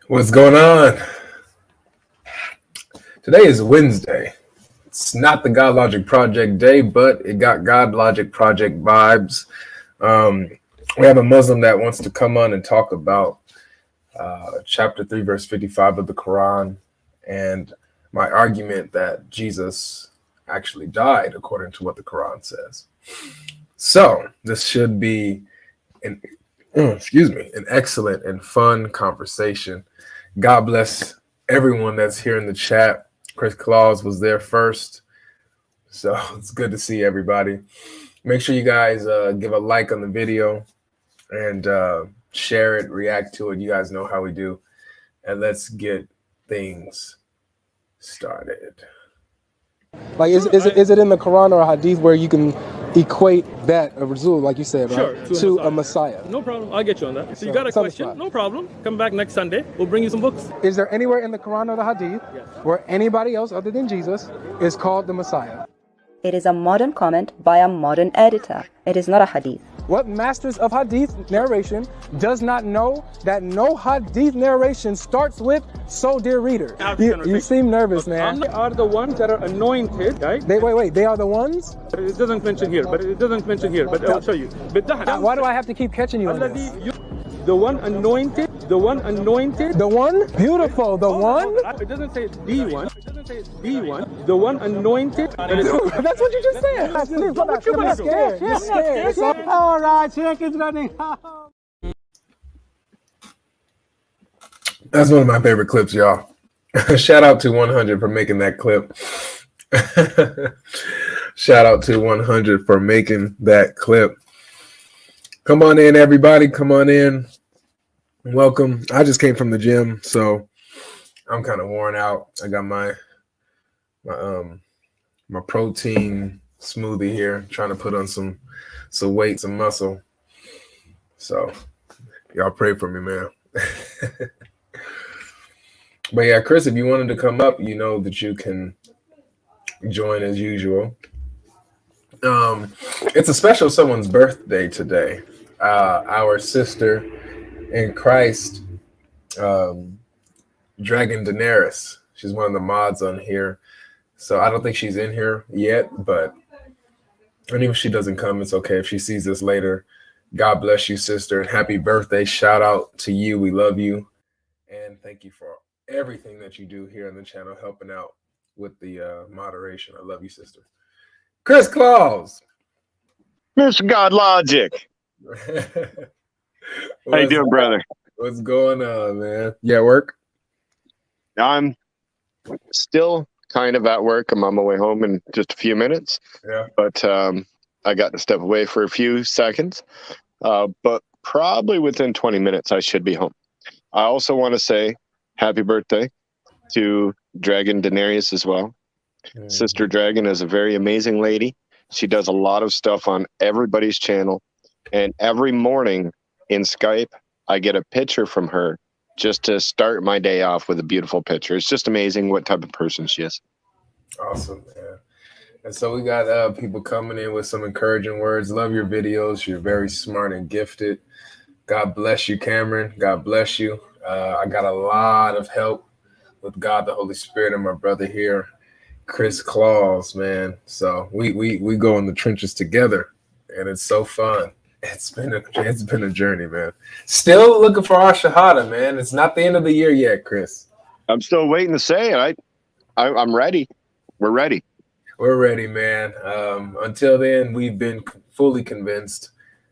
What's going on? Today is Wednesday. It's not the God Logic Project day, but it got God Logic Project vibes. We have a Muslim that wants to come on and talk about chapter 3, verse 55 of the Quran, and my argument that Jesus actually died according to what the Quran says. So this should be an excellent and fun conversation. God bless everyone that's here in the chat. Chris Claus was there first, so it's good to see everybody. Make sure you guys give a like on the video and share it, react to it. You guys know how we do. And let's get things started. Like, is it in the Quran or a Hadith where you can equate that, a Rasul, like you said, right, to a Messiah? No problem. I'll get you on that. So you got a question? No problem. Come back next Sunday. We'll bring you some books. Is there anywhere in the Quran or the Hadith where anybody else other than Jesus is called the Messiah? It is a modern comment by a modern editor. It is not a Hadith. What masters of Hadith narration does not know that no Hadith narration starts with, "So dear reader"? You seem nervous, man. They are the ones that are anointed, right? Wait, they are the ones? But it doesn't mention here, but I'll show you. Why do I have to keep catching you on this? The one anointed. The one? Beautiful, the one? It doesn't say the one. The one anointed. That's what you just said. You're scared. All right, chicken's running. That's one of my favorite clips, y'all. Shout out to 100 for making that clip. Shout out to 100 for making that clip. Come on in, everybody. Come on in. Welcome. I just came from the gym, so I'm kind of worn out. I got my protein smoothie here, trying to put on some weight, some muscle. So y'all pray for me, man. But yeah, Chris, if you wanted to come up, you know that you can join as usual. It's a special someone's birthday today. Our sister in Christ, Dragon Daenerys. She's one of the mods on here. So I don't think she's in here yet, but and even if she doesn't come, it's okay. If she sees this later, God bless you, sister, and happy birthday. Shout out to you. We love you. And thank you for everything that you do here on the channel, helping out with the moderation. I love you, sister. Chris Claus. Mr. God Logic. How you doing, brother? What's going on, man? You at work? I'm still kind of at work. I'm on my way home in just a few minutes. Yeah. But I got to step away for a few seconds. But probably within 20 minutes, I should be home. I also want to say happy birthday to Dragon Daenerys as well. Sister Dragon is a very amazing lady. She does a lot of stuff on everybody's channel. And every morning in Skype, I get a picture from her just to start my day off with a beautiful picture. It's just amazing what type of person she is. Awesome, man. And so we got people coming in with some encouraging words. Love your videos. You're very smart and gifted. God bless you, Cameron. God bless you. I got a lot of help with God, the Holy Spirit, and my brother here, Chris Claus, man. So we go in the trenches together, and it's so fun. It's been a journey, man. Still looking for our Shahada, man. It's not the end of the year yet, Chris. I'm still waiting to say it. I'm ready. We're ready. We're ready, man. Until then, we've been fully convinced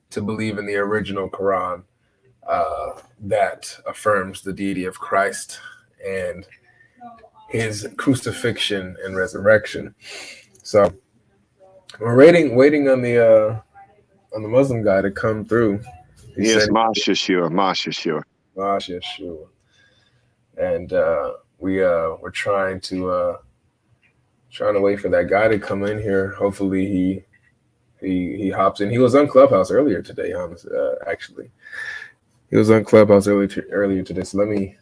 to believe in the original Quran that affirms the deity of Christ and his crucifixion and resurrection. So we're waiting on the Muslim guy to come through. Yes, Yeshua. And we're trying to wait for that guy to come in here. Hopefully he hops in. He was on Clubhouse earlier today, actually. He was on Clubhouse earlier today. So let me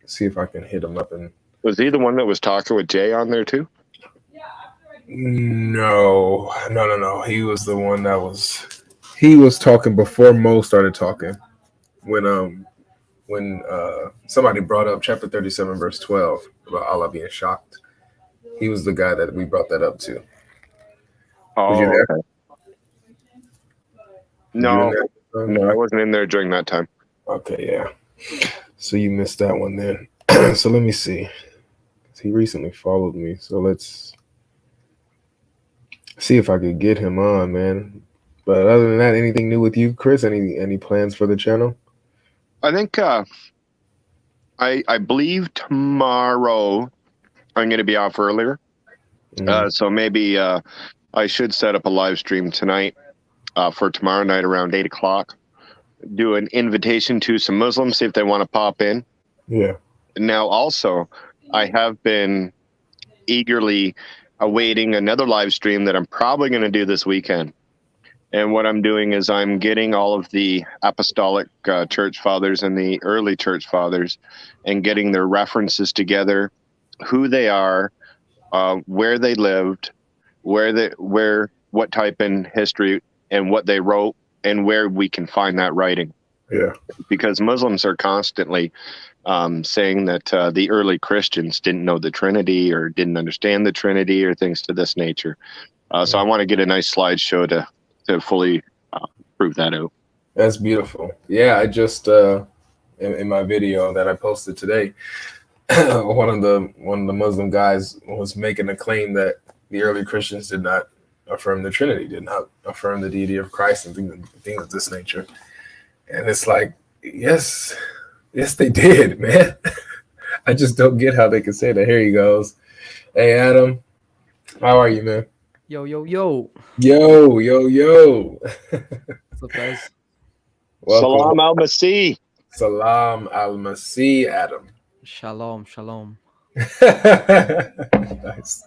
see if I can hit him up. And was he the one that was talking with Jay on there too? No. He was the one he was talking before Mo started talking. When when somebody brought up chapter 37, verse 12 about Allah being shocked. He was the guy that we brought that up to. Was you Oh, there? okay. You No, in there? no, I wasn't in there during that time. Okay, yeah. So you missed that one then. So let me see. He recently followed me, so let's see if I could get him on, man. But other than that, anything new with you, Chris? Any plans for the channel? I think I believe tomorrow I'm going to be off earlier, so maybe I should set up a live stream tonight for tomorrow night around 8 o'clock. Do an invitation to some Muslims, see if they want to pop in. Yeah. Now, also, I have been eagerly awaiting another live stream that I'm probably going to do this weekend. And what I'm doing is I'm getting all of the apostolic church fathers and the early church fathers and getting their references together, who they are, where they lived, what type in history and what they wrote, and where we can find that writing. Yeah. Because Muslims are constantly saying that the early Christians didn't know the Trinity or didn't understand the Trinity or things to this nature. So I want to get a nice slideshow to fully prove that out. That's beautiful. Yeah, I just in my video that I posted today, one of the Muslim guys was making a claim that the early Christians did not affirm the Trinity, did not affirm the deity of Christ and things of this nature. And it's like, yes, they did, man. I just don't get how they can say that. Here he goes. Hey, Adam, how are you, man? Yo. Yo. What's up, guys? Welcome. Salam al-Masih. Salam al-Masih, Adam. Shalom. Nice.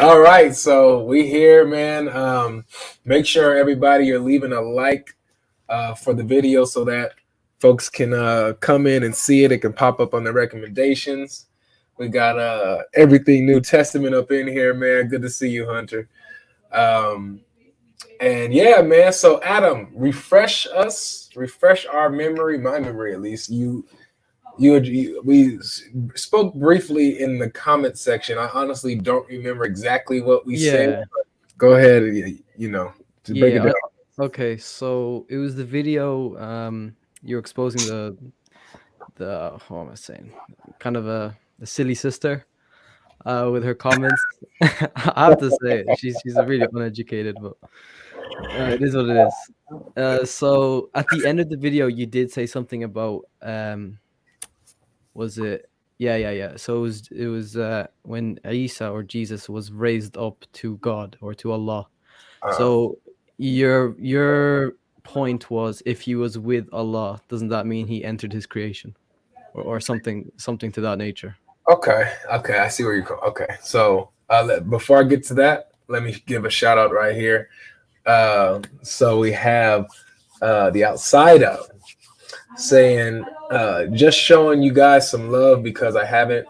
All right, so we here, man. Make sure everybody you're leaving a like for the video so that folks can come in and see it. It can pop up on the recommendations. We got everything New Testament up in here, man. Good to see you, Hunter. And yeah, man. So Adam, refresh our memory, my memory at least. We spoke briefly in the comment section. I honestly don't remember exactly what we said. But go ahead, to break it down. Okay, so it was the video. You're exposing the what am I saying? Kind of the silly sister with her comments. I have to say it. She's really uneducated, but it is what it is. So at the end of the video, you did say something about was it? Yeah. So it was when Isa or Jesus was raised up to God or to Allah. So your point was, if he was with Allah, doesn't that mean he entered his creation, or something to that nature? Okay, I see where you're going. Okay, so before I get to that, let me give a shout out right here. So we have the Outsider saying, just showing you guys some love because I haven't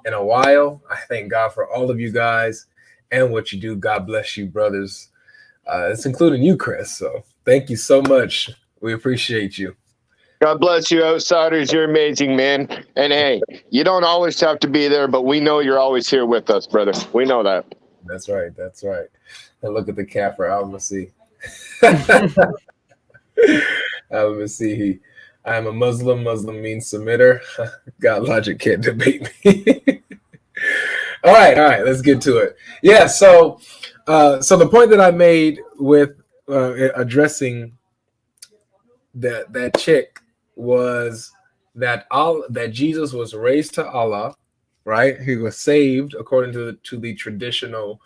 in a while. I thank God for all of you guys and what you do. God bless you, brothers. It's including you, Chris. So thank you so much. We appreciate you. God bless you, Outsiders. You're amazing, man. And hey, you don't always have to be there, but we know you're always here with us, brother. We know that. That's right. And look at the cat for Al-Masih. Al-Masih. I am a Muslim. Muslim means submitter. God logic can't debate me. All right. Let's get to it. Yeah. So the point that I made with addressing that chick was that Jesus was raised to Allah, right? He was saved according to the traditional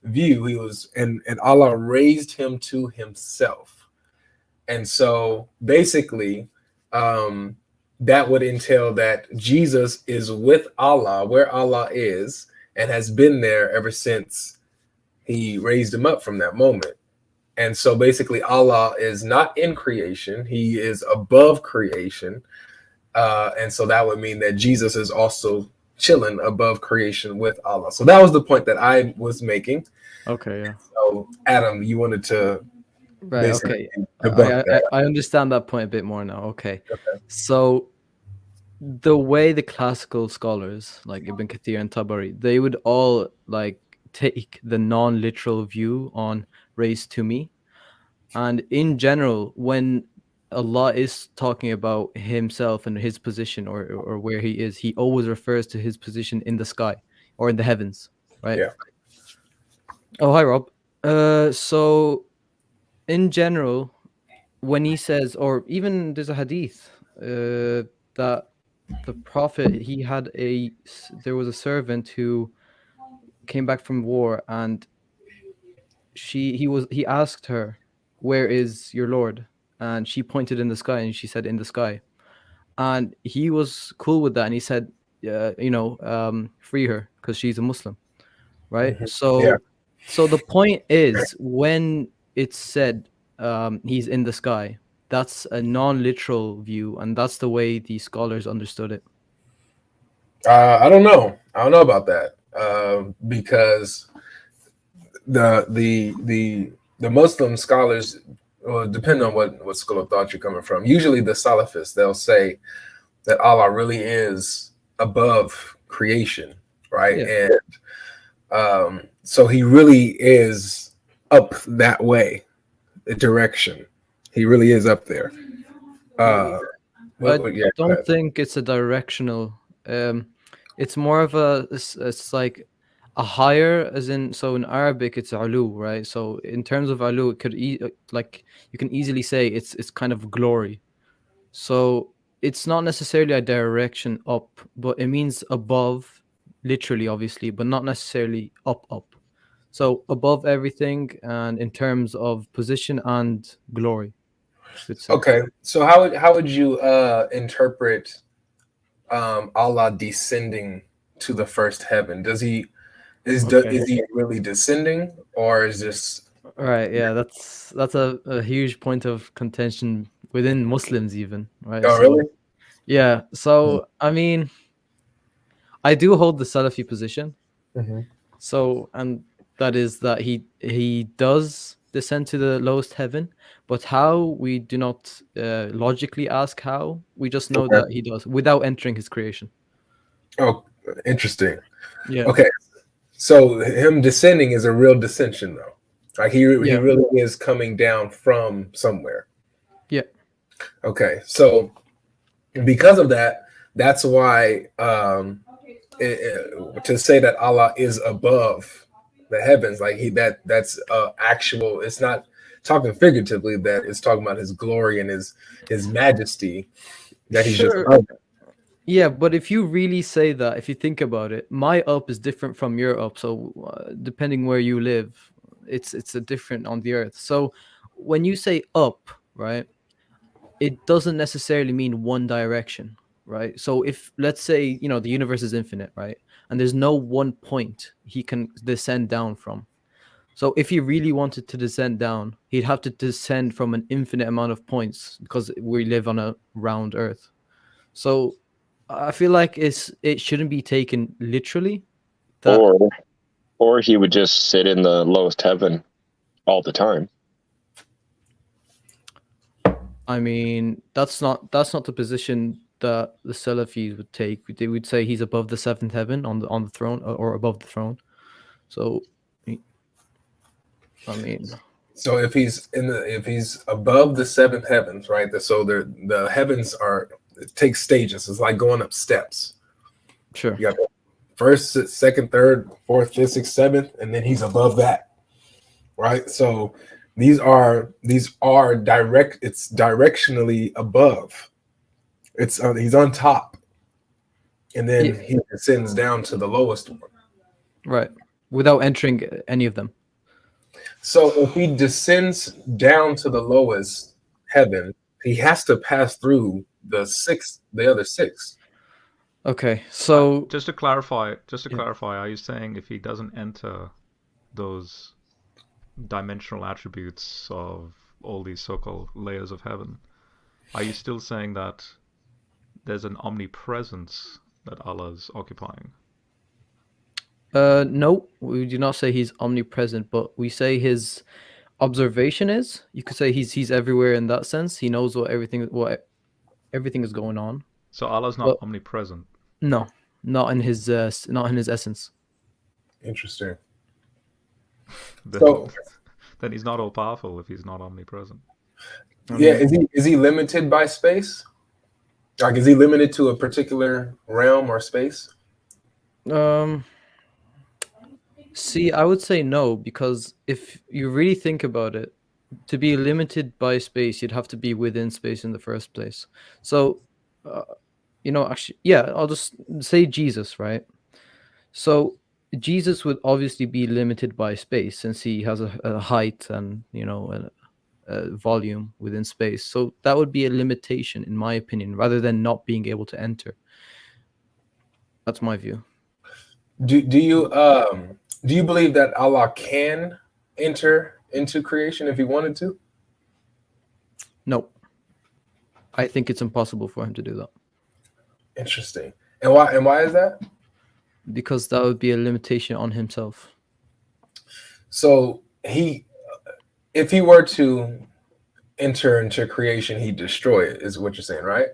view. He was, and Allah raised him to himself. And so basically, that would entail that Jesus is with Allah, where Allah is, and has been there ever since he raised him up from that moment. And so basically Allah is not in creation. He is above creation. And so that would mean that Jesus is also chilling above creation with Allah. So that was the point that I was making. Okay, yeah. So Adam, you wanted to okay. I understand that point a bit more now. Okay. So the way the classical scholars like Ibn Kathir and Tabari, they would all like take the non-literal view on race to me. And in general, when Allah is talking about himself and his position or where he is, he always refers to his position in the sky or in the heavens, right? Yeah. Oh, hi, Rob. So in general, when he says, or even there's a hadith that the Prophet, there was a servant who came back from war, and he asked her, "Where is your Lord?" And she pointed in the sky, and she said, "In the sky." And he was cool with that, and he said, free her because she's a Muslim, right? Yeah. So the point is, when it's said he's in the sky, that's a non-literal view, and that's the way the scholars understood it. I don't know. I don't know about that because the Muslim scholars, well, depending on what school of thought you're coming from. Usually, the Salafists, they'll say that Allah really is above creation, right? Yeah. And so he really is up that way, the direction. He really is up there. I don't think it's a directional. It's more of it's like a higher, as in, so in Arabic it's ulu, right? So in terms of ulu, it could like you can easily say it's kind of glory. So it's not necessarily a direction up, but it means above, literally, obviously, but not necessarily up. So above everything, and in terms of position and glory. Okay, so how would you interpret Allah descending to the first heaven? Is he really descending, or is this? All right, yeah, that's a huge point of contention within Muslims even, right? Oh, really? Yeah, so I mean, I do hold the Salafi position. So, and that is that he does descend to the lowest heaven, but how, we do not logically ask how. We just know that he does without entering his creation. Oh, interesting. Yeah. Okay, so him descending is a real dissension, though. Like he really is coming down from somewhere. Yeah. Okay, so because of that, that's why to say that Allah is above the heavens, like that's actual. It's not talking figuratively. That it's talking about his glory and his majesty. That he's just above. Yeah, but if you really say that, if you think about it, my up is different from your up. So depending where you live, it's a different on the earth. So when you say up, right, it doesn't necessarily mean one direction, right? So if, let's say, the universe is infinite, right, and there's no one point he can descend down from. So if he really wanted to descend down, he'd have to descend from an infinite amount of points because we live on a round earth. So I feel like it shouldn't be taken literally. Or he would just sit in the lowest heaven all the time. I mean, that's not the position that the Salafis would take. They would say he's above the seventh heaven on the throne, or above the throne. So, I mean, so if he's above the seventh heavens, right? So the heavens take stages. It's like going up steps. Sure. You got the first, second, third, fourth, fifth, sixth, seventh, and then he's above that, right? So these are direct. It's directionally above. It's he's on top, and then he descends down to the lowest one, right, without entering any of them. So if he descends down to the lowest heaven, he has to pass through the other six. Okay, so just to clarify, are you saying if he doesn't enter those dimensional attributes of all these so-called layers of heaven, are you still saying that there's an omnipresence that Allah is occupying? No, we do not say he's omnipresent, but we say his observation is. You could say he's everywhere in that sense. He knows what everything is going on. So Allah's not Well, omnipresent. no, not in his essence. Interesting. Then, So then he's not all powerful if he's not omnipresent. yeah, is he limited by space? Like, is he limited to a particular realm or space? See, I would say no, because if you really think about it, to be limited by space, you'd have to be within space in the first place. So, actually, yeah, I'll just say Jesus, right? So Jesus would obviously be limited by space since he has a height and a volume within space. So that would be a limitation, in my opinion, rather than not being able to enter. That's my view. Do you believe that Allah can enter into creation if he wanted to? No, I think it's impossible for him to do that. Interesting. And why is that? Because that would be a limitation on himself. So if he were to enter into creation, he'd destroy it, is what you're saying, right?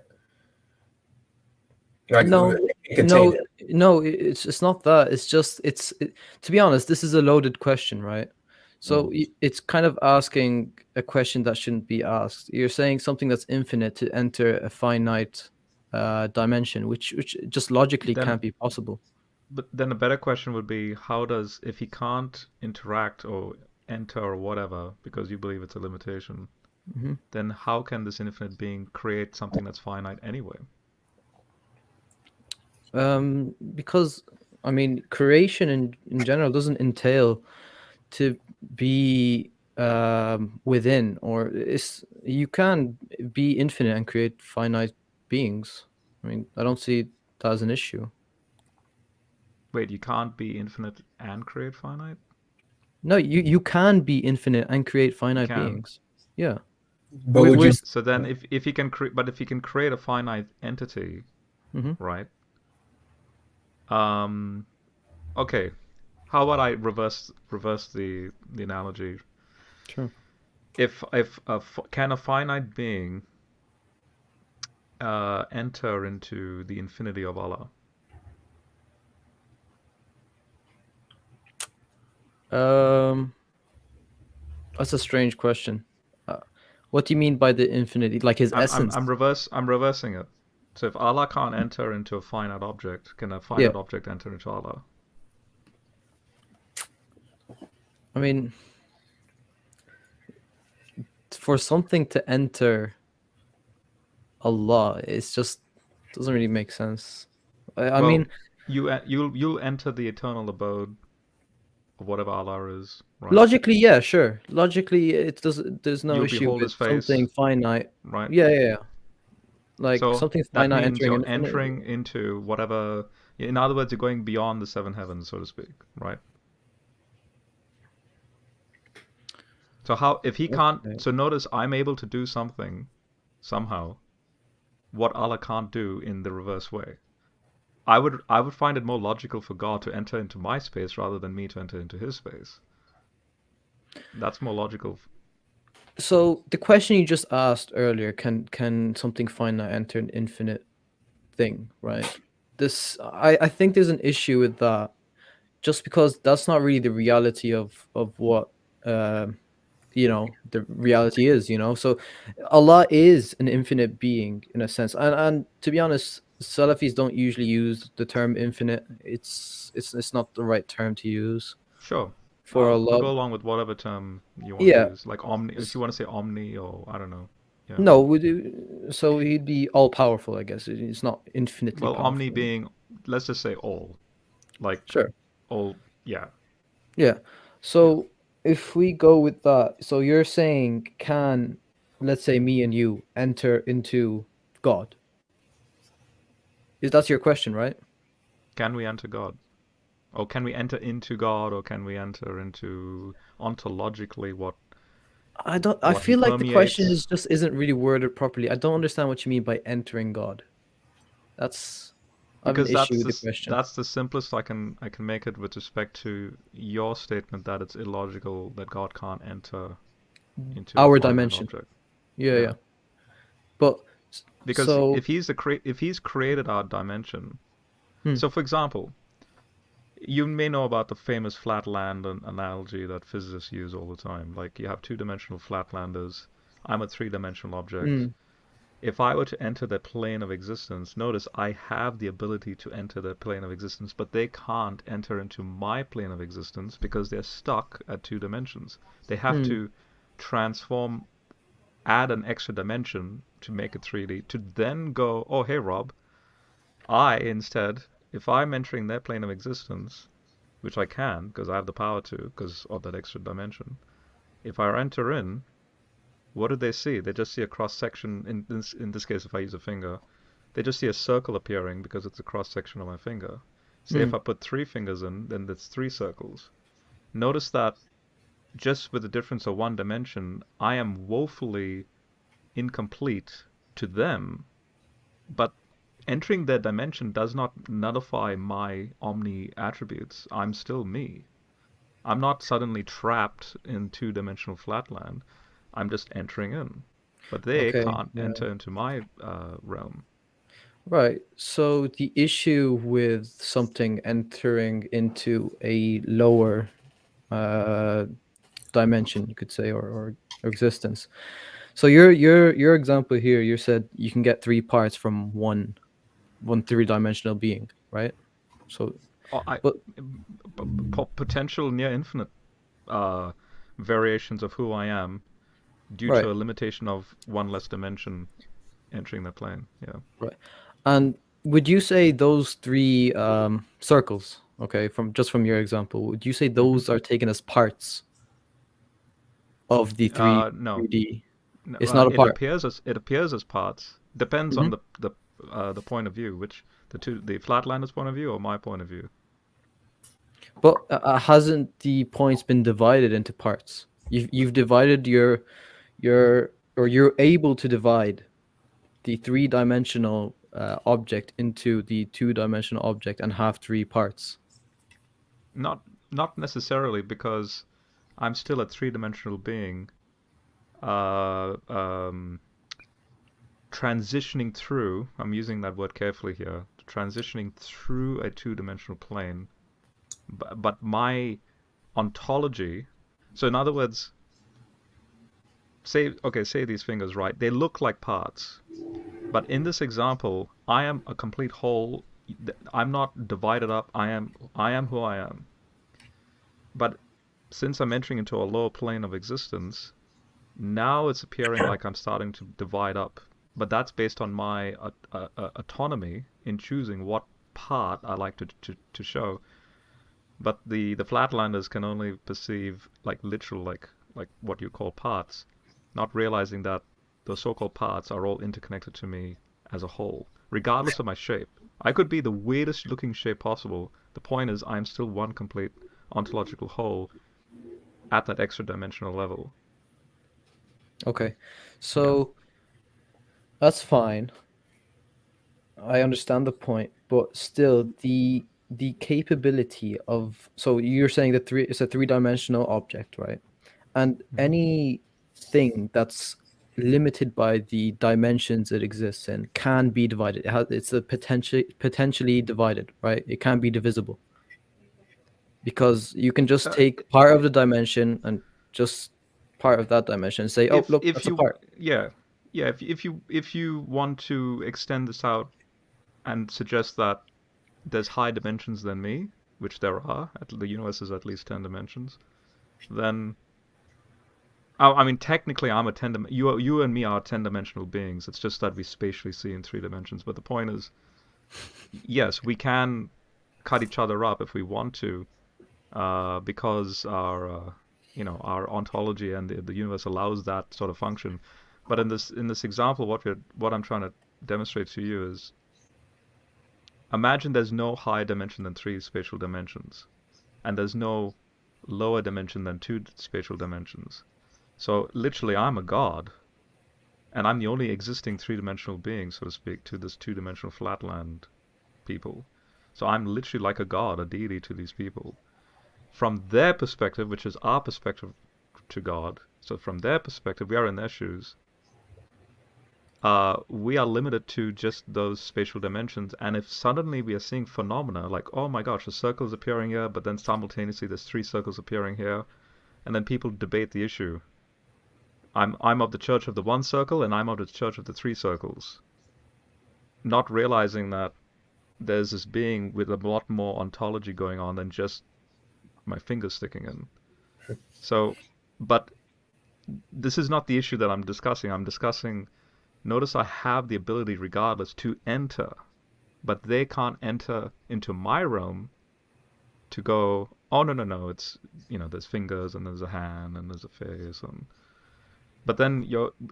Like, No, contain no, it's not that. It's just to be honest, this is a loaded question, right? So it's kind of asking a question that shouldn't be asked. You're saying something that's infinite to enter a finite dimension, which just logically can't be possible. But then a better question would be, if he can't interact or enter or whatever, because you believe it's a limitation, then how can this infinite being create something that's finite anyway? Because, I mean, creation in general doesn't entail to be within, or you can be infinite and create finite beings. I mean, I don't see that as an issue. Wait, you can't be infinite and create finite? No, you can be infinite and create finite beings. Yeah. But so then if he can create a finite entity, right? Okay. How about I reverse the analogy? Sure. Can a finite being enter into the infinity of Allah? That's a strange question. What do you mean by the infinity? Like his essence? I'm reversing it. So if Allah can't enter into a finite object, can a finite object enter into Allah? I mean, for something to enter Allah, it just doesn't really make sense. I mean, you'll enter the eternal abode of whatever Allah is, right? Logically, yeah, sure. Logically, there's no You'll issue behold with his face, something finite, right? Yeah. Like So something that finite means entering you're infinity. entering into whatever. In other words, you're going beyond the seven heavens, so to speak, right? So if he can't? So notice, I'm able to do something somehow, what Allah can't do in the reverse way. I would find it more logical for God to enter into my space rather than me to enter into his space. That's more logical. So the question you just asked earlier, can something finite enter an infinite thing, right? I think there's an issue with that, just because that's not really the reality of what the reality is, So Allah is an infinite being in a sense, and to be honest, Salafis don't usually use the term infinite. It's not the right term to use. Sure. For We'll Allah. go along with whatever term you want to use, like omni. If you want to say omni, or I don't know. Yeah. No, so he'd be all powerful, I guess. It's not infinitely powerful. Omni being, let's just say all, like sure, all. Yeah. Yeah. So if we go with that, so you're saying, can, let's say, me and you enter into God? That's your question, right? Can we enter God? Or can we enter into God, or can we enter into ontologically what? I feel like the question isn't really worded properly. I don't understand what you mean by entering God. That's because an issue with the question. That's the simplest I can make it with respect to your statement that it's illogical that God can't enter into our dimension. Object. Yeah. But Because So, if he's created our dimension, Hmm. so for example, you may know about the famous flatland analogy that physicists use all the time. Like you have two-dimensional flatlanders. I'm a three-dimensional object. Hmm. If I were to enter their plane of existence, notice I have the ability to enter their plane of existence, but they can't enter into my plane of existence because they're stuck at 2 dimensions. They have Hmm. to transform, add an extra dimension to make it 3D, to then go, oh, hey, Rob, instead, if I'm entering their plane of existence, which I can because I have the power to because of that extra dimension, if I enter in, what do they see? They just see a cross section. In this case, if I use a finger, they just see a circle appearing because it's a cross section of my finger. Say if I put 3 fingers in, then that's 3 circles. Notice that just with the difference of 1 dimension, I am woefully incomplete to them, but entering their dimension does not nullify my omni attributes. I'm still me. I'm not suddenly trapped in 2-dimensional flatland. I'm just entering in. But they Okay, can't yeah. enter into my realm. Right. So the issue with something entering into a lower dimension, you could say, or existence. So your example here, you said you can get 3 parts from one 3-dimensional being, right? So, but Potential near infinite variations of who I am due right, to a limitation of 1 less dimension entering the plane. Yeah. right. And would you say those 3 circles, okay, from your example, would you say those are taken as parts of the No. 3D? No, It's not a it part. appears as parts. Depends on the point of view, which the flatlander's point of view or my point of view. But hasn't the points been divided into parts? You've divided your or you're able to divide the 3-dimensional object into the 2-dimensional object and have 3 parts. Not necessarily, because I'm still a 3-dimensional being. Transitioning through, I'm using that word carefully here, transitioning through a 2-dimensional plane, but my ontology, so in other words, say these fingers, right, they look like parts, but in this example, I am a complete whole. I'm not divided up. I am who I am. But since I'm entering into a lower plane of existence, now it's appearing like I'm starting to divide up. But that's based on my autonomy in choosing what part I like to show. But the flatlanders can only perceive like literal, like what you call parts, not realizing that the so-called parts are all interconnected to me as a whole, regardless of my shape. I could be the weirdest looking shape possible. The point is, I'm still one complete ontological whole at that extra dimensional level. Okay, so that's fine. I understand the point, but still, the capability of, so you're saying that it's a 3-dimensional object, right? And anything that's limited by the dimensions it exists in can be divided. It's a potentially divided, right? It can be divisible, because you can just take part of the dimension and just part of that dimension and say, oh, look, that's a part. Yeah. If you want to extend this out and suggest that there's higher dimensions than me, which there are, the universe is at least 10 dimensions, then I mean, technically, I'm a 10. You and me are 10-dimensional beings. It's just that we spatially see in 3 dimensions. But the point is, yes, we can cut each other up if we want to, because our ontology and the universe allows that sort of function. But in this example, what I'm trying to demonstrate to you is, imagine there's no higher dimension than 3 spatial dimensions, and there's no lower dimension than 2 spatial dimensions. So literally, I'm a god, and I'm the only existing 3-dimensional being, so to speak, to this 2-dimensional flatland people. So I'm literally like a god, a deity to these people. From their perspective, which is our perspective to God, so from their perspective, we are in their shoes. we are limited to just those spatial dimensions. And if suddenly we are seeing phenomena like, oh my gosh, a circle is appearing here, but then simultaneously there's 3 circles appearing here, and then people debate the issue. I'm of the church of the 1 circle, and I'm of the church of the 3 circles, not realizing that there's this being with a lot more ontology going on than just my fingers sticking in. So, but this is not the issue that I'm discussing. I'm discussing, notice I have the ability regardless to enter, but they can't enter into my realm to go, oh, no, it's, there's fingers and there's a hand and there's a face. But then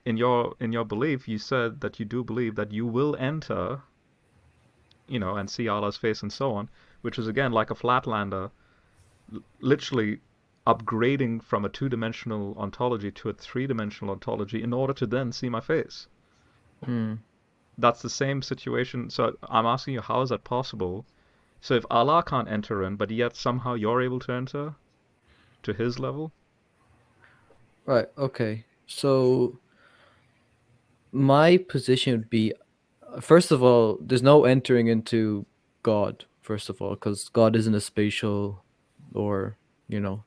in your belief, you said that you do believe that you will enter, and see Allah's face and so on, which is again like a flatlander, literally upgrading from a 2-dimensional ontology to a 3-dimensional ontology in order to then see my face. That's the same situation. So I'm asking you, how is that possible? So if Allah can't enter in, but yet somehow you're able to enter to his level? Right, okay. So my position would be, first of all, there's no entering into God, first of all, because God isn't a spatial or,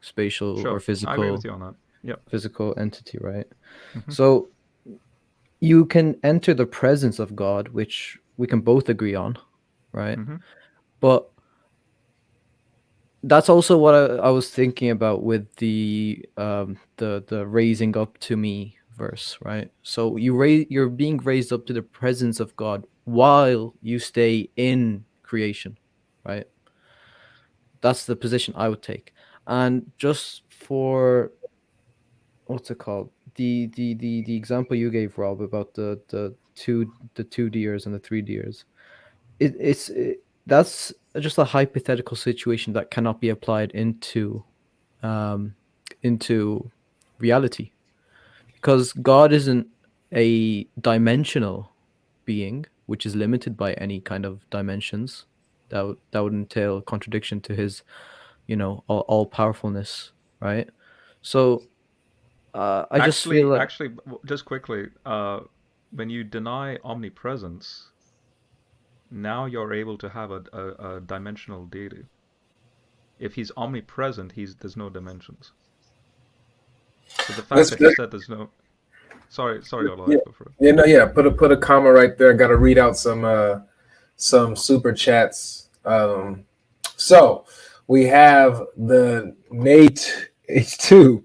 spatial Sure, or physical. I agree with you on that. Yep. Physical entity, right? Mhm. So you can enter the presence of God, which we can both agree on, right? Mhm. But that's also what I was thinking about with the raising up to me verse, right? So you're being raised up to the presence of God while you stay in creation, right? That's the position I would take. And just for what's it called? The example you gave, Rob, about the two deers and the 3 deers. That's just a hypothetical situation that cannot be applied into reality, because God isn't a dimensional being, which is limited by any kind of dimensions. That would entail contradiction to his, all powerfulness, right? So I just feel like just quickly, when you deny omnipresence, now you're able to have a dimensional deity. If he's omnipresent, there's no dimensions. So the fact that you said there's no, sorry, Ola, Yeah. go for it. Yeah. Put a comma right there. Got to read out some super chats. So we have the Nate H2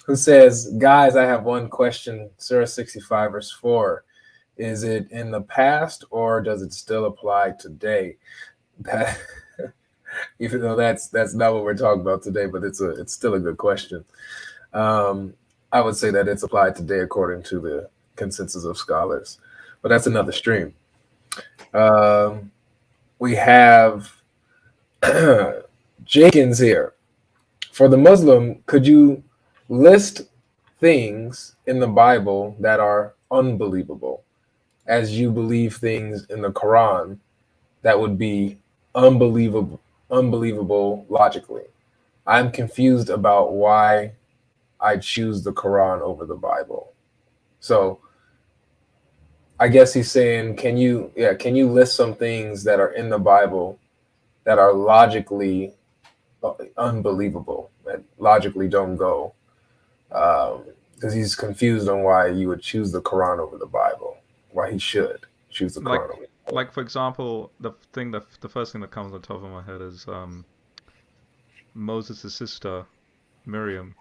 who says, "Guys, I have one question. Surah 65 verse 4. Is it in the past or does it still apply today?" That, even though that's not what we're talking about today, but it's still a good question. I would say that it's applied today according to the consensus of scholars, but that's another stream. We have Jenkins here. For the Muslim, could you list things in the Bible that are unbelievable, as you believe things in the Quran that would be unbelievable logically? I'm confused about why I choose the Quran over the Bible. So I guess he's saying, can you list some things that are in the Bible that are logically unbelievable, that logically don't go? Because he's confused on why you would choose the Quran over the Bible, why he should choose the Quran over the Bible. Like, for example, the first thing that comes on top of my head is Moses' sister, Miriam,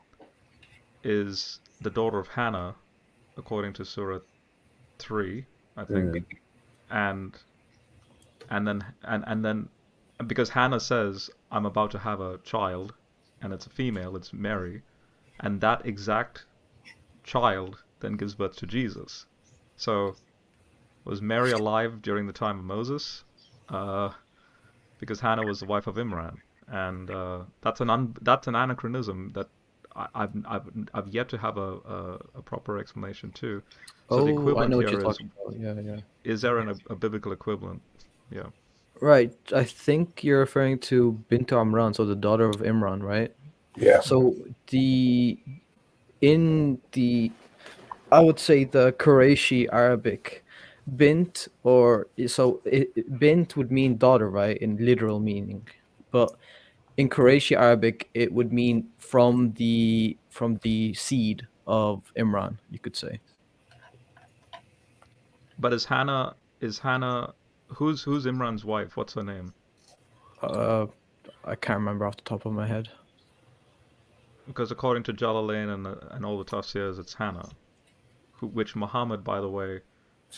is the daughter of Hannah, according to Surah 3, I think. And then because Hannah says, I'm about to have a child, and it's a female, it's Mary, and that exact child then gives birth to Jesus. So was Mary alive during the time of Moses? Because Hannah was the wife of Imran, and that's an anachronism that I've yet to have a proper explanation to. So the equivalent I know what here you're talking about. Yeah. Is there a biblical equivalent? Yeah. Right. I think you're referring to Bint Amran, so the daughter of Imran, right? Yeah. So I would say the Qurayshi Arabic, bint, or so bint would mean daughter, right, in literal meaning, but in Qurayshi Arabic it would mean from the seed of Imran, you could say. But is Hannah who's Imran's wife? What's her name? I can't remember off the top of my head. Because according to Jalalain and all the tafsirs, it's Hannah, which Muhammad, by the way,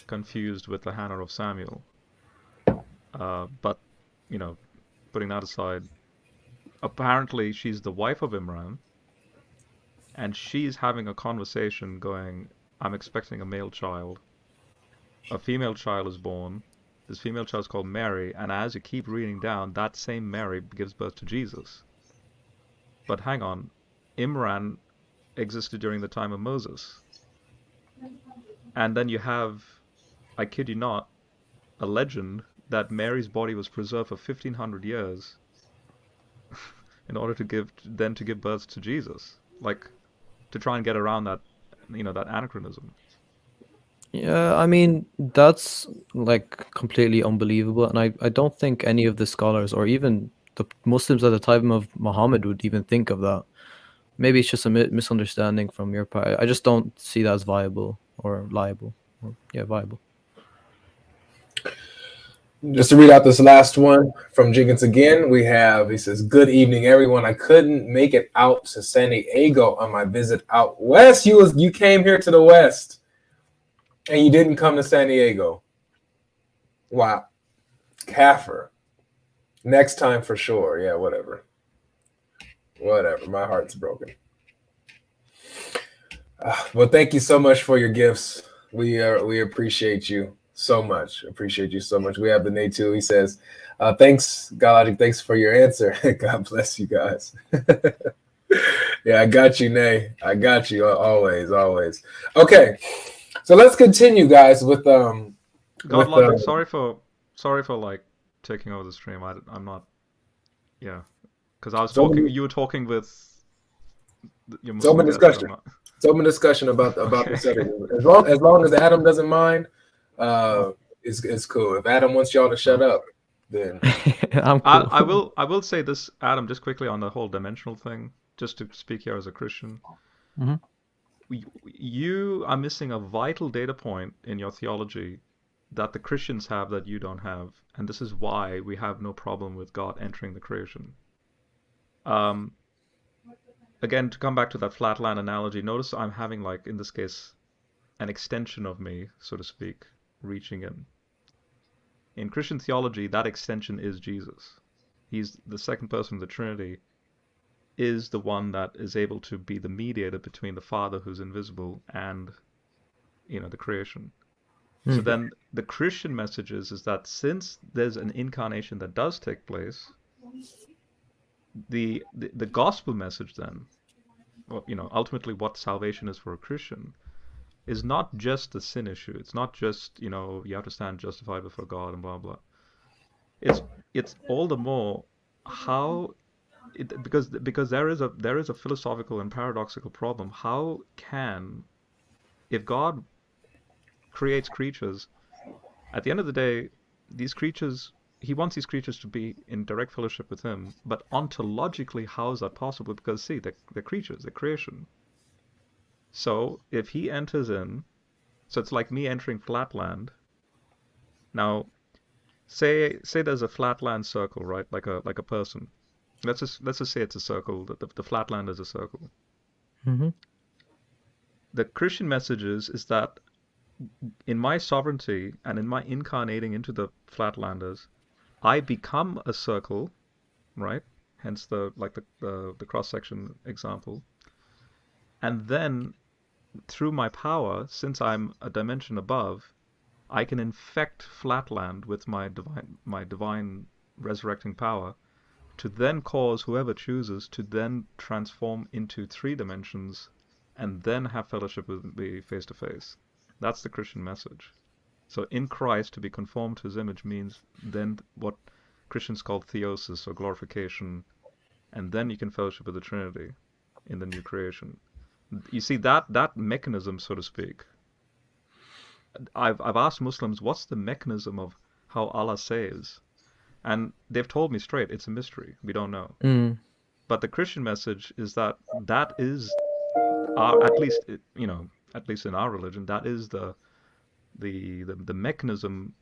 confused with the Hannah of Samuel. But, you know, putting that aside, apparently she's the wife of Imran, and she's having a conversation going, I'm expecting a male child. A female child is born. This female child is called Mary, and as you keep reading down, that same Mary gives birth to Jesus. But hang on, Imran existed during the time of Moses. And then you have, I kid you not, a legend that Mary's body was preserved for 1500 years in order to give birth to Jesus. Like, to try and get around that, that anachronism. Yeah, I mean, that's like completely unbelievable, and I don't think any of the scholars or even the Muslims at the time of Muhammad would even think of that. Maybe it's just a misunderstanding from your part. I just don't see that as viable or liable. Viable. Just to read out this last one from Jenkins again, he says, good evening, everyone. I couldn't make it out to San Diego on my visit out west. You came here to the west, and you didn't come to San Diego. Wow. Kafir. Next time for sure. Yeah, whatever. My heart's broken. Well, thank you so much for your gifts. We appreciate you so much. We have the Nate too. He says, thanks, Godlogic. Thanks for your answer. God bless you guys. Yeah, I got you, Nay. I got you always. Okay, so let's continue, guys, with Godlogic, sorry for like taking over the stream. I'm not. Yeah, because I was talking. You were talking with your Muslim open discussion. It's open discussion about the setting. As long as Adam doesn't mind, it's cool. If Adam wants y'all to shut up, then I'm cool. I will say this, Adam, just quickly on the whole dimensional thing, just to speak here as a Christian. Mm-hmm. You are missing a vital data point in your theology that the Christians have that you don't have, and this is why we have no problem with God entering the creation. Again, to come back to that flatland analogy, notice I'm having, like, in this case, an extension of me, so to speak, reaching in. In Christian theology, that extension is Jesus. He's the second person of the Trinity, is the one that is able to be the mediator between the Father, who's invisible, and, the creation. So then the Christian message is that since there's an incarnation that does take place, the gospel message then, ultimately what salvation is for a Christian, is not just the sin issue. It's not just, you have to stand justified before God and blah blah. It's all the more how because there is a philosophical and paradoxical problem. How can, if God creates creatures, at the end of the day, these creatures, he wants these creatures to be in direct fellowship with him, but ontologically, how is that possible? Because see, they're creatures, they're creation. So if he enters in, so it's like me entering flatland. Now, say there's a flatland circle, right? Like a person. Let's just say it's a circle. The flatland is a circle. Mm-hmm. The Christian message is that in my sovereignty and in my incarnating into the flatlanders, I become a circle, right? Hence the cross section example. And then through my power, since I'm a dimension above, I can infect flatland with my divine resurrecting power, to then cause whoever chooses to then transform into 3 dimensions and then have fellowship with me face to face. That's the Christian message. So in Christ, to be conformed to his image means then what Christians call theosis, or glorification, and then you can fellowship with the Trinity in the new creation. You see that mechanism, so to speak, I've asked Muslims what's the mechanism of how Allah saves, and they've told me straight it's a mystery. We don't know. Mm. But the Christian message is that that is our, at least at least in our religion, that is the mechanism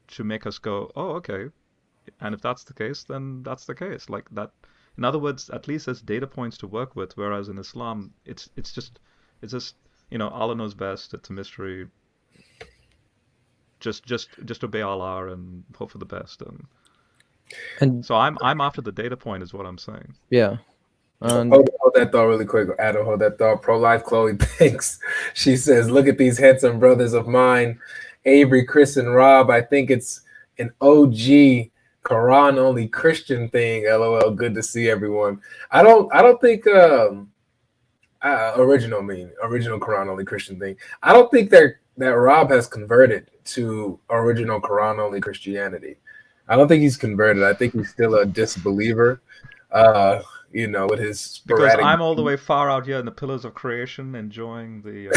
to make us go, oh, okay. And if that's the case, then that's the case. Like that. In other words, at least there's data points to work with. Whereas in Islam, it's just Allah knows best. It's a mystery. Just obey Allah and hope for the best. And So I'm after the data point, is what I'm saying. yeah, and Hold that thought really quick, Adam. Hold that thought. Pro-life Chloe thinks. She says, "Look at these handsome brothers of mine, Avery, Chris, and Rob. I think it's an OG Quran only Christian thing. LOL. Good to see everyone. I don't think original Quran only Christian thing. I don't think that Rob has converted to original Quran only Christianity. I don't think he's converted. I think he's still a disbeliever. With his sporadic. Because I'm all the way far out here in the pillars of creation, enjoying the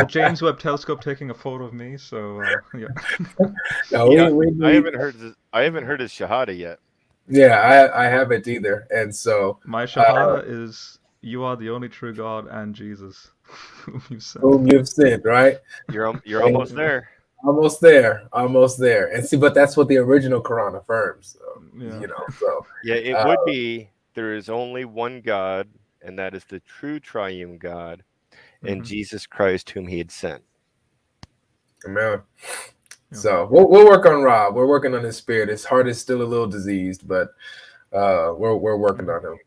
James Webb Telescope taking a photo of me. So yeah. No, Yeah, we I haven't heard his shahada yet. Yeah, I haven't either. And so My shahada is you are the only true God and Jesus whom you sent. whom you've sent, right? You're almost there. Almost there. And see, but that's what the original Quran affirms. So, Yeah. so Yeah, it would be there is only one God, and that is the true triune God, and Mhm. Jesus Christ, whom He had sent. amen. Yeah. So we'll work on Rob. We're working on his spirit. His heart is still a little diseased, but we're working on him.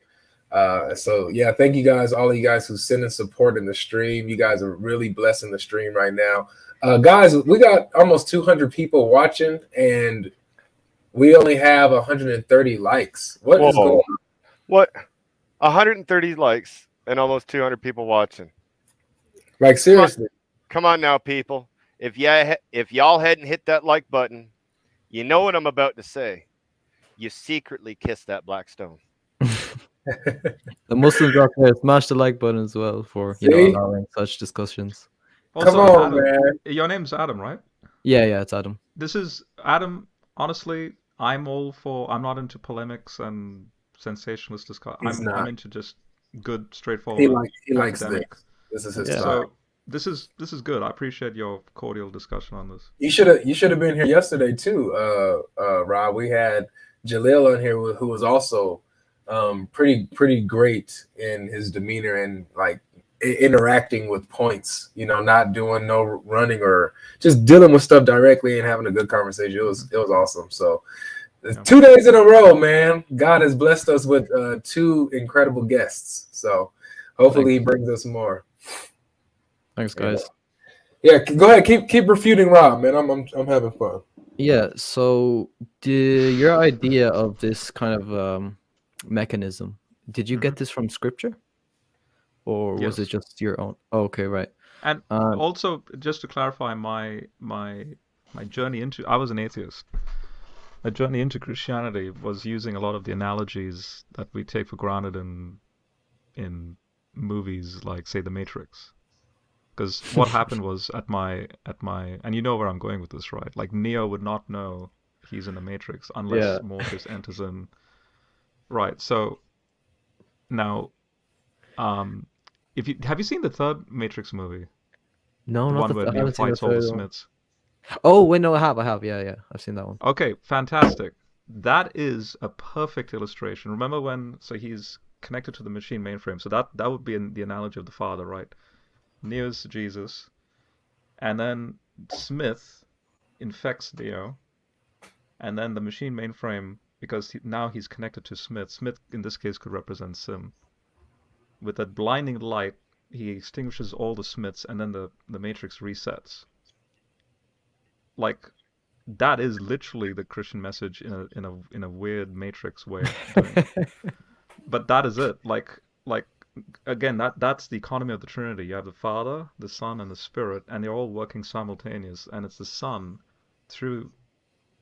So yeah, thank you guys, all of you guys who send in support in the stream. You guys are really blessing the stream right now. Guys, we got almost 200 people watching, and we only have 130 likes. What is going on? What? 130 likes and almost 200 people watching. Like seriously. Come on now, people. If y'all hadn't hit that like button, you know what I'm about to say. You secretly kissed that black stone. the Muslims out there, smash the like button as well for See? allowing such discussions. Also, Come on, Adam, man. your name's Adam, right? Yeah, it's Adam. This is Adam. Honestly, I'm not into polemics and sensationalist discussion. He's I'm not. into just good, straightforward. He likes academic. this. This is his Yeah. style. So this is good. I appreciate your cordial discussion on this. You should have been here yesterday too, Rob. We had Jalil on here who was also pretty great in his demeanor and like interacting with points. Not doing no running or just dealing with stuff directly and having a good conversation. It was awesome. So. Yeah. 2 days in a row, man. God has blessed us with 2 incredible guests. So hopefully he brings us more. Thanks, guys. Yeah, go ahead. Keep refuting Rob, man. I'm having fun. Yeah. So, your idea of this kind of mechanism, did you get this from scripture, or was it Yes. just your own? Oh, okay, right. And also, just to clarify, my journey into I was an atheist. My journey into Christianity was using a lot of the analogies that we take for granted in movies like, say, The Matrix. Because what happened was at my and you know where I'm going with this, right? Like Neo would not know he's in the Matrix unless Morpheus enters in. Right. So now, have you seen the third Matrix movie? No, The not one where I Neo haven't seen the fights all the third one. Smiths. Oh wait, no, I have. Yeah, I've seen that one. Okay, fantastic. That is a perfect illustration. Remember so he's connected to the machine mainframe. So that would be the analogy of the Father, right? Neo's Jesus, and then Smith infects Neo, and then the machine mainframe, because now he's connected to Smith. Smith in this case could represent Sim. With that blinding light, he extinguishes all the Smiths, and then the Matrix resets. Like, that is literally the Christian message in a weird Matrix way of doing it. But that is it. Like again, that's the economy of the Trinity. You have the Father, the Son, and the Spirit, and they're all working simultaneous. And it's the Son through,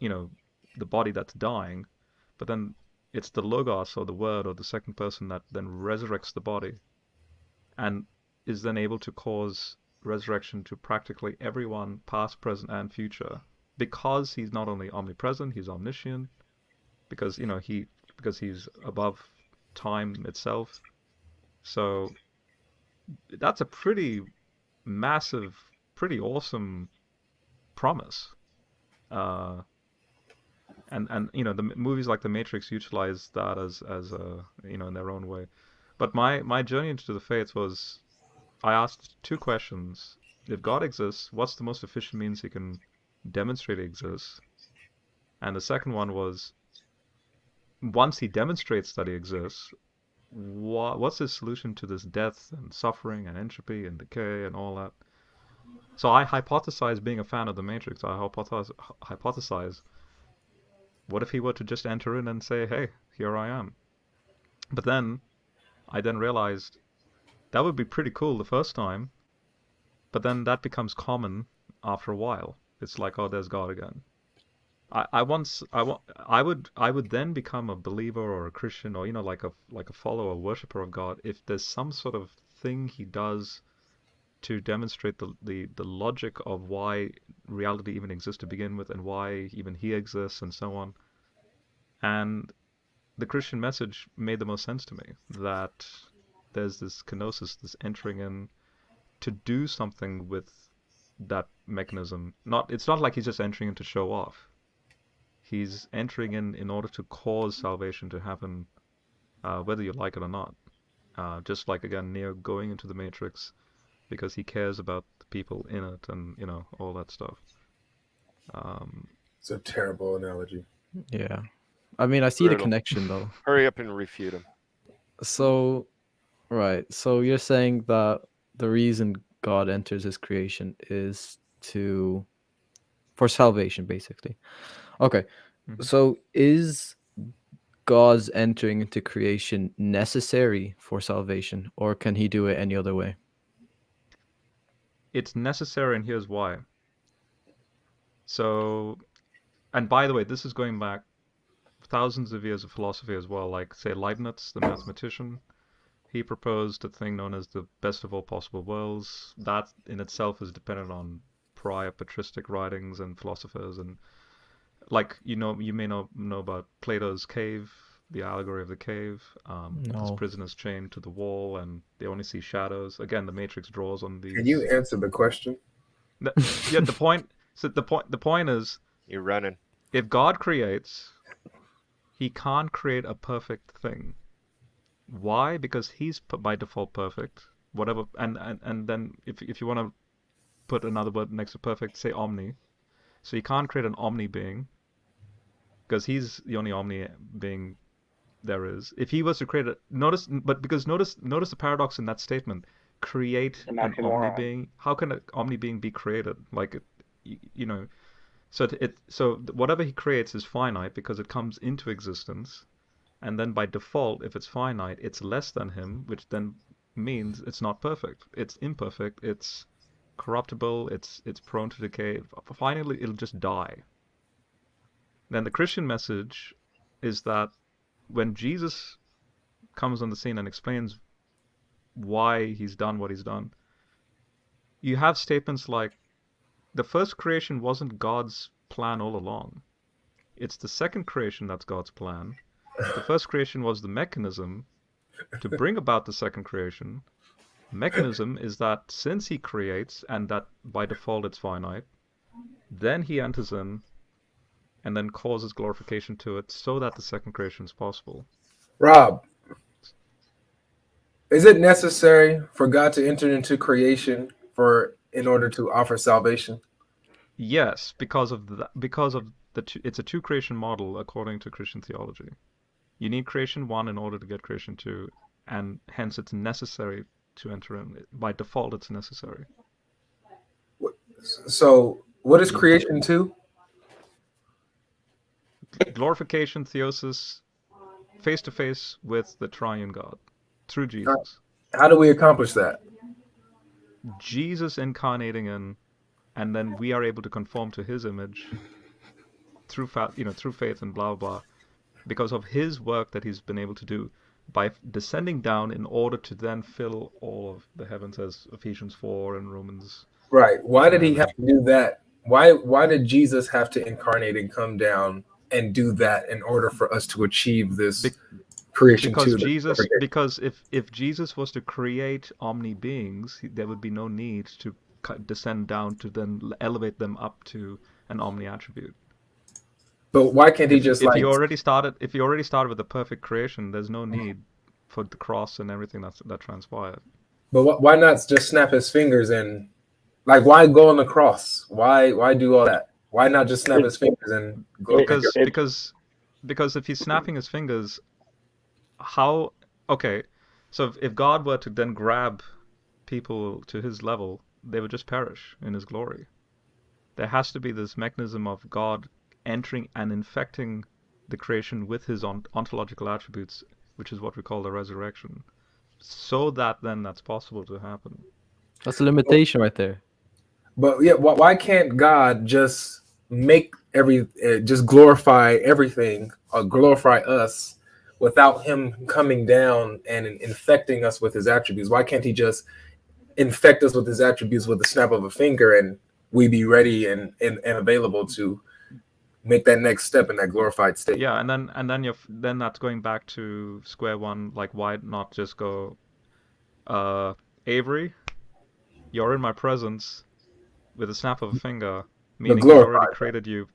the body that's dying, but then it's the Logos or the Word or the second person that then resurrects the body, and is then able to cause resurrection to practically everyone, past, present, and future, because he's not only omnipresent, he's omniscient, because because he's above time itself. So that's a pretty massive, pretty awesome promise. And the movies like The Matrix utilize that as in their own way. But my journey into the faith was, I asked two questions. If God exists, what's the most efficient means he can demonstrate he exists? And the second one was, once he demonstrates that he exists, what's his solution to this death and suffering and entropy and decay and all that? So I hypothesized, being a fan of The Matrix, I hypothesized, what if he were to just enter in and say, hey, here I am? But then I realized that would be pretty cool the first time, but then that becomes common after a while. It's like, oh, there's God again. I would then become a believer or a Christian, or like a follower, worshiper of God, if there's some sort of thing he does to demonstrate the logic of why reality even exists to begin with, and why even he exists, and so on. And the Christian message made the most sense to me, that there's this kenosis, this entering in to do something with that mechanism. It's not like he's just entering in to show off. He's entering in order to cause salvation to happen, whether you like it or not. Just like, again, Neo going into the Matrix because he cares about the people in it, and all that stuff. It's a terrible analogy. Yeah. I mean, I see the Brutal. connection, though. Hurry up and refute him. So, right. So you're saying that the reason God enters his creation is for salvation, basically. Okay. Mhm. So is God's entering into creation necessary for salvation, or can he do it any other way? It's necessary, and here's why. So, and by the way, this is going back thousands of years of philosophy as well. Like, say, Leibniz, the mathematician, he proposed a thing known as the best of all possible worlds. That in itself is dependent on prior patristic writings and philosophers, and like you may know about Plato's cave, the allegory of the cave. His No. prisoners chained to the wall, and they only see shadows. Again, the Matrix draws on these. Can you answer the question? Yeah, the point. So the point is, You're running. if God creates, he can't create a perfect thing. Why? Because he's by default perfect. Whatever, and then if you want to put another word next to perfect, say omni. So you can't create an omni being, because he's the only omni being there is. If he was to create notice the paradox in that statement. Create an omni being. How can an omni being be created? Like, So whatever he creates is finite because it comes into existence, and then by default, if it's finite, it's less than him, which then means it's not perfect. It's imperfect. It's corruptible. It's prone to decay. Finally, it'll just die. Then the Christian message is that when Jesus comes on the scene and explains why he's done what he's done, you have statements like, the first creation wasn't God's plan all along. It's the second creation that's God's plan. The first creation was the mechanism to bring about the second creation. The mechanism is that since he creates, and that by default it's finite, then he enters in and then causes glorification to it so that the second creation is possible. Rob, is it necessary for God to enter into creation in order to offer salvation? Yes, because of it's a two creation model according to Christian theology. You need creation 1 in order to get creation 2, and hence it's necessary to enter in. By default, it's necessary. So, what is creation 2? Glorification, theosis, face to face with the triune God through Jesus. How do we accomplish that? Jesus incarnating in, and then we are able to conform to his image through faith and blah blah, because of his work that he's been able to do. by descending down in order to then fill all of the heavens, as Ephesians 4 and Romans. Right. Why did he 11. have to do that? Why did Jesus have to incarnate and come down and do that in order for us to achieve this creation Because too? because if Jesus was to create omni beings, there would be no need to descend down to then elevate them up to an omni attribute. But why can't he just if you already started with the perfect creation, there's no need for the cross and everything that transpired. But why not just snap his fingers and like why go on the cross? Why do all that? Why not just snap his fingers and go? Because if he's snapping his fingers, how? Okay, so if God were to then grab people to his level, they would just perish in his glory. There has to be this mechanism of God entering and infecting the creation with his ontological attributes, which is what we call the resurrection, so that then that's possible to happen. That's a limitation right there. But yeah, why can't God just make just glorify everything or glorify us without him coming down and infecting us with his attributes? Why can't he just infect us with his attributes with the snap of a finger and we be ready and available to make that next step in that glorified state? Yeah, and then that's going back to square one. Like, why not just go, Avery, you're in my presence with a snap of a finger, meaning he's already created you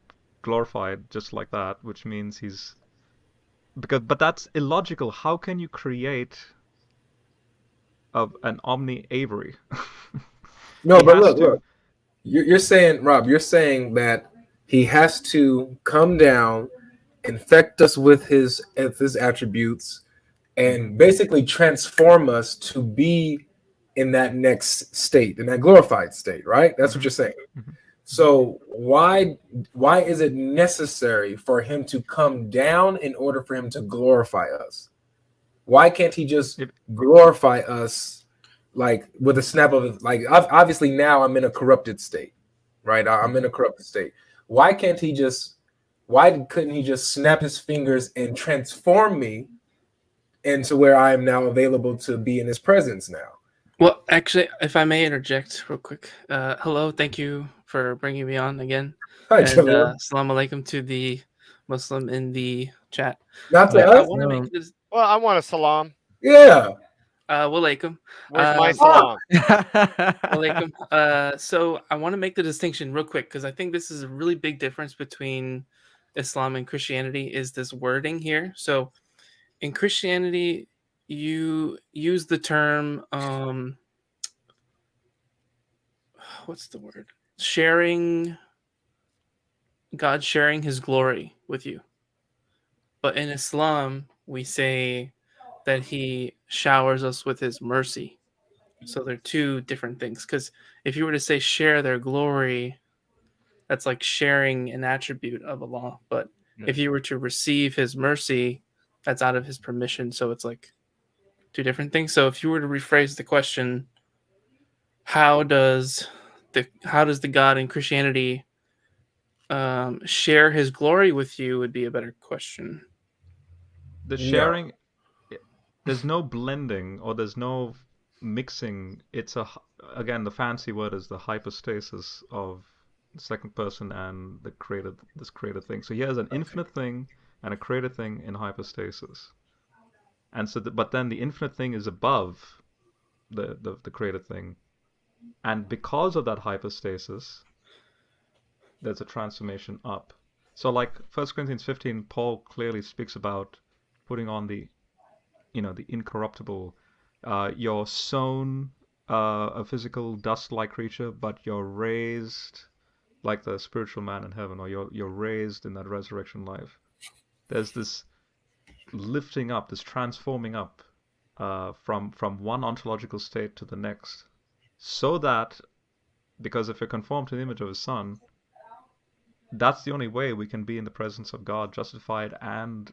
glorified just like that, which means but that's illogical. How can you create an omni Avery? No, but look, you're saying, Rob, you're saying that he has to come down, infect us with his attributes, and basically transform us to be in that next state, in that glorified state, right? That's what you're saying. So why is it necessary for him to come down in order for him to glorify us? Why can't he just glorify us like with a snap of obviously now I'm in a corrupted state, right? I'm in a corrupted state. Why couldn't he just snap his fingers and transform me into where I am now available to be in his presence now? Well, actually, if I may interject real quick. Hello, thank you for bringing me on again. Hi, and Salam alaikum to the Muslim in the chat. Not to us. Well, I want a salam. Yeah. Walaikum. Where's my salam? Walaikum. So I want to make the distinction real quick because I think this is a really big difference between Islam and Christianity is this wording here. So in Christianity, you use the term what's the word? God sharing his glory with you. But in Islam, we say that he showers us with his mercy. So they're two different things. Because if you were to say share their glory, that's like sharing an attribute of Allah. But if you were to receive his mercy, that's out of his permission. So it's like two different things. So if you were to rephrase the question, how does the God in Christianity share his glory with you would be a better question. The sharing, there's no blending or there's no mixing. It's again, the fancy word is the hypostasis of the second person and this created thing. So he has an infinite thing and a created thing in hypostasis. And so, but then the infinite thing is above the created thing. And because of that hypostasis, there's a transformation up. So like 1 Corinthians 15, Paul clearly speaks about putting on the incorruptible. You're sown a physical dust-like creature, but you're raised like the spiritual man in heaven, or you're raised in that resurrection life. There's this lifting up, this transforming up from one ontological state to the next, so that, because if you're conformed to the image of his Son, that's the only way we can be in the presence of God, justified, and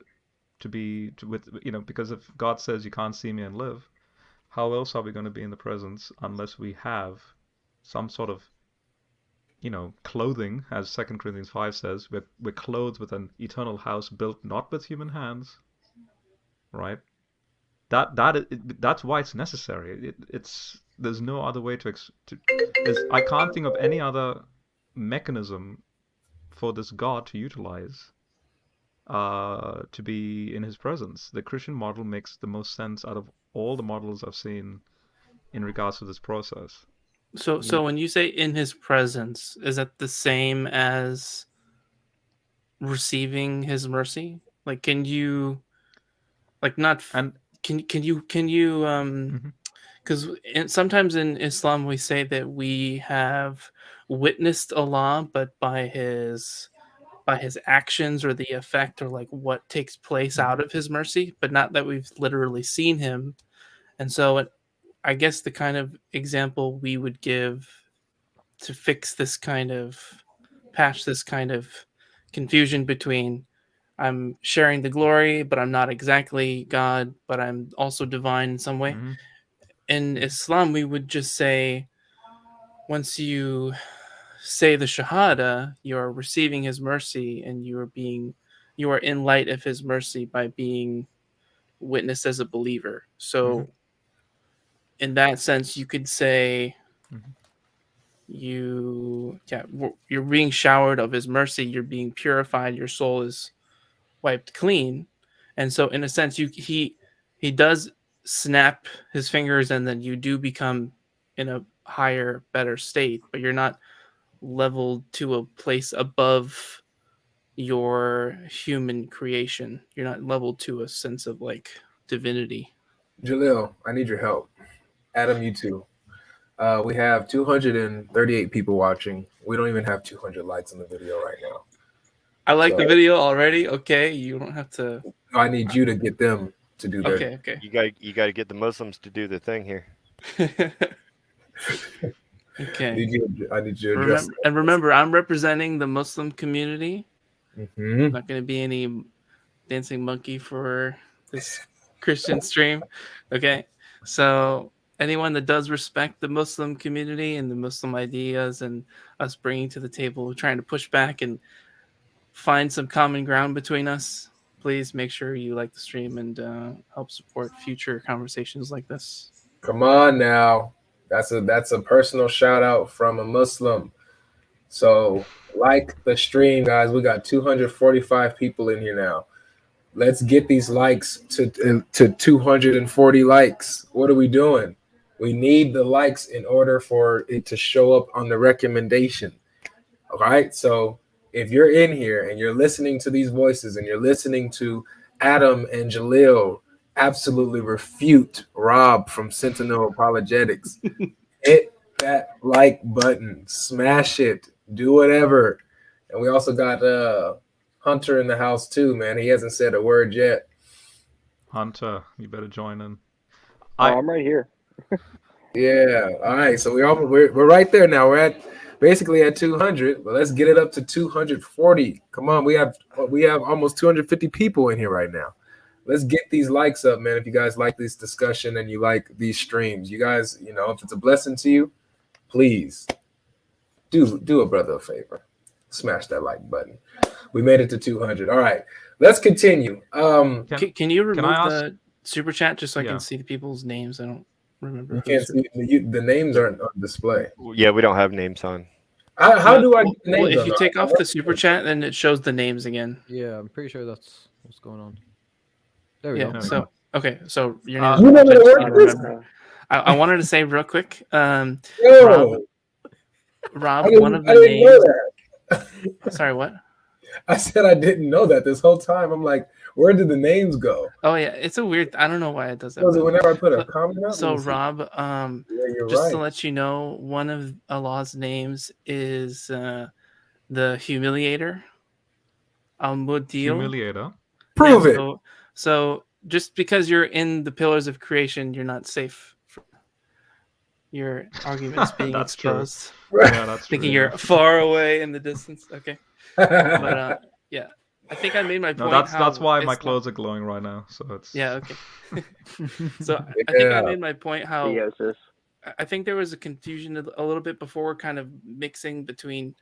because if God says you can't see me and live, how else are we going to be in the presence unless we have some sort of clothing, as 2 Corinthians 5 says, we're clothed with an eternal house built not with human hands, right? that's why it's necessary. It's there's no other way I can't think of any other mechanism for this God to utilize to be in his presence. The Christian model makes the most sense out of all the models I've seen in regards to this process. So when you say in his presence, is that the same as receiving his mercy? Like, can you, like, not and can you because sometimes in Islam we say that we have witnessed Allah, but by his actions or the effect or like what takes place out of his mercy, but not that we've literally seen him. And so I guess the kind of example we would give to fix this kind of patch this kind of confusion between I'm sharing the glory, but I'm not exactly God, but I'm also divine in some way. In Islam, we would just say, once you say the Shahada, you are receiving his mercy and you are in light of his mercy by being witnessed as a believer. So in that sense, you could say you're being showered of his mercy, you're being purified, your soul is wiped clean. And so in a sense, he does snap his fingers and then you do become in a higher, better state, but you're not leveled to a place above your human creation. You're not leveled to a sense of like divinity. Jalil, I need your help. Adam, you too. We have 238 people watching. We don't even have 200 likes on the video right now. I like the video already. Okay, you don't have to. I need you to get them to do their. Okay. You got to get the Muslims to do the thing here. Okay. I need you to address. Remember, I'm representing the Muslim community. Mm-hmm. Not going to be any dancing monkey for this Christian stream. Okay, so anyone that does respect the Muslim community and the Muslim ideas and us bringing to the table, trying to push back and find some common ground between us, please make sure you like the stream and help support future conversations like this. Come on now. That's a personal shout out from a Muslim. So like the stream, guys. We got 245 people in here now. Let's get these likes to 240 likes. What are we doing? We need the likes in order for it to show up on the recommendation. All right. So if you're in here and you're listening to these voices and you're listening to Adam and Jalil absolutely refute Rob from Sentinel Apologetics, hit that like button, smash it, do whatever. And we also got Hunter in the house too, man. He hasn't said a word yet. Hunter, you better join in. I'm right here. Yeah. All right. So we're right there now. We're basically at 200, but let's get it up to 240. Come on, we have almost 250 people in here right now. Let's get these likes up, man. If you guys like this discussion and you like these streams, you guys, if it's a blessing to you, please do a brother a favor. Smash that like button. We made it to 200. All right, let's continue. Can you remove the super chat just so I can see the people's names? I don't remember. You can't see the names aren't on display. Yeah, we don't have names on. How do I get the names if you take off the super chat, then it shows the names again. Yeah, I'm pretty sure that's what's going on. There we go. So okay, so your you name. never worked this? I wanted to say real quick, Rob, I one of the didn't know names. that. Sorry, what? I said I didn't know that this whole time. I'm like, where did the names go? Oh yeah, it's a weird. I don't know why it does that. Was it whenever I put a comment up? So Rob, just to let you know, one of Allah's names is the Humiliator, Al-Mudil. Humiliator. Prove it. So just because you're in the pillars of creation, you're not safe. Your arguments being That's exposed. True. Yeah, that's Thinking true. you're far away in the distance. Okay. But yeah, I think I made my point. No, that's why my clothes are glowing right now. So it's okay. So I think I made my point. I think there was a confusion a little bit before, kind of mixing between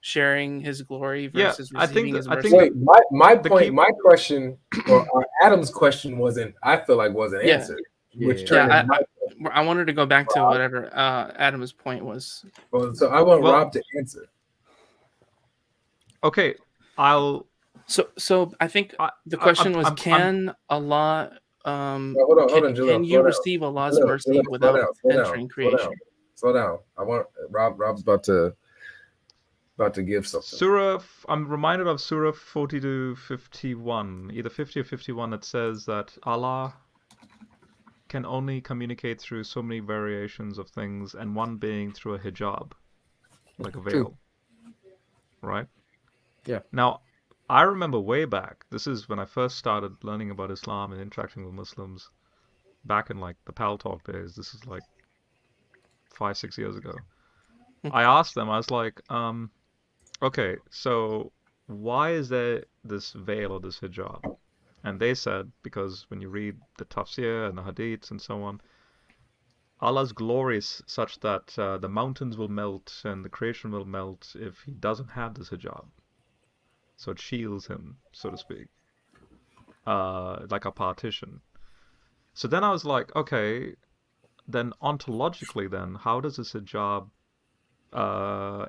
sharing his glory Yeah, versus I think receiving his I mercy? think Wait, my the point, key. my question, or Adam's question wasn't. I feel like wasn't Yeah. answered, which Yeah. turned Yeah, into my. I wanted to go back to whatever Adam's point was. Well, so I want Well, Rob to answer. okay, I'll. So I think the question was, can Allah Hold on, can Jalil, you slow down. receive Allah's Jalil, mercy Jalil, without slow down, entering creation? Slow down. I want Rob's about to give something. Surah. I'm reminded of Surah 40 to 51, either 50 or 51, that says that Allah can only communicate through so many variations of things, and one being through a hijab, like a veil. True. Right? Yeah. Now, I remember way back, this is when I first started learning about Islam and interacting with Muslims, back in like the Pal Talk days. This is like 5-6 years ago. I asked them, I was like, okay, so why is there this veil or this hijab? And they said, because when you read the tafsir and the hadiths and so on, Allah's glory is such that the mountains will melt and the creation will melt if he doesn't have this hijab. So it shields him, so to speak, like a partition. So then I was like, okay, then ontologically then, how does this hijab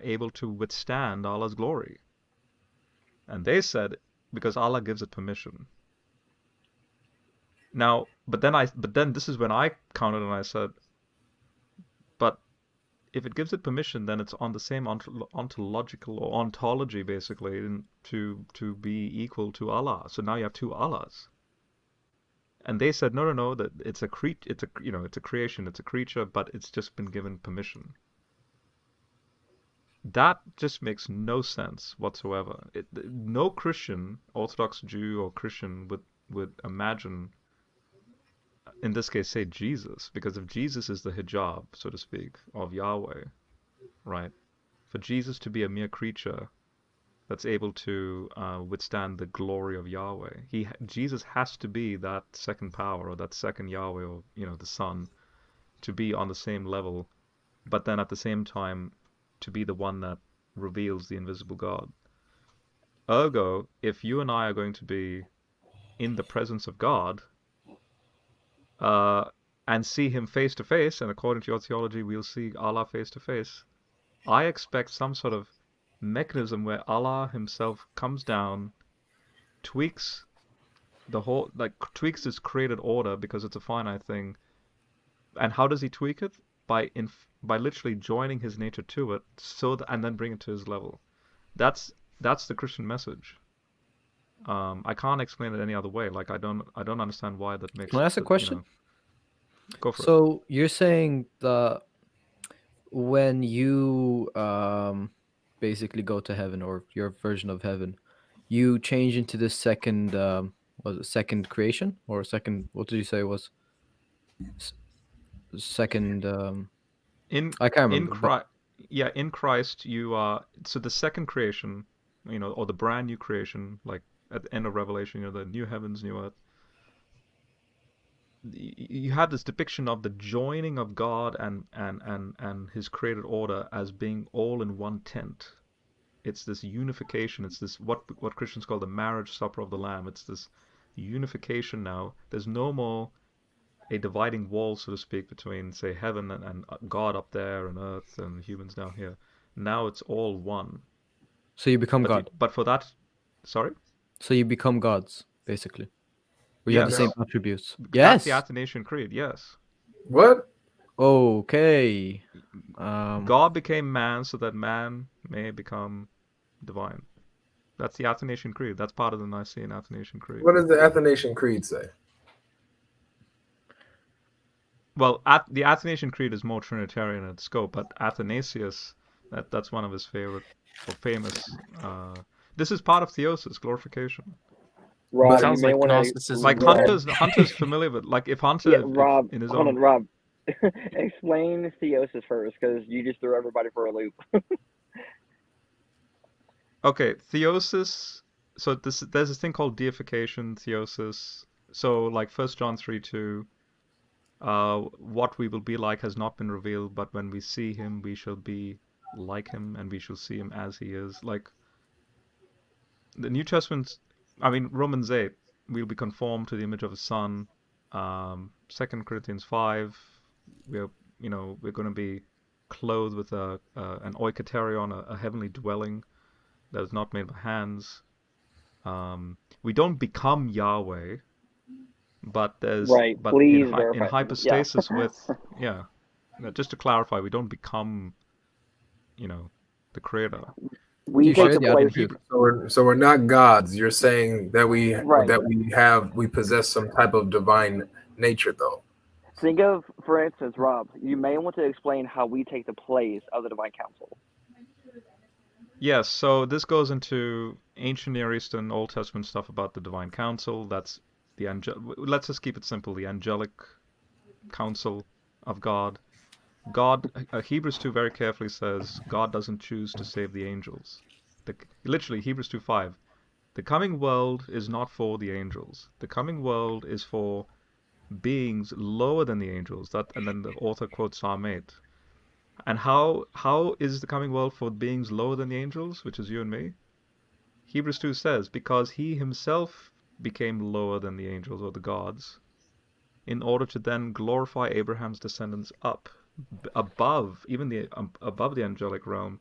able to withstand Allah's glory? And they said, because Allah gives it permission. Now, but then this is when I countered and I said, but if it gives it permission, then it's on the same ontological or ontology basically to be equal to Allah. So now you have two Allahs. And they said, no, that it's a creation, it's a creature, but it's just been given permission. That just makes no sense whatsoever. No Christian, Orthodox Jew or Christian would imagine, in this case, say Jesus, because if Jesus is the hijab, so to speak, of Yahweh, right? For Jesus to be a mere creature that's able to withstand the glory of Yahweh, Jesus has to be that second power or that second Yahweh, or the Son, to be on the same level, but then at the same time to be the one that reveals the invisible God. Ergo, if you and I are going to be in the presence of God, and see him face to face, and according to your theology, we'll see Allah face to face, I expect some sort of mechanism where Allah himself comes down, tweaks tweaks this created order, because it's a finite thing. And how does he tweak it? By literally joining his nature to it, and then bring it to his level. That's the Christian message. I can't explain it any other way. Like I don't understand why that makes. Can I ask a question? Go for it. So you're saying that when you basically go to heaven, or your version of heaven, you change into this second second creation, or second, what did you say was second I can't remember. In Christ you are, so the second creation, or the brand new creation, like at the end of Revelation, the new heavens, new earth. You have this depiction of the joining of God and his created order as being all in one tent. It's this unification. It's this what Christians call the marriage supper of the Lamb. It's this unification now. There's no more a dividing wall, so to speak, between, say, heaven and God up there and earth and humans down here. Now it's all one. So you become God. But for that, sorry? So you become gods, basically. We have the same attributes. That's Yes. the Athanasian Creed, yes. What? Okay. God became man so that man may become divine. That's the Athanasian Creed. That's part of the Nicene Athanasian Creed. What does the Athanasian Creed say? Well, the Athanasian Creed is more Trinitarian in its scope, but Athanasius, that's one of his favorite or famous. This is part of theosis, glorification. Rob, sounds you may like wanna- Gnosticism. Like Hunter's familiar with, like if Hunter Yeah, Rob, in his hold own. on, Rob. Explain theosis first, because you just threw everybody for a loop. Okay, theosis. So there's this thing called deification, theosis. So like 1 John 3:2, what we will be like has not been revealed, but when we see him, we shall be like him, and we shall see him as he is. Like the New Testament, I mean Romans 8, we'll be conformed to the image of his Son. 2 Corinthians 5, we're going to be clothed with an oikaterion, a heavenly dwelling that is not made by hands. We don't become Yahweh, but there's Right. but Please in verify. hypostasis Yeah. with just to clarify, we don't become the creator. We You take should, the yeah, I place. didn't hear. So we're not gods. You're saying that Right. we possess some type of divine nature, though. Think of, for instance, Rob. You may want to explain how we take the place of the divine council. Yes, so this goes into ancient Near Eastern Old Testament stuff about the divine council. That's the let's just keep it simple, the angelic council of God. Hebrews 2 very carefully says God doesn't choose to save the angels. Literally, Hebrews 2:5. The coming world is not for the angels. The coming world is for beings lower than the angels. And then the author quotes Psalm 8. And how is the coming world for beings lower than the angels, which is you and me? Hebrews 2 says, because he himself became lower than the angels or the gods, in order to then glorify Abraham's descendants up above the angelic realm,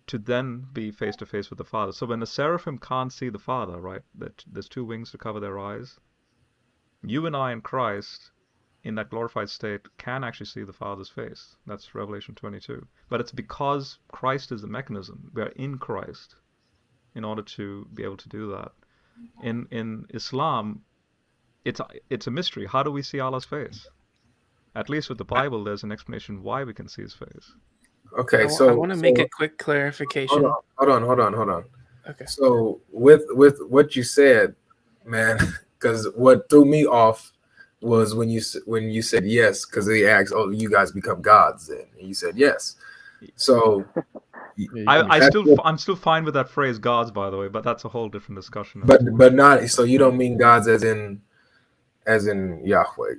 to then be face to face with the Father. So when the seraphim can't see the Father, right, that there's two wings to cover their eyes, you and I in Christ, in that glorified state, can actually see the Father's face. That's Revelation 22. But it's because Christ is the mechanism. We are in Christ in order to be able to do that. In Islam, it's a mystery. How do we see Allah's face? At least with the Bible, there's an explanation why we can see his face. Okay, I want to make a quick clarification. Hold on. Okay. So with what you said, man, because what threw me off was when you said yes, because they asked, "Oh, you guys become gods?" Then and you said yes. So I'm still fine with that phrase "gods," by the way, but that's a whole different discussion. But not so you don't mean gods as in Yahweh,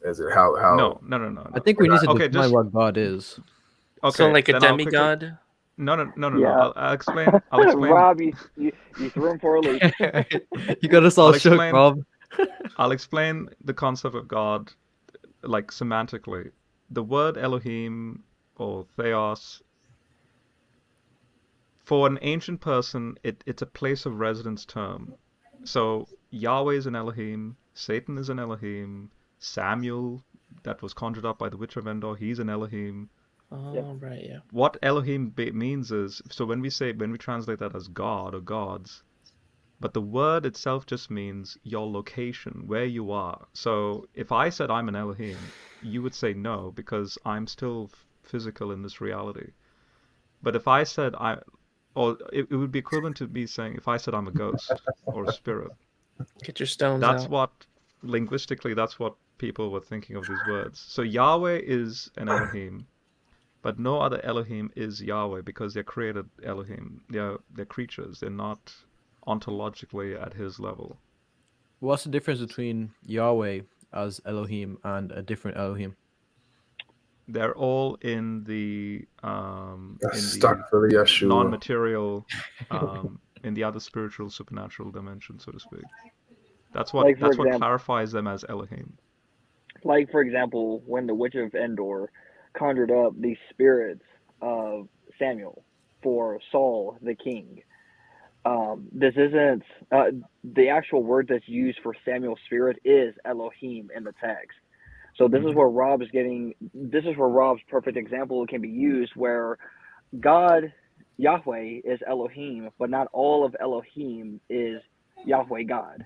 as in how? No. I think we need to define what God is. Okay, so like a then I'll demigod? No. Yeah. I'll explain. Rob, you threw him for a loop. You got us all shook, Rob. I'll explain the concept of God, like semantically. The word Elohim or Theos, for an ancient person, it's a place of residence term. So Yahweh is an Elohim, Satan is an Elohim, Samuel, that was conjured up by the witch of Endor, he's an Elohim. Oh, right, yeah. What Elohim means is, so when we translate that as God or gods, but the word itself just means your location, where you are. So if I said I'm an Elohim, you would say no, because I'm still physical in this reality. But if I said it would be equivalent to me saying if I said I'm a ghost or a spirit. Get your stones That's out. what, linguistically, that's what people were thinking of these words. So Yahweh is an Elohim, but no other Elohim is Yahweh because they're created Elohim. They're creatures. They're not ontologically at his level. What's the difference between Yahweh as Elohim and a different Elohim? They're all in the Yeshua. non-material, in the other spiritual, supernatural dimension, so to speak. That's what Like, for what example- clarifies them as Elohim. Like, for example, when the Witch of Endor conjured up these spirits of Samuel for Saul the king, this isn't the actual word that's used for Samuel's spirit is Elohim in the text. So this is where Rob's perfect example can be used, where God, Yahweh, is Elohim, but not all of Elohim is Yahweh God,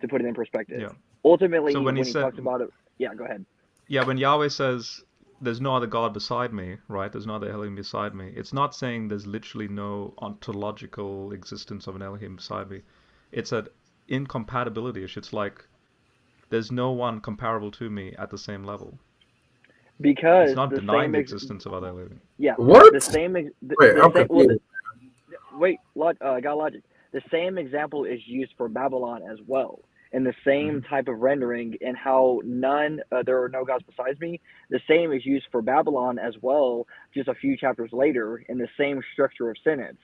to put it in perspective. Yeah. Ultimately, So when he said, talks about it, yeah, go ahead. Yeah, when Yahweh says there's no other God beside me, right? There's no other Elohim beside me. It's not saying there's literally no ontological existence of an Elohim beside me. It's an incompatibility issue. It's like there's no one comparable to me at the same level. Because it's not the denying same the existence of other Elohim. Yeah. What? The same. Wait, I'm confused. Got logic. The same example is used for Babylon as well. And the same type of rendering and how there are no gods besides me, the same is used for Babylon as well, just a few chapters later in the same structure of sentence.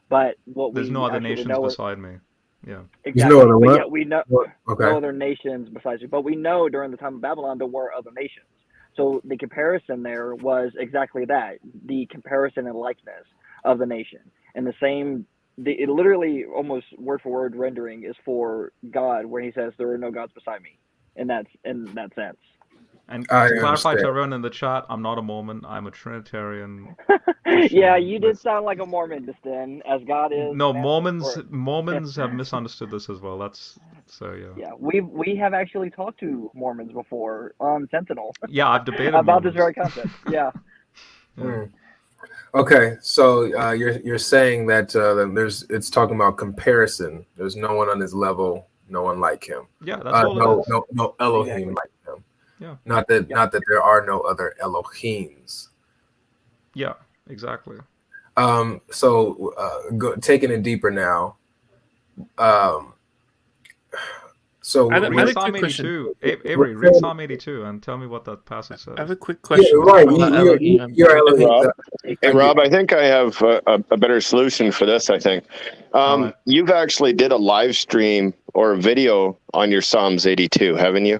But what There's we no other actually nations know is beside me. Yeah. exactly. There's no other But what? yet we know Okay. no other nations besides you. But we know during the time of Babylon there were other nations. So the comparison there was exactly that, the comparison and likeness of the nation. And the same, it literally almost word for word rendering is for God, where he says, there are no gods beside me. And that's in that sense. And I to clarify to understand. everyone in the chat, I'm not a Mormon. I'm a Trinitarian. Yeah, you did with- sound like a Mormon just then, as God is. No, man, Mormons have misunderstood this as well. That's so yeah. Yeah, we have actually talked to Mormons before on Sentinel. Yeah, I've debated about this Mormons. very concept. Yeah. Yeah. Okay, so you're saying that it's talking about comparison. There's no one on his level, no one like him. Yeah, that's all it is. No Elohim like him. Yeah. Not that there are no other Elohims. Yeah, exactly. Taking it deeper now. So I have a Read quick Psalm question. 82. Avery, read Psalm 82 and tell me what that passage says. I have a quick question. right. about Elohim. You're Elohim. Hey, Rob, I think I have a better solution for this, I think. right. You've actually did a live stream or a video on your Psalms 82, haven't you?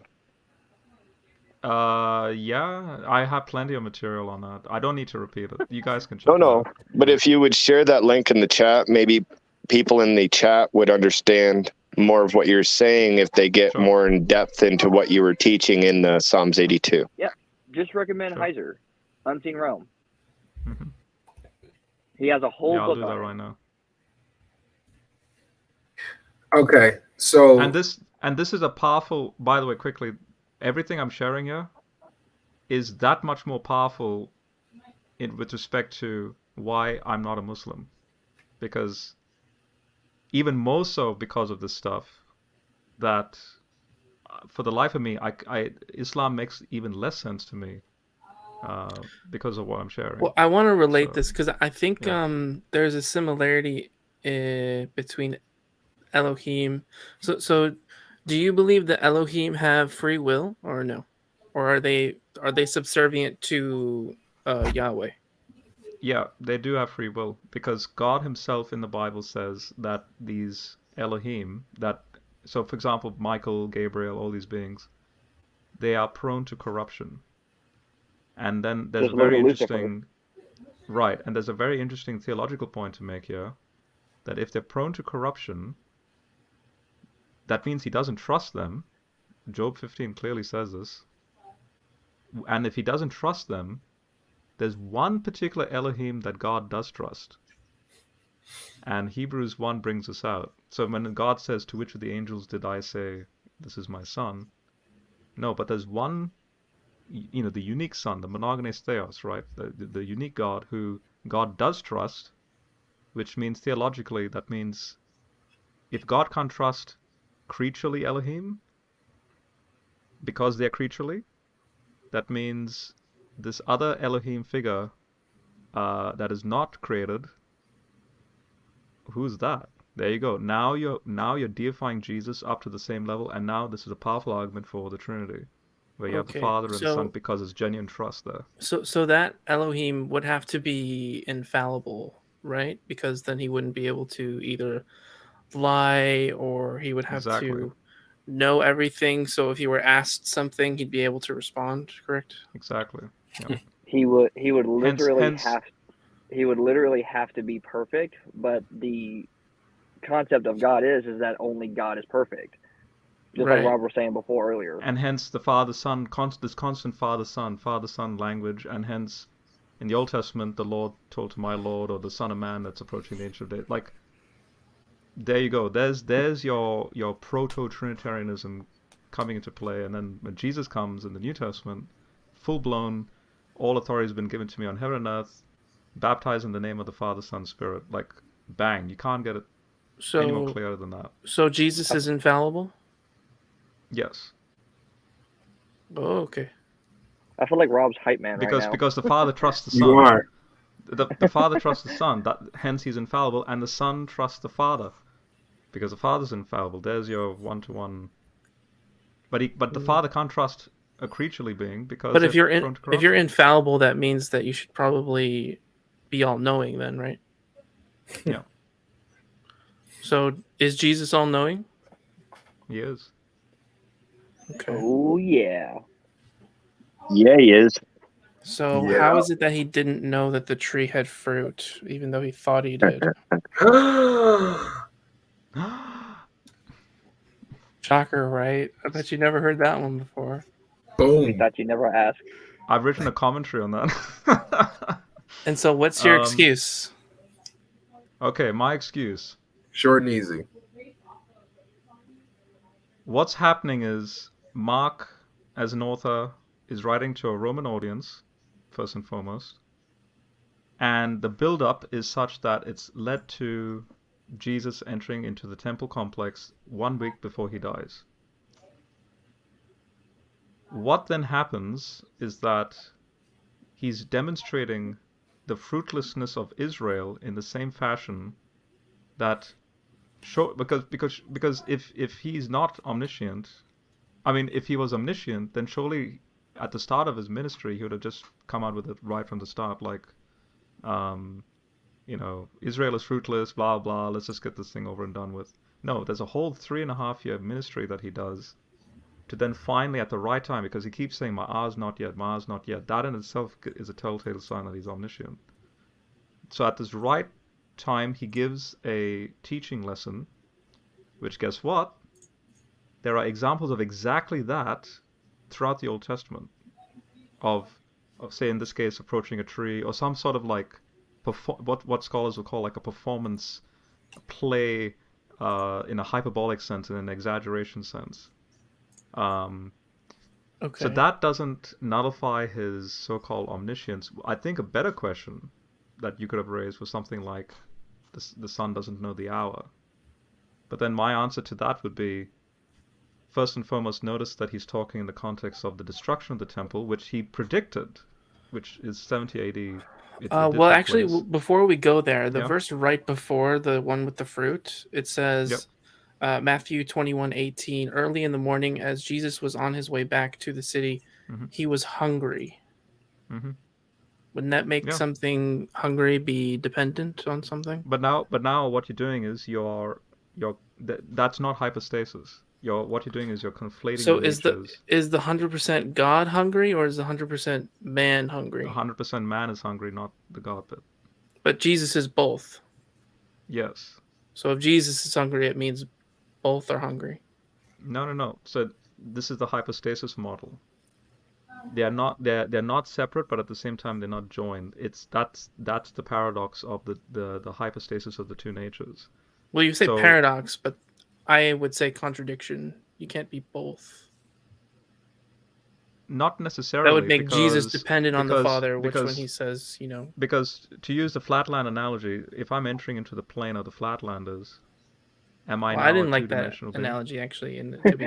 Yeah, I have plenty of material on that. I don't need to repeat it. You guys can check it No. out. But if you would share that link in the chat, maybe people in the chat would understand more of what you're saying if they get Sure. more in depth into what you were teaching in the Psalms 82. Yeah. Just recommend Sure. Heiser, Unseen Realm. Mhm. He has a whole Yeah, I'll book do that on it. right now. Okay, so And this is a powerful, by the way, quickly, everything I'm sharing here is that much more powerful with respect to why I'm not a Muslim. Because even more so because of this stuff, that for the life of me, Islam makes even less sense to me because of what I'm sharing. Well, I want to relate So, this because I think yeah. there's a similarity between Elohim. So do you believe that Elohim have free will or no, or are they subservient to Yahweh? Yeah, they do have free will because God himself in the Bible says that these Elohim, so for example, Michael, Gabriel, all these beings, they are prone to corruption. And then there's Just a very look at Lucifer. interesting, right, and there's a very interesting theological point to make here, that if they're prone to corruption, that means he doesn't trust them. Job 15 clearly says this. And if he doesn't trust them, there's one particular Elohim that God does trust. And Hebrews 1 brings this out. So when God says, to which of the angels did I say, this is my son? No, but there's one, the unique son, the monogenes theos, right? The unique God who God does trust, which means theologically, that means if God can't trust creaturely Elohim, because they're creaturely, that means this other Elohim figure that is not created, who's that? There you go. Now you're deifying Jesus up to the same level, and now this is a powerful argument for the Trinity, where you have the Okay, Father and the so- Son because it's genuine trust there. So that Elohim would have to be infallible, right? Because then he wouldn't be able to either lie or he would have Exactly. to know everything. So if he were asked something, he'd be able to respond, correct? Exactly. Yeah. He would literally hence- have to be perfect, but the concept of God is that only God is perfect. Just Right. like Rob was saying before earlier. And hence the Father-Son, this constant Father-Son language, and hence in the Old Testament, the Lord told to my Lord, or the Son of Man that's approaching the Ancient of Days. Like, there you go. There's your proto-Trinitarianism coming into play. And then when Jesus comes in the New Testament, full-blown, all authority has been given to me on heaven and earth, baptized in the name of the Father, Son, Spirit. Like, bang. You can't get it any more So clearer than that. so Jesus is infallible? Yes. Oh, okay. I feel like Rob's hype man right now. Because the Father trusts the Son. you are. The Father trusts the Son, hence he's infallible, and the Son trusts the Father, because the Father's infallible. There's your one-to-one But the Father can't trust a creaturely being because. But if they're you're prone to if you're corruption. infallible, that means that you should probably be all knowing, then, right? Yeah, So is Jesus all knowing? he is. Okay. Oh yeah. Yeah, he is. So Yeah. how is it that he didn't know that the tree had fruit, even though he thought he did? Shocker, right? I bet you never heard that one before. We Boom. thought you never asked. I've written a commentary on that. And so what's your Um, excuse? Okay, my excuse. Short and easy. What's happening is Mark, as an author, is writing to a Roman audience, first and foremost. And the build-up is such that it's led to Jesus entering into the temple complex 1 week before he dies. What then happens is that he's demonstrating the fruitlessness of Israel in the same fashion that because if he's not omniscient, I mean, if he was omniscient, then surely at the start of his ministry he would have just come out with it right from the start, like, Israel is fruitless, blah blah. Let's just get this thing over and done with. No, there's a whole 3.5-year ministry that he does to then finally, at the right time, because he keeps saying, "My hour's not yet, my hour's not yet." That in itself is a telltale sign that he's omniscient. So at this right time, he gives a teaching lesson, which, guess what? There are examples of exactly that throughout the Old Testament, of say in this case approaching a tree, or some sort of like what scholars will call like a performance play in a hyperbolic sense, in an exaggeration sense. Okay. So that doesn't nullify his so-called omniscience. I think a better question that you could have raised was something like, the Son doesn't know the hour. But then my answer to that would be, first and foremost, notice that he's talking in the context of the destruction of the temple, which he predicted, which is 70 AD. Well, actually, before we go there, the Yeah. verse right before the one with the fruit, it says, Matthew 21:18, early in the morning, as Jesus was on his way back to the city, he was hungry. Wouldn't that make something hungry be dependent on something? But now what you're doing is that's not hypostasis. What you're doing is you're conflating. So the is the 100% God hungry, or is the 100% man hungry? 100% man is hungry, not the God bit. But Jesus is both. Yes. So if Jesus is hungry, it means both are hungry. No. So this is the hypostasis model. They're not separate, but at the same time they're not joined. That's the paradox of the hypostasis of the two natures. Well, you say paradox, but I would say contradiction. You can't be both. Not necessarily. That would make Jesus dependent on the Father, which when he says, Because to use the flatland analogy, if I'm entering into the plane of the flatlanders, am I now I didn't a like that two-dimensional being? analogy, actually.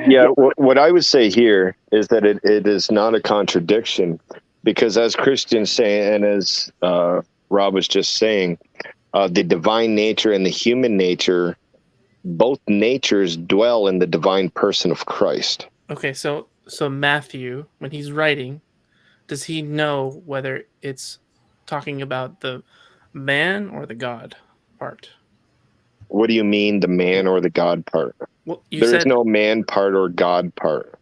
Yeah, what I would say here is that it is not a contradiction, because as Christians say, and as Rob was just saying, the divine nature and the human nature, both natures dwell in the divine person of Christ. Okay, so Matthew, when he's writing, does he know whether it's talking about the man or the God part? What do you mean, the man or the God part? Well, there is no man part or God part.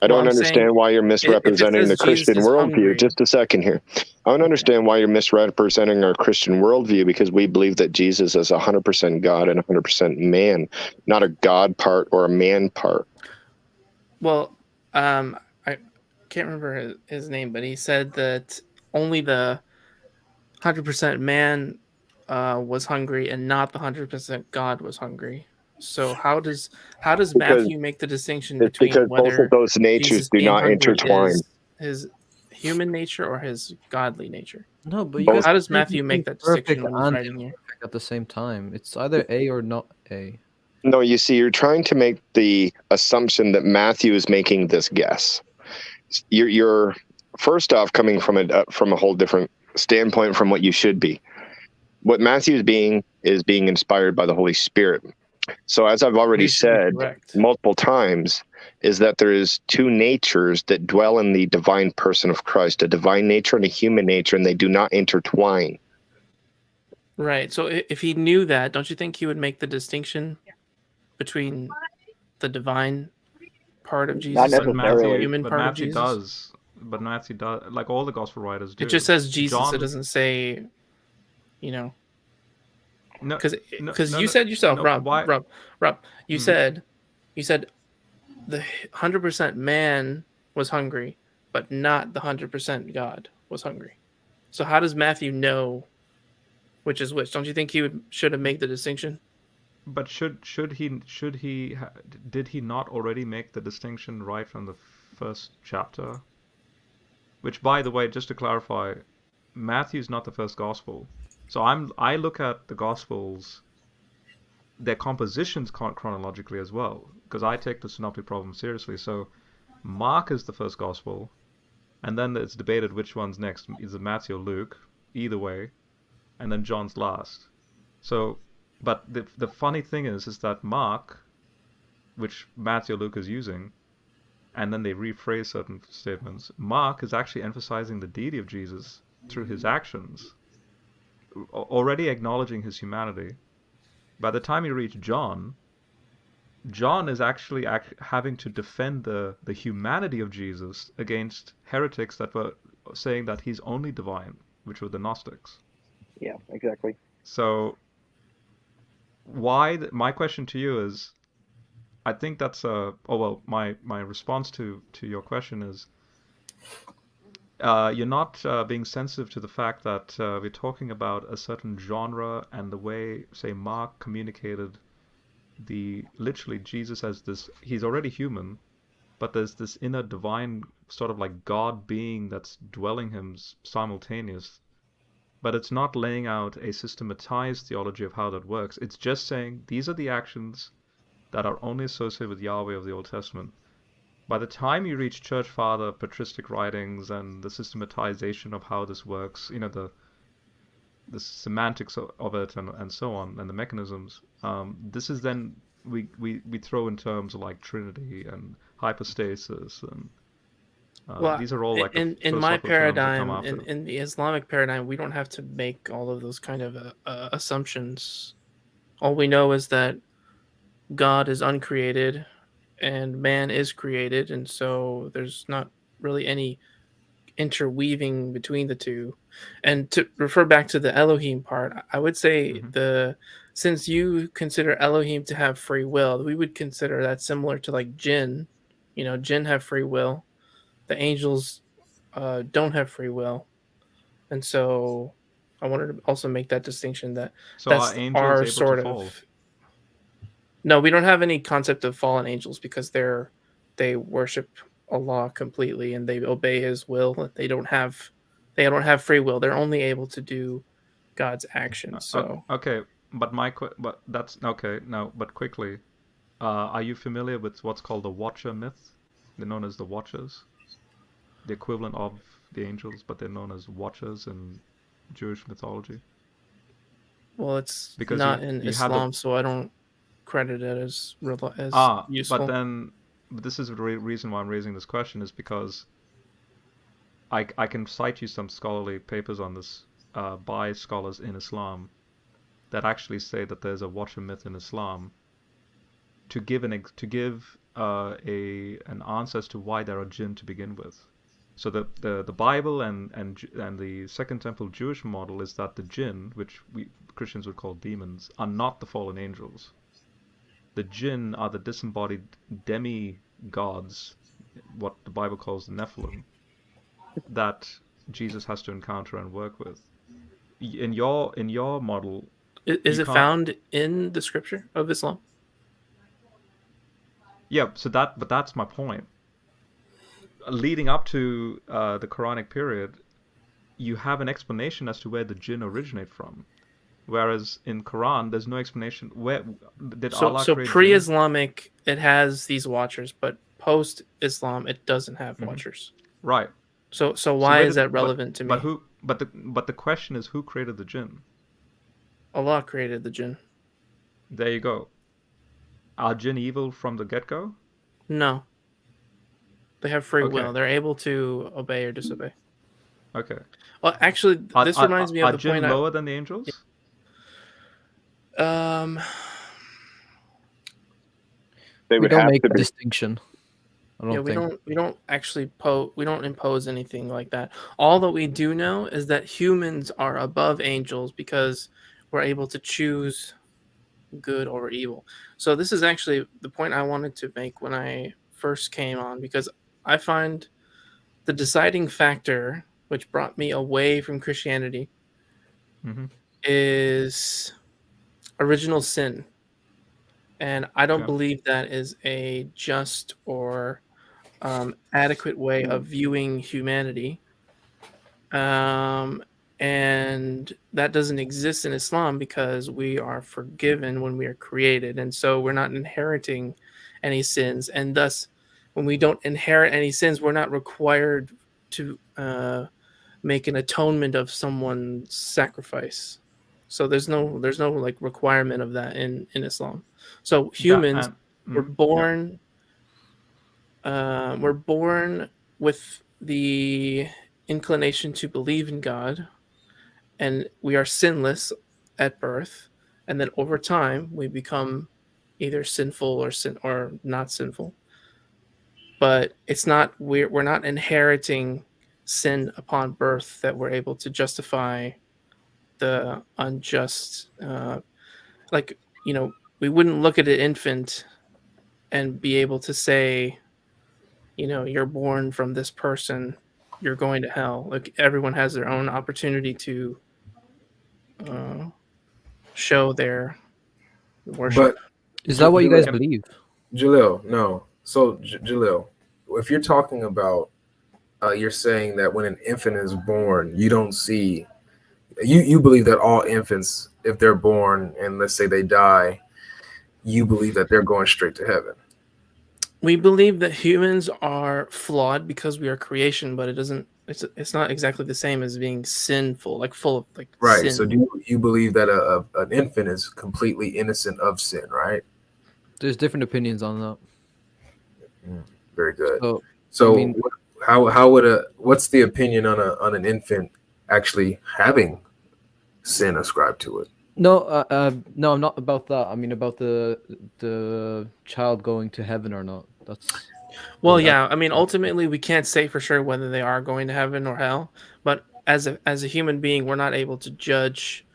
I don't understand why you're misrepresenting the Christian worldview. Just a second here. I don't understand why you're misrepresenting our Christian worldview, because we believe that Jesus is 100% God and 100% man, not a God part or a man part. Well, I can't remember his name, but he said that only the 100% man was hungry and not the 100% God was hungry. So how does Matthew make the distinction between because whether both of those natures Jesus do being not hungry intertwine? is his human nature or his godly nature? No, but how does Matthew make that distinction when he's and writing here? at the same time? It's either A or not A. No, you see, you're trying to make the assumption that Matthew is making this guess. You're first off coming from a whole different standpoint from what you should be. What Matthew is being inspired by the Holy Spirit. So as I've already He's gonna be said correct. multiple times, is that there is two natures that dwell in the divine person of Christ, a divine nature and a human nature, and they do not intertwine. Right. So if he knew that, don't you think he would make the distinction between the divine part of Jesus Not and the necessarily. human part of Jesus? But Matthew does, like all the gospel writers do. It just says Jesus. John, It doesn't say, no. no, Because no, you no, said yourself, no, Rob. why? Rob. You Mhm. said the 100% man was hungry, but not the 100% God was hungry. So how does Matthew know which is which? Don't you think he should have made the distinction? But did he not already make the distinction right from the first chapter? Which, by the way, just to clarify, Matthew's not the first gospel. So I look at the gospels, their compositions chronologically as well, because I take the synoptic problem seriously. So Mark is the first gospel, and then it's debated which one's next, is it Matthew or Luke, either way, and then John's last. So, but the funny thing is that Mark, which Matthew or Luke is using, and then they rephrase certain statements, Mark is actually emphasizing the deity of Jesus through his actions, already acknowledging his humanity. By the time you reach John, John is actually having to defend the humanity of Jesus against heretics that were saying that he's only divine, which were the Gnostics. Yeah, exactly. So my question to you is, I think that's my response to your question is, you're not being sensitive to the fact that we're talking about a certain genre and the way, say, Mark communicated literally Jesus as this, he's already human, but there's this inner divine sort of like God being that's dwelling him simultaneous. But it's not laying out a systematized theology of how that works. It's just saying these are the actions that are only associated with Yahweh of the Old Testament. By the time you reach church father, patristic writings, and the systematization of how this works, the semantics of it and so on, and the mechanisms, this is then we throw in terms like Trinity and hypostasis, and these are all like in my paradigm, in the Islamic paradigm, we don't have to make all of those kind of assumptions. All we know is that God is uncreated and man is created, and so there's not really any interweaving between the two. And to refer back to the Elohim part, I would say since you consider Elohim to have free will, we would consider that similar to like jinn. Jinn have free will. The angels don't have free will, and so I wanted to also make that distinction that that's our sort of. No, we don't have any concept of fallen angels because they worship Allah completely and they obey His will. They don't have free will. They're only able to do God's actions. So okay, but that's okay. Now, but quickly, are you familiar with what's called the Watcher myth? They're known as the Watchers, the equivalent of the angels, but they're known as Watchers in Jewish mythology. Well, it's because not in Islam, so I don't credit it as useful. But then this is the reason why I'm raising this question is because I can cite you some scholarly papers on this by scholars in Islam that actually say that there's a Watcher myth in Islam to give an answer as to why there are jinn to begin with. So the Bible and the Second Temple Jewish model is that the jinn, which we Christians would call demons, are not the fallen angels. The jinn are the disembodied demi-gods, what the Bible calls the Nephilim, that Jesus has to encounter and work with. In your model, is it found in the scripture of Islam? Yeah, but that's my point. Leading up to the Quranic period, you have an explanation as to where the jinn originate from. Whereas in Quran, there's no explanation. Where did Allah create? So pre-Islamic, it has these watchers, but post-Islam, it doesn't have watchers. Right. So why is that relevant to me? But the question is, who created the jinn? Allah created the jinn. There you go. Are jinn evil from the get-go? No. They have free Okay. will. They're able to obey or disobey. Okay. Well, actually, this reminds me of Are the jinn point lower than the angels? They We would don't have make to a be. distinction. I don't think. we don't actually we don't impose anything like that. All that we do know is that humans are above angels because we're able to choose good over evil. So this is actually the point I wanted to make when I first came on, because I find the deciding factor which brought me away from Christianity Mm-hmm. is original sin. And I don't Okay. believe that is a just or adequate way of viewing humanity. And that doesn't exist in Islam because we are forgiven when we are created. And so we're not inheriting any sins. And thus, when we don't inherit any sins, we're not required to make an atonement of someone's sacrifice. So there's no like requirement of that in Islam. So humans were born we're born with the inclination to believe in God, and we are sinless at birth, and then over time we become either sinful or not sinful. But it's not we're not inheriting sin upon birth that we're able to justify the unjust like, you know, we wouldn't look at an infant and be able to say, you know, you're born from this person, you're going to hell. Like, everyone has their own opportunity to show their worship. But Is that what you guys believe? Jalil, no. So Jalil, if you're talking about, you're saying that when an infant is born, you don't see. You believe that all infants, if they're born and let's say they die, you believe that they're going straight to heaven. We believe that humans are flawed because we are creation, but it's not exactly the same as being sinful, like full of like Right. sin. So do you believe that an infant is completely innocent of sin, right? There's different opinions on that. Very good. So, So I mean, how would what's the opinion on an infant actually having sin ascribed to it? no, no, I'm not about that. I mean about the child going to heaven or not. That's Well, yeah, I mean, ultimately, we can't say for sure whether they are going to heaven or hell. But as a human being, we're not able to judge.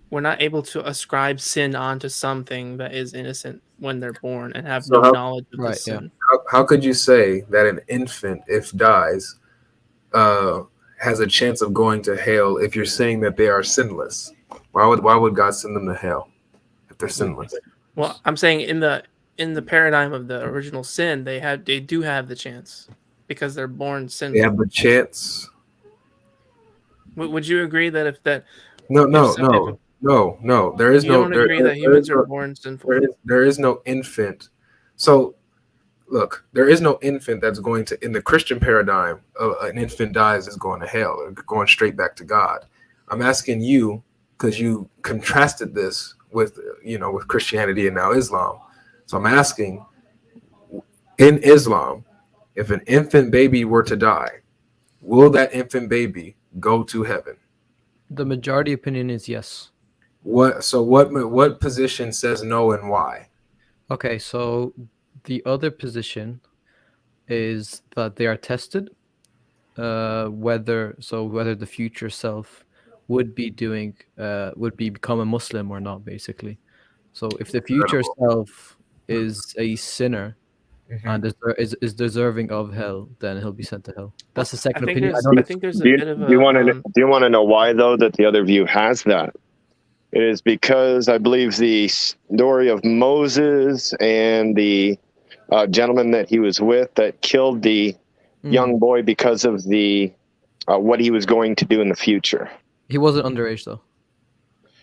We're not able to ascribe sin onto something that is innocent when they're born and have no knowledge of the sin. How could you say that an infant, if dies, has a chance of going to hell if you're saying that they are sinless? Why would God send them to hell if they're sinless? Well, I'm saying in the paradigm of the original sin, they do have the chance because they're born sinful. They have the chance. Would you agree that if that? No. There is you no. don't agree that humans are born sinful. There is no infant. So, look, there is no infant that's going to, in the Christian paradigm, an infant dies is going to hell or going straight back to God. I'm asking you because you contrasted this with with Christianity and now Islam. So I'm asking, in Islam, if an infant baby were to die, will that infant baby go to heaven? the majority opinion is yes. What position says no and why? Okay, so the other position is that they are tested, whether the future self would become a Muslim or not, basically. So if the future self is a sinner and is deserving of hell, then he'll be sent to hell. That's the second opinion. I think there's a bit of a. Do you want to know why though that the other view has that? It is because I believe the story of Moses and the gentleman that he was with that killed the young boy because of the what he was going to do in the future. He wasn't underage though.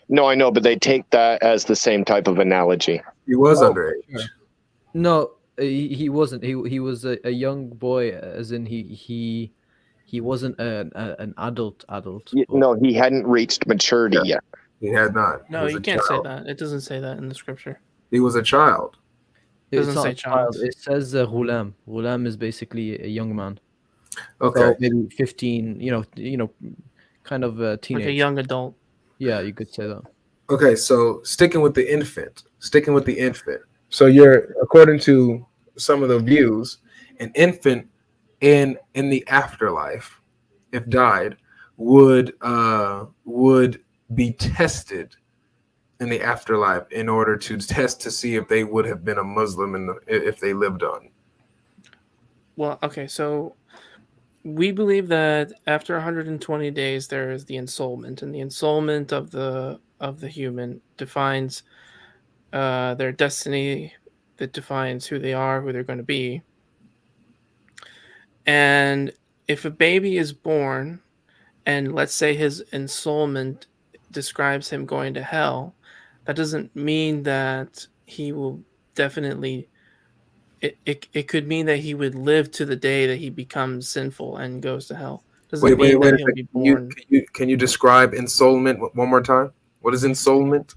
No, I know, but they take that as the same type of analogy. He was underage. Sure. No, he wasn't. He was a young boy, as in he wasn't an adult. No, he hadn't reached maturity yet. He had not. No, you can't say that. It doesn't say that in the scripture. He was a child. Doesn't not say a child. child. It says ghulam. Ghulam is basically a young man. Okay. So maybe 15. Kind of a Like teenage. a young adult. Yeah, you could say that. Okay, so sticking with the infant. So you're, according to some of the views, an infant in the afterlife, if died, would be tested in the afterlife in order to test to see if they would have been a Muslim if they lived on. Well, okay, so we believe that after 120 days there is the ensoulment, and the ensoulment of the human defines their destiny, that defines who they are, who they're going to be. And if a baby is born, and let's say his ensoulment describes him going to hell, that doesn't mean that he will definitely. It could mean that he would live to the day that he becomes sinful and goes to hell. Doesn't Wait mean a that he'll be second. born. Can you describe ensoulment one more time? What is ensoulment?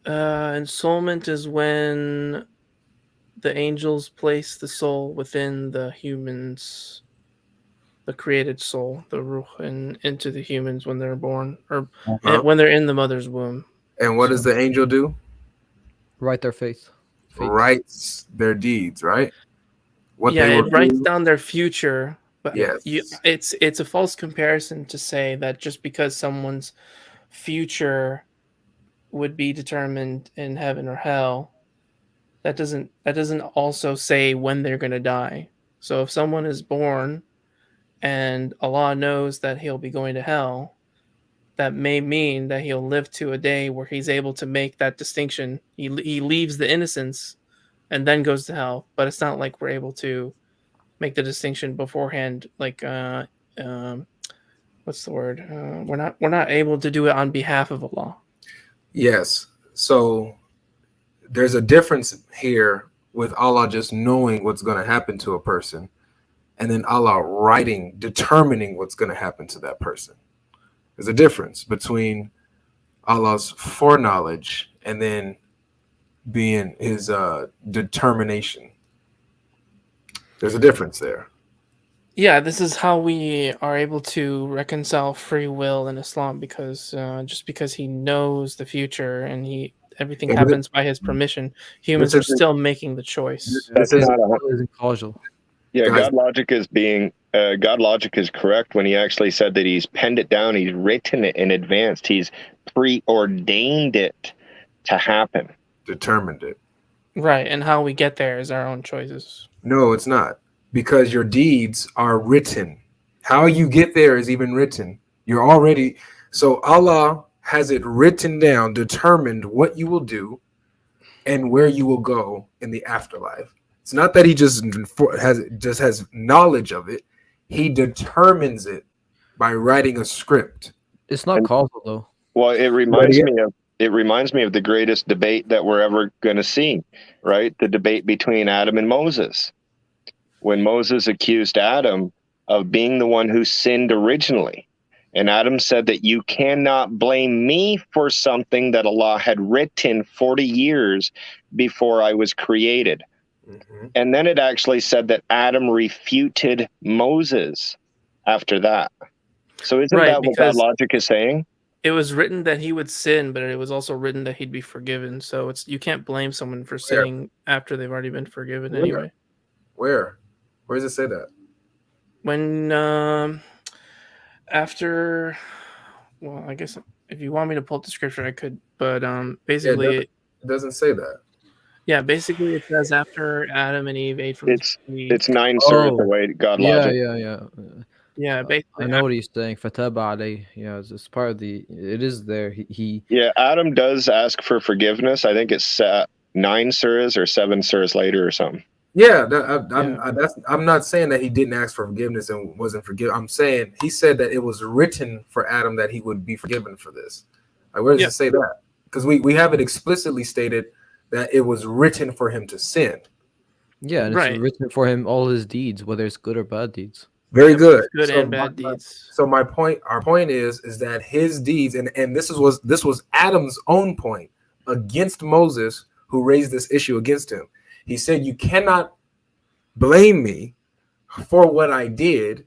Ensoulment is when the angels place the soul within the humans, the created soul, the ruh, into the humans when they're born, or when they're in the mother's womb. And what does the angel do? Write their fate. Writes their deeds, right? It writes down their future. But yes, it's a false comparison to say that just because someone's future would be determined in heaven or hell, that doesn't also say when they're going to die. So if someone is born and Allah knows that he'll be going to hell, that may mean that he'll live to a day where he's able to make that distinction. He leaves the innocence and then goes to hell, but it's not like we're able to make the distinction beforehand. Like what's the word? We're not able to do it on behalf of Allah. Yes. So there's a difference here with Allah just knowing what's going to happen to a person, and then Allah determining what's going to happen to that person. There's a difference between Allah's foreknowledge and then being his determination. There's a difference there. Yeah, this is how we are able to reconcile free will in Islam, because just because he knows the future and everything happens by his permission, humans are still making the choice. That's not causal. Yeah, God logic is correct when he actually said that he's penned it down, he's written it in advance, he's preordained it to happen, determined it. Right, and how we get there is our own choices. No, it's not, because your deeds are written. How you get there is even written. You're already, so Allah has it written down, determined what you will do and where you will go in the afterlife. It's not that he just has knowledge of it. He determines it by writing a script. It's not causal though. Well, it reminds me of the greatest debate that we're ever going to see, right? The debate between Adam and Moses. When Moses accused Adam of being the one who sinned originally. And Adam said that you cannot blame me for something that Allah had written 40 years before I was created. Mm-hmm. And then it actually said that Adam refuted Moses after that. So isn't that what that logic is saying? It was written that he would sin, but it was also written that he'd be forgiven. So you can't blame someone for sinning after they've already been forgiven anyway. Where does it say that? When after, well, I guess if you want me to pull up the scripture, I could. But basically, it doesn't say that. Yeah, basically it says after Adam and Eve ate from the tree. It's 9 surahs the way God logic. Yeah, basically. I know what he's saying. Fataba alayh. Yeah, it's part of the. It is there. Yeah, Adam does ask for forgiveness. I think it's 9 surahs or 7 surahs later or something. Yeah, I'm not saying that he didn't ask for forgiveness and wasn't forgiven. I'm saying he said that it was written for Adam that he would be forgiven for this. Like, where does it say that? Because we have it explicitly stated that it was written for him to sin. Yeah, and it's written for him all his deeds, whether it's good or bad deeds. Very good. Good and bad deeds. So our point is that his deeds, and this was Adam's own point against Moses, who raised this issue against him. He said, you cannot blame me for what I did,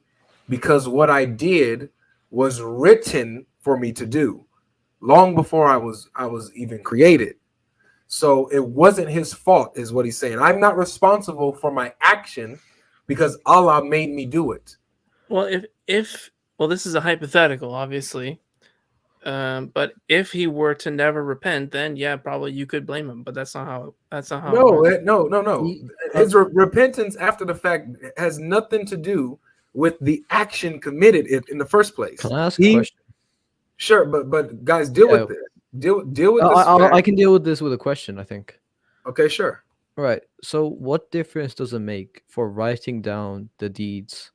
because what I did was written for me to do long before I was even created. So it wasn't his fault, is what he's saying. I'm not responsible for my action because Allah made me do it. Well, if this is a hypothetical, obviously. But if he were to never repent, then yeah, probably you could blame him. But that's not how. No. His repentance after the fact has nothing to do with the action committed in the first place. Can I ask a question? Sure, but guys, deal with this. Deal with this. I can deal with this with a question, I think. Okay, sure. Right. So, what difference does it make for writing down the deeds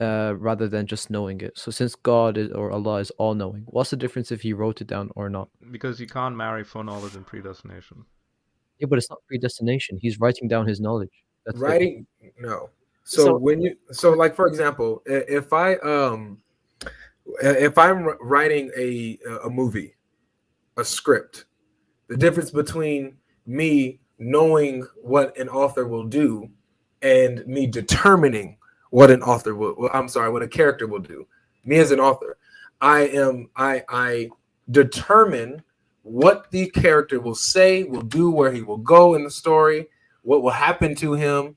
rather than just knowing it? So, since God or Allah is all-knowing, what's the difference if He wrote it down or not? Because you can't marry foreknowledge and predestination. Yeah, but it's not predestination. He's writing down his knowledge. That's writing. No. So like for example, if I'm writing a movie, a script, the difference between me knowing what an author will do and me determining what an author what a character will do. Me as an author, I determine what the character will say, will do, where he will go in the story, what will happen to him,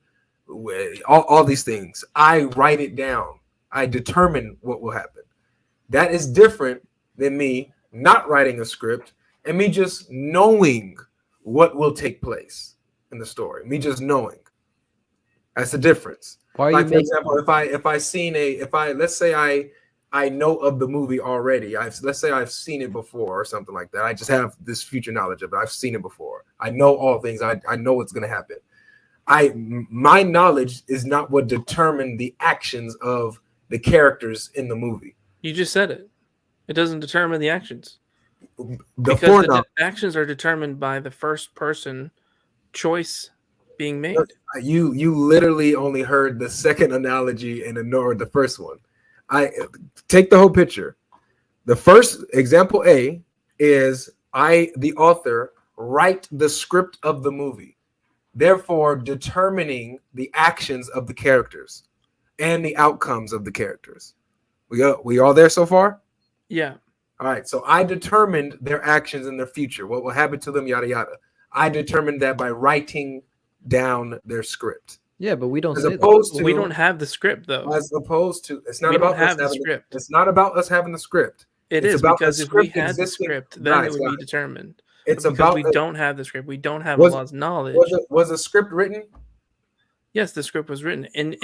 all these things. I write it down. I determine what will happen. That is different than me not writing a script and me just knowing what will take place in the story. Me just knowing. That's the difference. For example, let's say I know of the movie already. Let's say I've seen it before or something like that. I just have this future knowledge of it. I've seen it before. I know all things. I know what's going to happen. My knowledge is not what determined the actions of the characters in the movie. You just said it. It doesn't determine the actions. Because the actions are determined by the first person choice being made. You literally only heard the second analogy and ignored the first one. I take the whole picture. The first example A is the author, write the script of the movie, therefore determining the actions of the characters and the outcomes of the characters. We all there so far? Yeah. All right. So I determined their actions in their future, what will happen to them, yada yada. I determined that by writing down their script. Yeah, but we don't say that. We don't have the script though. As opposed to, it's not about us having the script. It's not about us having the script. It is because if we had the script, then it would be determined. It's because about we don't have the script. We don't have Allah's knowledge. Was a script written? Yes, the script was written. In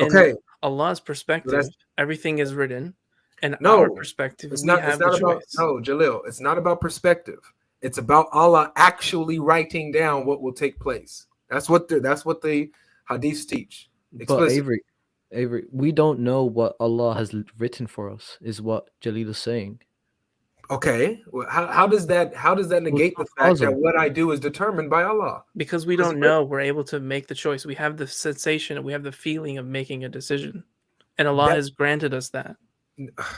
Allah's perspective, everything is written. And our perspective, it's not about Jalil. It's not about perspective. It's about Allah actually writing down what will take place. That's what the hadiths teach. But Avery, we don't know what Allah has written for us, is what Jalil is saying. Okay, well, how does that negate the fact that what I do is determined by Allah? Because we don't know, we're able to make the choice. We have the sensation, we have the feeling of making a decision, and Allah has granted us that.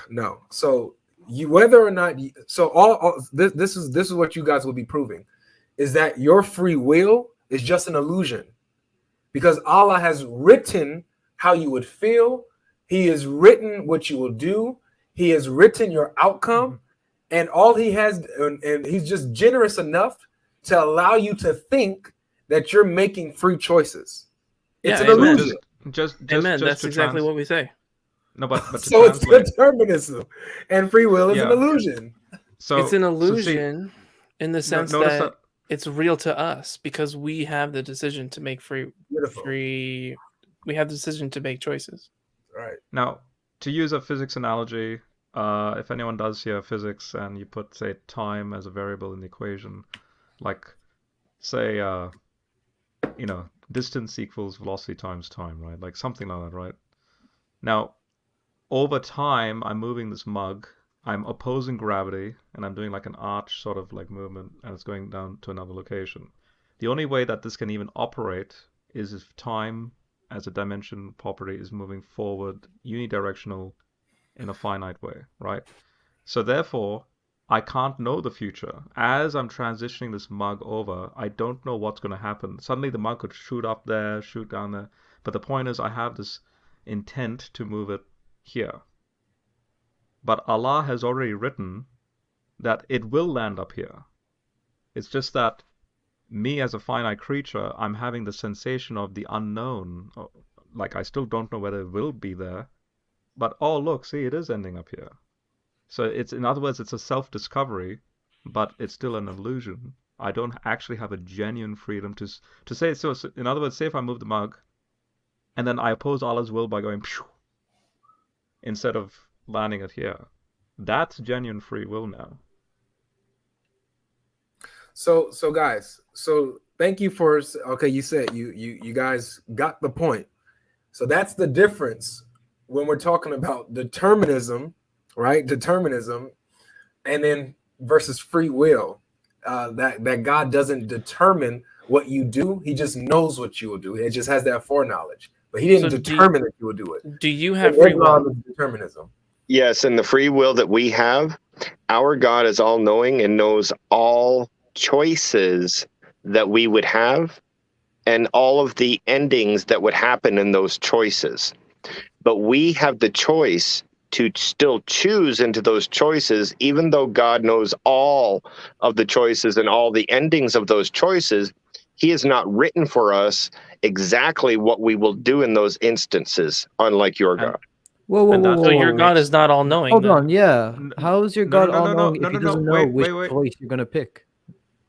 No, so whether or not this is what you guys will be proving, is that your free will is just an illusion, because Allah has written how you would feel. He has written what you will do. He has written your outcome, and all he has, and he's just generous enough to allow you to think that you're making free choices. It's an illusion. Amen. That's exactly what we say. No, but so it's determinism, and free will is an illusion. So it's an illusion in the sense that it's real to us because we have the decision to make free. We have the decision to make choices. Right. Now, to use a physics analogy, if anyone does hear physics and you put, say, time as a variable in the equation, like, say, distance equals velocity times time, right? Like something like that, right? Now, over time, I'm moving this mug, I'm opposing gravity, and I'm doing like an arch sort of like movement, and it's going down to another location. The only way that this can even operate is if time as a dimension property is moving forward unidirectional in a finite way, right? So therefore, I can't know the future. As I'm transitioning this mug over, I don't know what's going to happen. Suddenly the mug could shoot up there, shoot down there. But the point is, I have this intent to move it here. But Allah has already written that it will land up here. It's just that me as a finite creature, I'm having the sensation of the unknown. Like, I still don't know whether it will be there. But, oh, look, see, it is ending up here. So it's, in other words, it's a self-discovery, but it's still an illusion. I don't actually have a genuine freedom to say. So in other words, say if I move the mug, and then I oppose Allah's will by going phew, instead of landing it here. That's genuine free will now. So guys, so thank you for, okay, you said you guys got the point. So that's the difference when we're talking about determinism, right? Determinism, and then versus free will. That God doesn't determine what you do; He just knows what you will do. It just has that foreknowledge, but He didn't determine that you will do it. Do you have free will? Determinism. Yes, and the free will that we have, our God is all-knowing and knows all choices that we would have and all of the endings that would happen in those choices. But we have the choice to still choose into those choices, even though God knows all of the choices and all the endings of those choices. He has not written for us exactly what we will do in those instances, unlike your God. Whoa. So your God is not all-knowing. Hold then. on, yeah. How is your God all-knowing if he doesn't know wait, which wait. choice you're gonna pick?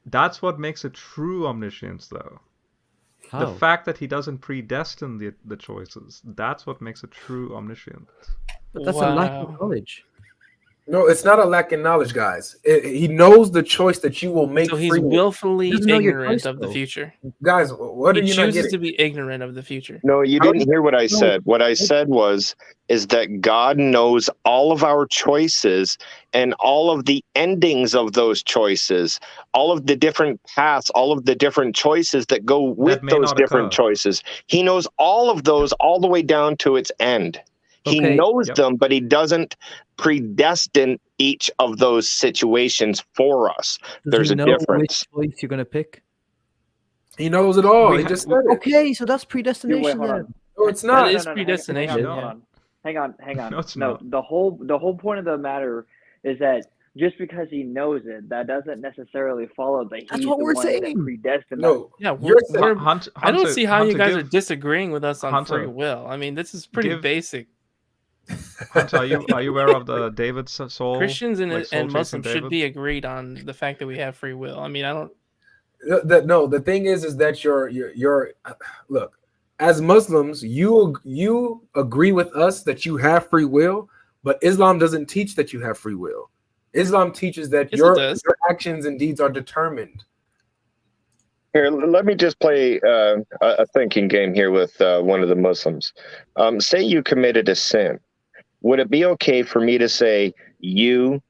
That's what makes it true omniscience, though. How? The fact that he doesn't predestine the choices, that's what makes it true omniscience. But that's a lack of knowledge. No, it's not a lack of knowledge, guys. He knows the choice that you will make. So he's freely. willfully Doesn't know your ignorant choice, of the though. future. Guys, what are He you not chooses getting? to be ignorant of the future. No, you How didn't do hear what I said. What I said is that God knows all of our choices and all of the endings of those choices, all of the different paths, all of the different choices that go with may those not different occur. choices. He knows all of those all the way down to its end. He Okay, knows yep. them, but he doesn't predestine each of those situations for us. Does There's he a know difference. which choice you're gonna pick? He knows it all. We He ha- just said it. Okay, so that's Wait, predestination hold then. on. No, it's That not. is predestination. Hang on. No, it's No, not. the whole point of the matter is that just because he knows it, that doesn't necessarily follow that he's That's what the we're one that saying. predestined. No, Yeah, you're we're, Hunter, I don't see how you guys are give- disagreeing with us on Hunter, free will. I mean, this is pretty give- basic. Hunter, are you aware of the David soul? Christians and, like soul and chasing Muslims should David? be agreed on the fact that we have free will. I mean, I don't. No, the thing is that you're look, as Muslims, you agree with us that you have free will, but Islam doesn't teach that you have free will. Islam teaches that Yes, it your does. actions and deeds are determined. Here, let me just play a thinking game here with one of the Muslims. Say you committed a sin. Would it be okay for me to say you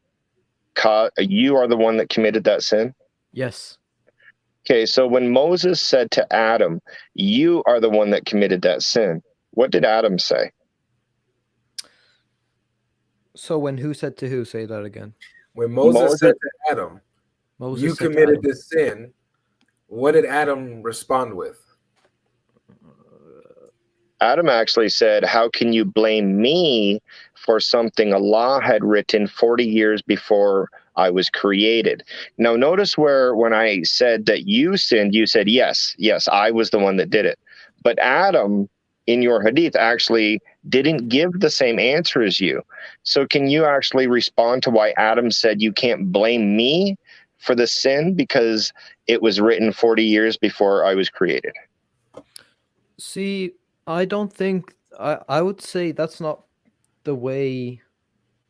are the one that committed that sin? Yes. Okay, so when Moses said to Adam, you are the one that committed that sin, what did Adam say? So when who said to who? Say that again. When Moses said to Adam, Moses you said to committed Adam. this sin, what did Adam respond with? Adam actually said, how can you blame me for something Allah had written 40 years before I was created? Now, notice where when I said that you sinned, you said, yes, I was the one that did it. But Adam, in your hadith, actually didn't give the same answer as you. So can you actually respond to why Adam said you can't blame me for the sin because it was written 40 years before I was created? See, I don't think I would say that's not the way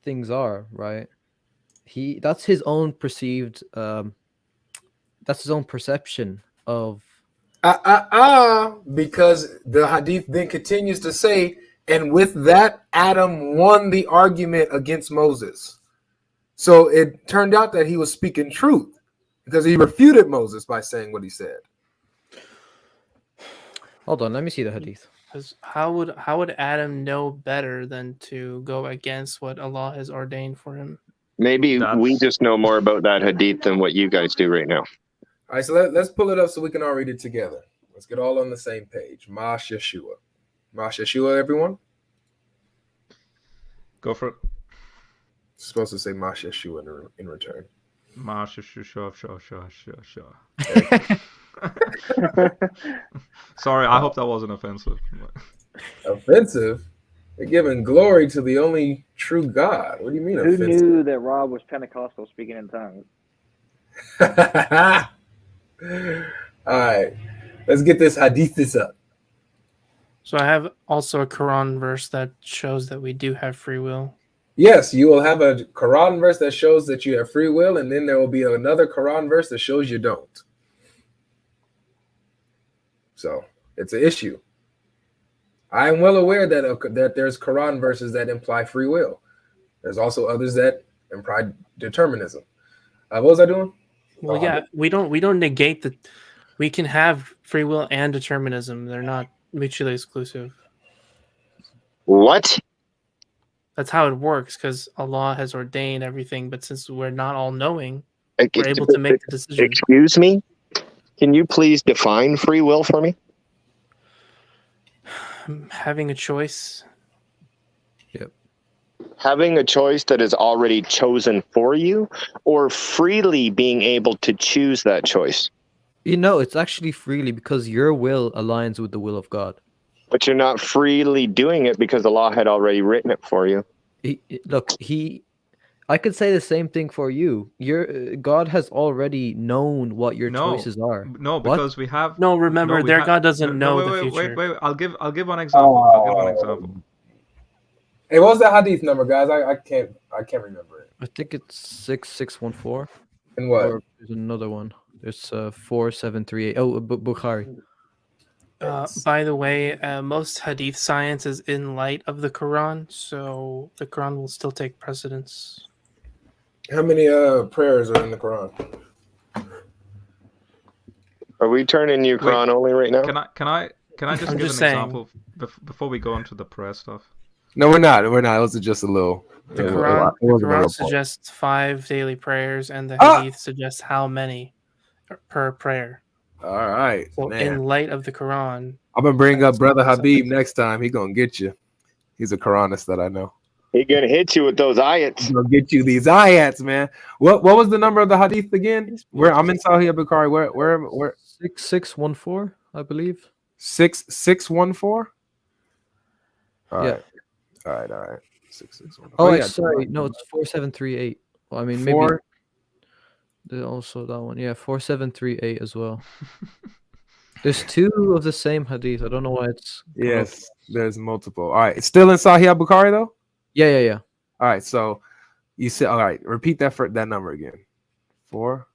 things are, right? That's his own perceived that's his own perception of because the hadith then continues to say, and with that Adam won the argument against Moses. So it turned out that he was speaking truth because he refuted Moses by saying what he said. Hold on, let me see the hadith. Because how would Adam know better than to go against what Allah has ordained for him? Maybe we That's- just know more about that hadith than what you guys do right now. All right, so let's pull it up so we can all read it together. Let's get all on the same page. Mash Yeshua. Mash Yeshua, everyone. Go for it. It's supposed to say Mash Yeshua in return. Sure. Sorry, I hope that wasn't offensive. Offensive? They're giving glory to the only true God. What do you mean Who offensive? knew that Rob was Pentecostal speaking in tongues? All right, let's get this hadith up. So I have also a Quran verse that shows that we do have free will. Yes, you will have a Quran verse that shows that you have free will, and then there will be another Quran verse that shows you don't. So it's an issue. I am well aware that there's Quran verses that imply free will. There's also others that imply determinism. What was I doing? Well, yeah, we don't negate that. We can have free will and determinism. They're not mutually exclusive. What? That's how it works, because Allah has ordained everything. But since we're not all knowing, We're we're able to make the decision. Excuse me? Can you please define free will for me? Having a choice. Yep. Having a choice that is already chosen for you, or freely being able to choose that choice? You know, it's actually freely because your will aligns with the will of God. But you're not freely doing it because Allah had already written it for you. I could say the same thing for you. God has already known what your choices are. No, What? because we have. No, remember, their God doesn't know the future. Wait. I'll give one example. Hey, what was that hadith number, guys? I can't remember it. I think it's 6614. And what? Or there's another one. There's 4738. Oh, Bukhari. By the way, most hadith science is in light of the Quran, so the Quran will still take precedence. How many prayers are in the Quran? Are we turning you Quran only right now? Can I just I'm give just an saying. example before we go into the prayer stuff? No, we're not. We're not. It was just a little. The it Quran, wasn't the a little Quran part. suggests 5 daily prayers, and the Ah! hadith suggests how many per prayer. All right, So man. in light of the Quran, I'm gonna bring up Brother Habib next time. He gonna get you. He's a Quranist that I know. He gonna hit you with those ayats. He's gonna get you these ayats, man. What was the number of the hadith again? Where I'm in Sahih Bukhari. Where 6614, I believe. 6614? All Yeah. right. All right. 6614. Oh, yeah. sorry. No, it's 4738. Well, I mean, maybe Four. also that one. Yeah, 4738 as well. There's 2 of the same hadith. I don't know why it's. Yes, there's multiple. All right. It's still in Sahih Bukhari though? Yeah. All right. So you said, all right, repeat that number again. 4.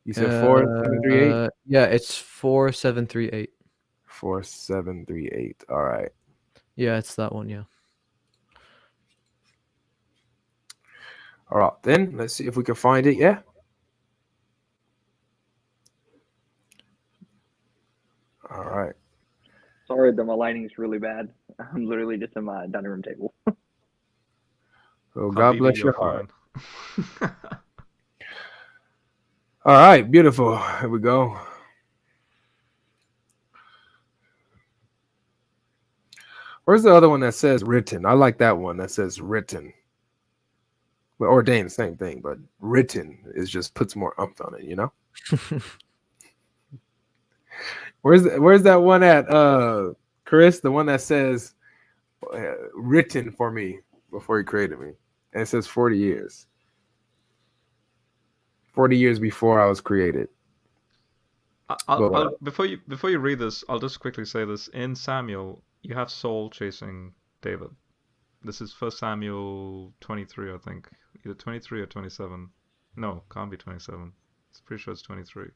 You said 4738? Yeah, it's 4738. 4738. All right. Yeah, it's that one. Yeah. All right. Then let's see if we can find it. Yeah. All right. Sorry that my lighting's really bad. I'm literally just in my dining room table. So God Habibi, bless you're your heart. fine. All right. Beautiful. Here we go. Where's the other one that says written? I like that one that says written. Well, ordained, same thing, but written is just puts more umph on it, you know? Where's that one at, Chris? The one that says written for me before he created me. And it says 40 years. 40 years before I was created. Before you read this, I'll just quickly say this. In Samuel, you have Saul chasing David. This is 1 Samuel 23, I think. Either 23 or 27. No, can't be 27. It's pretty sure it's 23.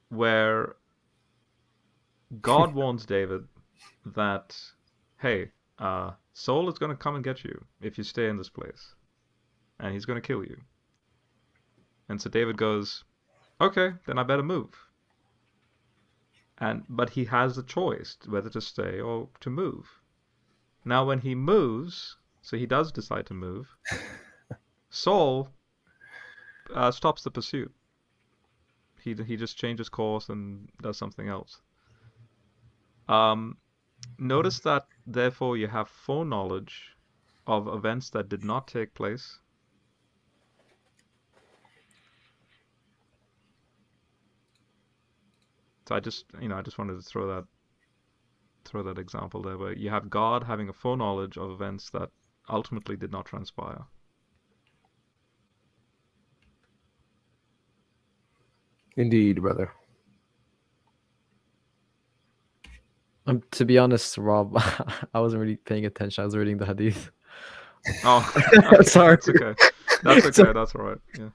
Where God warns David that, hey, Saul is going to come and get you if you stay in this place. And he's going to kill you. And so David goes, okay, then I better move. But he has the choice whether to stay or to move. Now, when he moves, so he does decide to move, Saul stops the pursuit. He just changes course and does something else. Notice that, therefore, you have foreknowledge of events that did not take place. So I just wanted to throw that example there, where you have God having a foreknowledge of events that ultimately did not transpire. Indeed, brother. To be honest, Rob, I wasn't really paying attention. I was reading the hadith. Oh, sorry. That's okay. That's okay. That's all right. Yeah.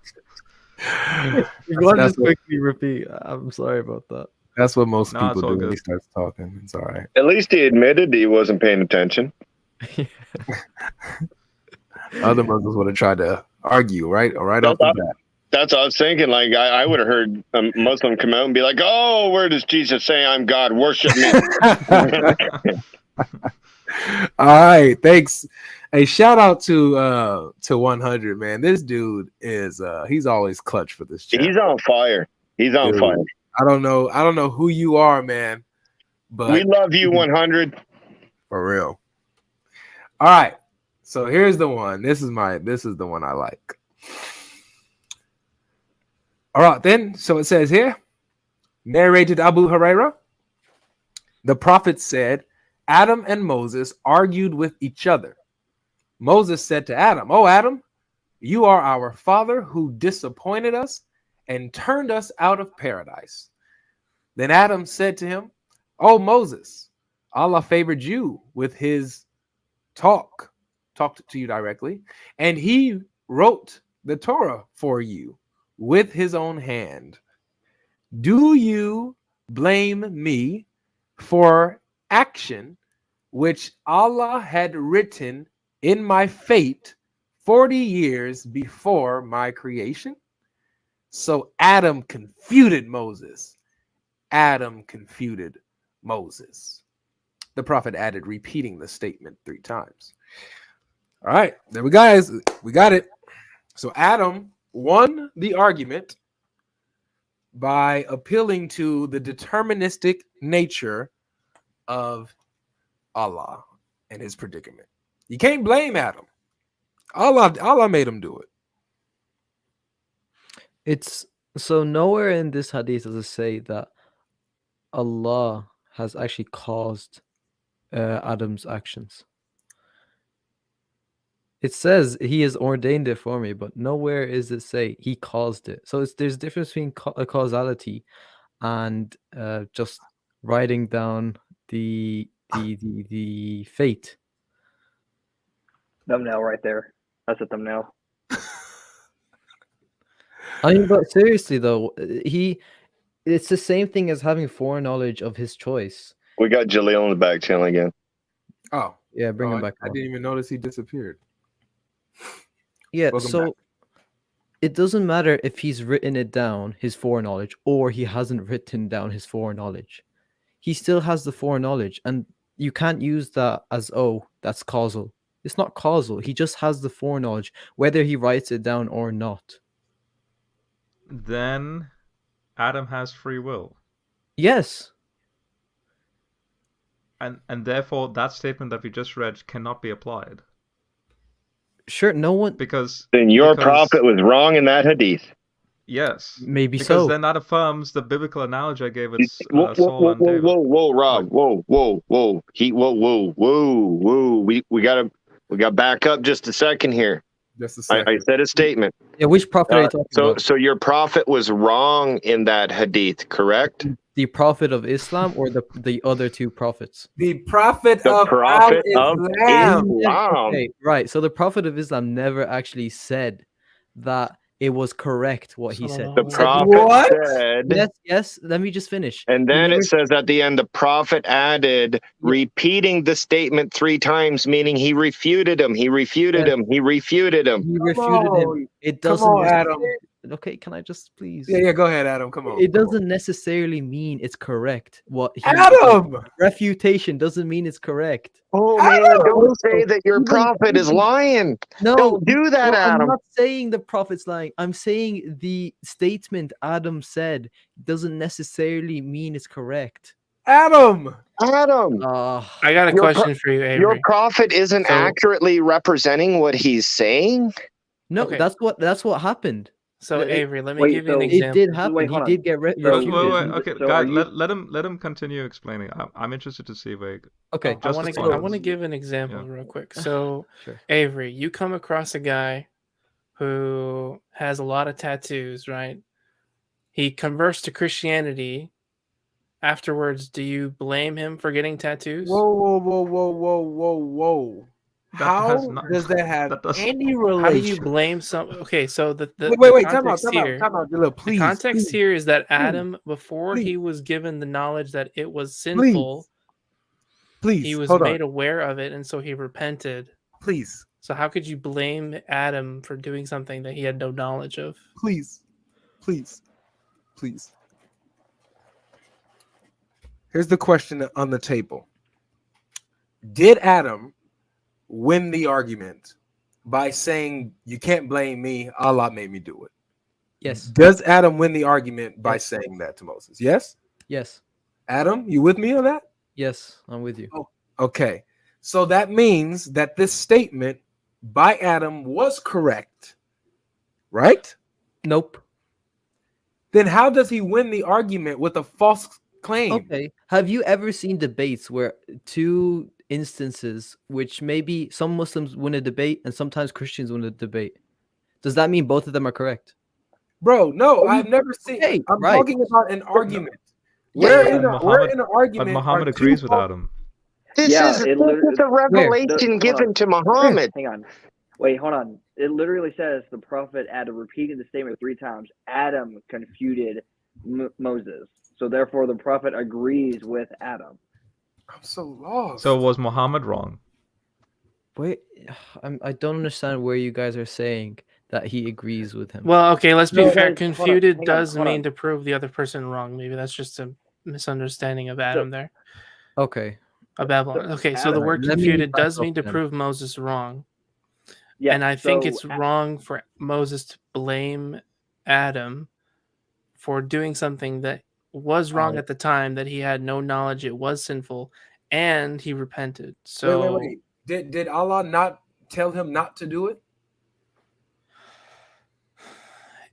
You want to just quickly repeat? I'm sorry about that. That's what most No, it's people all do when good. he starts talking. It's all right. At least he admitted he wasn't paying attention. Other Muslims would have tried to argue, right? Or right off the bat. That's what I was thinking. Like, I would have heard a Muslim come out and be like, "Oh, where does Jesus say I'm God? Worship me." All right, thanks. Hey, shout out to 100, man. This dude is he's always clutch for this channel. He's on fire. He's on fire. I don't know who you are, man, but we love you, 100. For real. All right. So here's the one. This is the one I like. All right, then. So it says here, narrated Abu Huraira, the prophet said, Adam and Moses argued with each other. Moses said to Adam, "Oh, Adam, you are our father who disappointed us and turned us out of paradise." Then Adam said to him, "Oh, Moses, Allah favored you with his talked to you directly, and he wrote the Torah for you with his own hand. Do you blame me for action which Allah had written in my fate 40 years before my creation?" So Adam confuted Moses. The prophet added, repeating the statement 3 times. All right, there we go, guys. We got it. So Adam won the argument by appealing to the deterministic nature of Allah and his predicament. You can't blame Adam. Allah made him do it. It's so nowhere in this hadith does it say that Allah has actually caused Adam's actions. It says he has ordained it for me, but nowhere is it say he caused it. So there's a difference between causality and just writing down the fate. Thumbnail right there. That's a thumbnail. I mean, but seriously though, it's the same thing as having foreknowledge of his choice. We got Jaleel in the back channel again. Oh, yeah, bring him back. I didn't even notice he disappeared. Yeah, Welcome so back. it doesn't matter if he's written it down, his foreknowledge, or he hasn't written down his foreknowledge. He still has the foreknowledge, and you can't use that as, oh, that's causal. It's not causal. He just has the foreknowledge, whether he writes it down or not. Then Adam has free will. Yes. And therefore that statement that we just read cannot be applied. Sure, no one... Because... Then your prophet was wrong in that hadith. Yes. Maybe because so. Because then that affirms the biblical analogy I gave with Whoa, Saul and David. Whoa, Rob. Whoa. We got back up just a second here. Just a second. I said a statement. Yeah, which prophet are you talking about? So your prophet was wrong in that hadith, correct? The prophet of Islam or the other 2 prophets? The prophet of Islam. Okay, right. So the prophet of Islam never actually said that it was correct what he said. The prophet said... Yes. Let me just finish. And then it says at the end, the prophet added, repeating the statement 3 times, meaning he refuted him. He refuted him. It doesn't. Come on, Adam. Okay, can I just please? Yeah, go ahead, Adam. Come on. It doesn't necessarily mean it's correct. What Adam! Refutation doesn't mean it's correct. Oh man, don't say that your prophet is lying. No, Don't do that, I'm Adam. not saying the prophet's lying. I'm saying the statement Adam said doesn't necessarily mean it's correct. Adam! Adam! I got a Your question for you, Avery. Your prophet isn't So- accurately representing what he's saying? No, Okay. that's what happened. So It- Avery, let me Wait, give you an so- example. It did happen. Wait, He hold on. did get So- refuted. Okay, So guys, are you- let him continue explaining. I'm interested to see like. Okay, I want Justice to give an example real quick. So, Sure. Avery, you come across a guy who has a lot of tattoos, right? He converts to Christianity. Afterwards, do you blame him for getting tattoos? Whoa. That How has not- does that have that does- any How do you relation? blame some? Okay, so the Wait, time out, context here. Jalil, please. The context please. here is that Adam, before please. he was given the knowledge that it was sinful, Please, he was hold made on. aware of it, and so he repented. Please, So how could you blame Adam for doing something that he had no knowledge of? please. Here's the question on the table. Did Adam win the argument by saying, you can't blame me, Allah made me do it? Yes. Does Adam win the argument by Yes. saying that to Moses? Yes? Yes. Adam, you with me on that? Yes, I'm with you. Okay. So that means that this statement by Adam was correct, right? Nope. Then how does he win the argument with a false claim? Okay. Have you ever seen debates where two instances, which maybe some Muslims win a debate and sometimes Christians win a debate? Does that mean both of them are correct? Bro, no, I've never seen. Okay, I'm right. talking about an argument. Yeah, We're in an But argument. Muhammad are two agrees with false- Adam. This Yeah, is it literally- a revelation given to Muhammad. Hang on. Wait, hold on. It literally says the prophet Adam, repeating the statement 3 times, Adam confuted Moses. So therefore the prophet agrees with Adam. I'm so lost. So was Muhammad wrong? Wait, I don't understand where you guys are saying that he agrees with him. Well, okay, let's be No, fair. guys, hold on, Confuted hang on, does hold mean on. to prove the other person wrong. Maybe that's just a misunderstanding of Adam there. Okay. Of Babylon. Okay, so the Adam- word Let me confuted back does up mean to then. prove Moses wrong. Yeah, And I think so it's wrong for Moses to blame Adam for doing something that was wrong at the time, that he had no knowledge it was sinful, and he repented. So wait. Did Allah not tell him not to do it?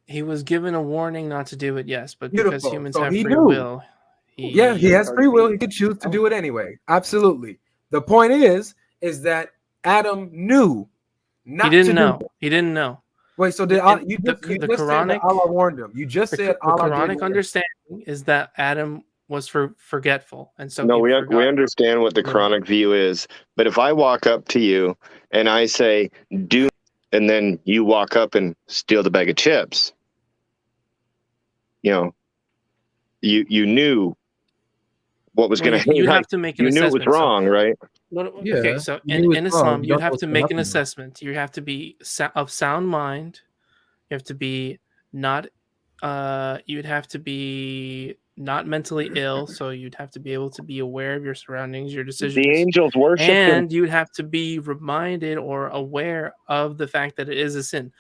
he was given a warning not to do it, yes, but because Beautiful. humans So have he free knew. will. Yeah, he has free will. He could choose to do it anyway. Absolutely. The point is that Adam knew not He didn't to know. do it. He didn't know. Wait, so did The- Allah, you the- just, you the just said that Quranic- Allah warned him. You just The said Allah Quranic did warn him. understanding is that Adam was forgetful, and so No, he we forgot. understand what the Yeah. Quranic view is. But if I walk up to you and I say, do, and then you walk up and steal the bag of chips, you know, you knew what was Well, going to you have to make an You knew it was assessment. So- wrong, right? Yeah, Okay, so you knew in it's Islam, wrong. You you'd don't have know to what's make an happening. assessment. You have to be of sound mind. You have to be not. You'd have to be not mentally ill, so you'd have to be able to be aware of your surroundings, your decisions. The angels worship him. And you'd have to be reminded or aware of the fact that it is a sin.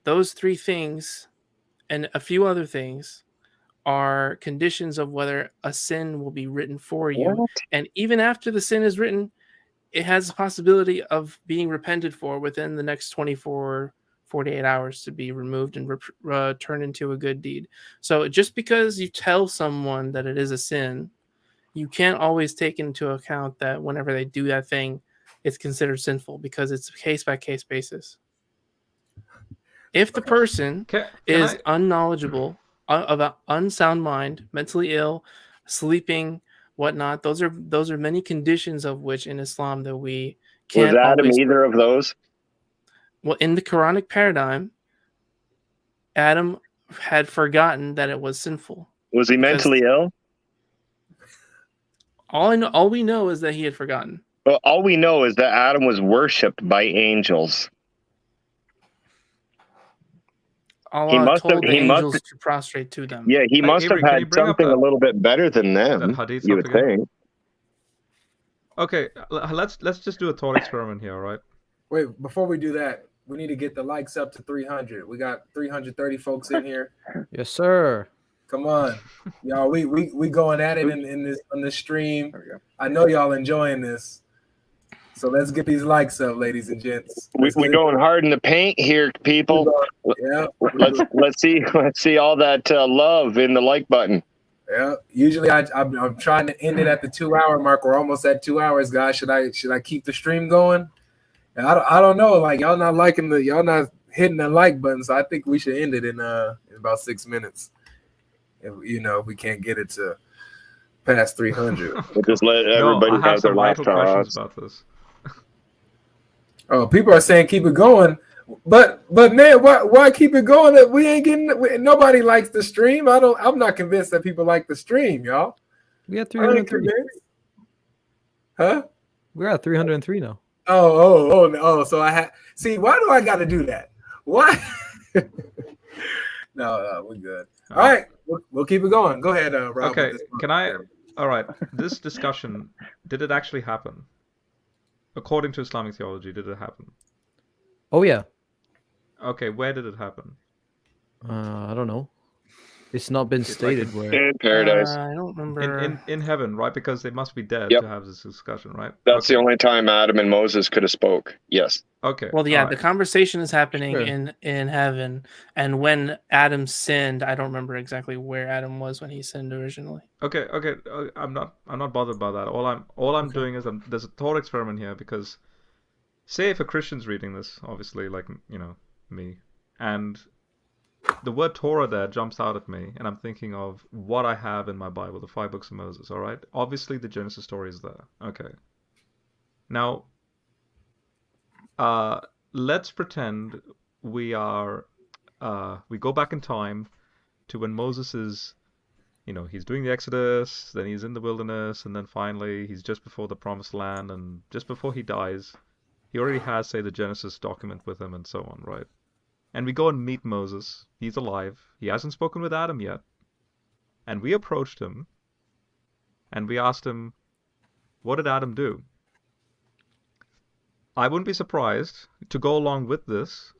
Those 3 things and a few other things are conditions of whether a sin will be written for you. What? And even after the sin is written, it has a possibility of being repented for within the next 48 hours to be removed and turned into a good deed. So just because you tell someone that it is a sin, you can't always take into account that whenever they do that thing, it's considered sinful, because it's a case-by-case basis. If the person is unknowledgeable, of unsound mind, mentally ill, sleeping, whatnot, those are many conditions of which in Islam that we can't Was Adam always. either of those? Well, in the Quranic paradigm, Adam had forgotten that it was sinful. Was he mentally ill? All we know is that he had forgotten. Well, all we know is that Adam was worshipped by angels. Allah must have- told the he must- angels to prostrate to them. Yeah, he must Avery, have can you had bring up something a that- little bit better than them. that hadith You up would again? think. Okay, let's just do a thought experiment here, all right? Wait, before we do that, we need to get the likes up to 300. We got 330 folks in here. Yes, sir. Come on, y'all. We going at it in this on the stream. I know y'all enjoying this. So let's get these likes up, ladies and gents. We're going hard in the paint here, people. Yeah. Let's see all that love in the like button. Yeah. Usually I'm trying to end it at the 2 hour mark. We're almost at 2 hours, guys. Should I keep the stream going? And I don't know. Like y'all not hitting the like button. So I think we should end it in about 6 minutes. If we can't get it to past 300. We'll just let everybody I have have their some life vital questions thoughts. about this. Oh, people are saying keep it going, but man, why keep it going? That we ain't getting. Nobody likes the stream. I'm not convinced that people like the stream, y'all. We got I ain't 303. convinced. Huh? We're at 303 now. Oh. So I see. Why do I got to do that? Why? No, we're good. All right, we'll keep it going. Go ahead, Rob. Okay, can I? All right, this discussion, did it actually happen? According to Islamic theology, did it happen? Oh yeah. Okay, where did it happen? I don't know. It's not been stated where. In paradise. I don't remember. In heaven, right? Because they must be dead Yep. to have this discussion, right? That's the only time Adam and Moses could have spoke. Yes. Okay. Well, yeah, all the right. conversation is happening Sure. in heaven, and when Adam sinned, I don't remember exactly where Adam was when he sinned originally. Okay. I'm not bothered by that. All I'm doing is there's a thought experiment here because, say, if a Christian's reading this, obviously, like me, and the word Torah there jumps out at me, and I'm thinking of what I have in my Bible, the 5 books of Moses. All right. Obviously, the Genesis story is there. Okay. Now, let's pretend we go back in time to when Moses is, he's doing the Exodus, then he's in the wilderness, and then finally he's just before the Promised Land, and just before he dies, he already has, say, the Genesis document with him and so on, right? And we go and meet Moses. He's alive. He hasn't spoken with Adam yet. And we approached him, and we asked him, what did Adam do? I wouldn't be surprised to go along with this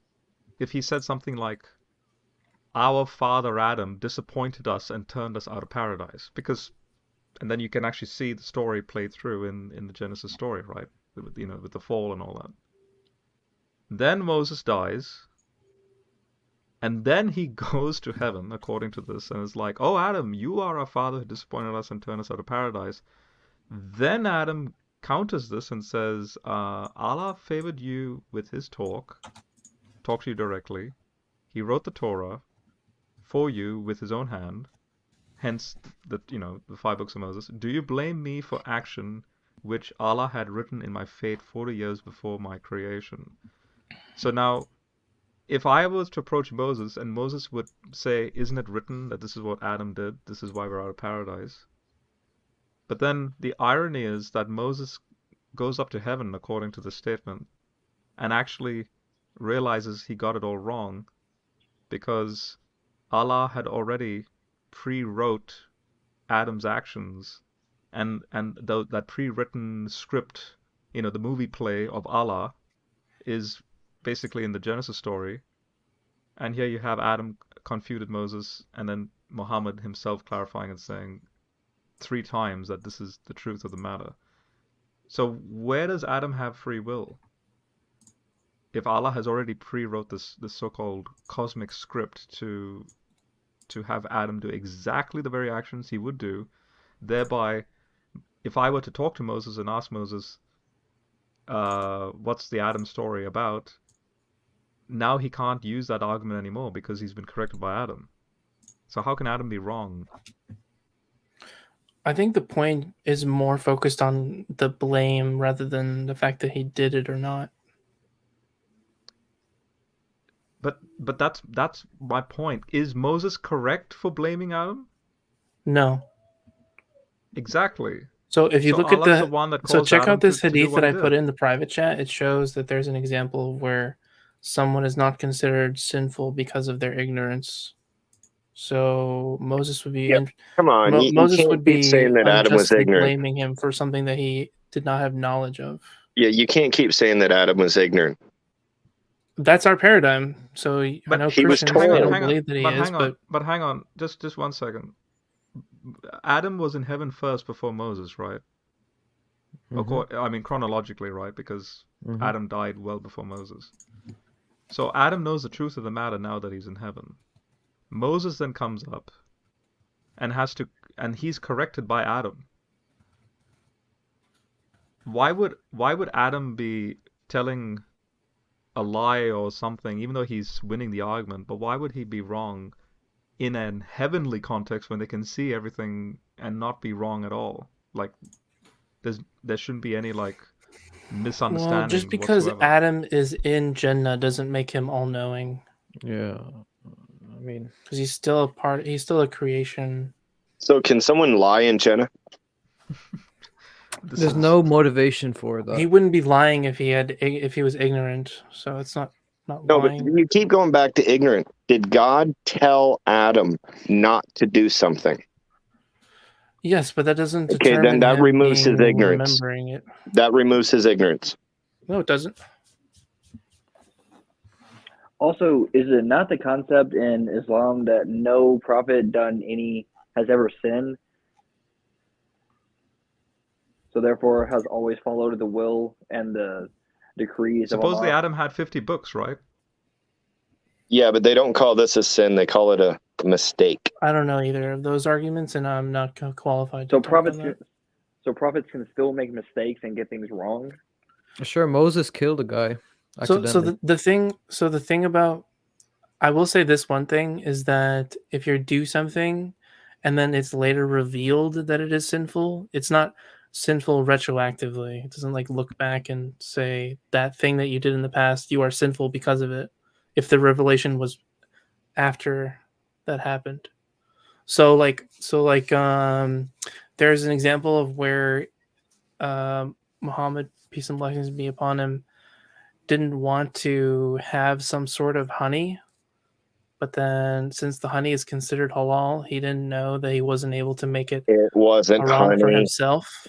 if he said something like, our father Adam disappointed us and turned us out of paradise. And then you can actually see the story played through in the Genesis story, right? With the fall and all that. Then Moses dies, and then he goes to heaven, according to this, and is like, oh, Adam, you are our father who disappointed us and turned us out of paradise. Then Adam counters this and says, Allah favored you with his talked to you directly. He wrote the Torah for you with his own hand, hence the 5 books of Moses. Do you blame me for action which Allah had written in my fate 40 years before my creation? So now, if I was to approach Moses and Moses would say, isn't it written that this is what Adam did? This is why we're out of paradise. But then the irony is that Moses goes up to heaven, according to the statement, and actually realizes he got it all wrong because Allah had already pre-wrote Adam's actions, and that pre-written script, the movie play of Allah is basically in the Genesis story. And here you have Adam confuted Moses, and then Muhammad himself clarifying and saying 3 times that this is the truth of the matter. So where does Adam have free will? If Allah has already pre-wrote this so-called cosmic script to have Adam do exactly the very actions he would do, thereby, if I were to talk to Moses and ask Moses, what's the Adam story about? Now he can't use that argument anymore because he's been corrected by Adam. So how can Adam be wrong? I think the point is more focused on the blame rather than the fact that he did it or not. But that's my point. Is Moses correct for blaming Adam? No. Exactly. So if you look at Allah's the one that so calls check Adam out this to do hadith what that he I put did. in the private chat. It shows that there's an example where someone is not considered sinful because of their ignorance. So Moses would be Yep. Come on, you Moses can't would keep be saying that Adam was unjustly ignorant. blaming him for something that he did not have knowledge of. Yeah, you can't keep saying that Adam was ignorant. That's our paradigm. So I But know he was Christians told. don't believe that he is, but hang on, just 1 second. Adam was in heaven first before Moses, right? I mean, chronologically, right? Because Adam died well before Moses. So Adam knows the truth of the matter now that he's in heaven. Moses then comes up and he's corrected by Adam. Why would Adam be telling a lie or something, even though he's winning the argument? But why would he be wrong in a heavenly context when they can see everything and not be wrong at all? Like, there shouldn't be any like misunderstanding. Well, just because whatsoever. Adam is in Jannah doesn't make him all-knowing. Yeah, I mean, because he's still a part. He's still a creation. So can someone lie in Jannah? There's no motivation for that. He wouldn't be lying if he was ignorant. So it's not No, lying. but you keep going back to ignorant. Did God tell Adam not to do something? Yes, but that doesn't Okay, then determine that him removes his being ignorance. remembering it. That removes his ignorance. No, it doesn't. Also, is it not the concept in Islam that no prophet has ever sinned, so therefore has always followed the will and the decrees Supposedly of Allah? Adam had 50 books, right? Yeah, but they don't call this a sin. They call it a mistake. I don't know either of those arguments, and I'm not qualified. So to talk on prophets, that. prophets can still make mistakes and get things wrong. Sure, Moses killed a guy. So the thing about, I will say this one thing is that if you do something and then it's later revealed that it is sinful, it's not sinful retroactively. It doesn't like look back and say that thing that you did in the past, you are sinful because of it. If the revelation was after that happened. So there's an example of where Muhammad, peace and blessings be upon him, didn't want to have some sort of honey, but then since the honey is considered halal, he didn't know that he wasn't able to make it wasn't haram for honey. himself,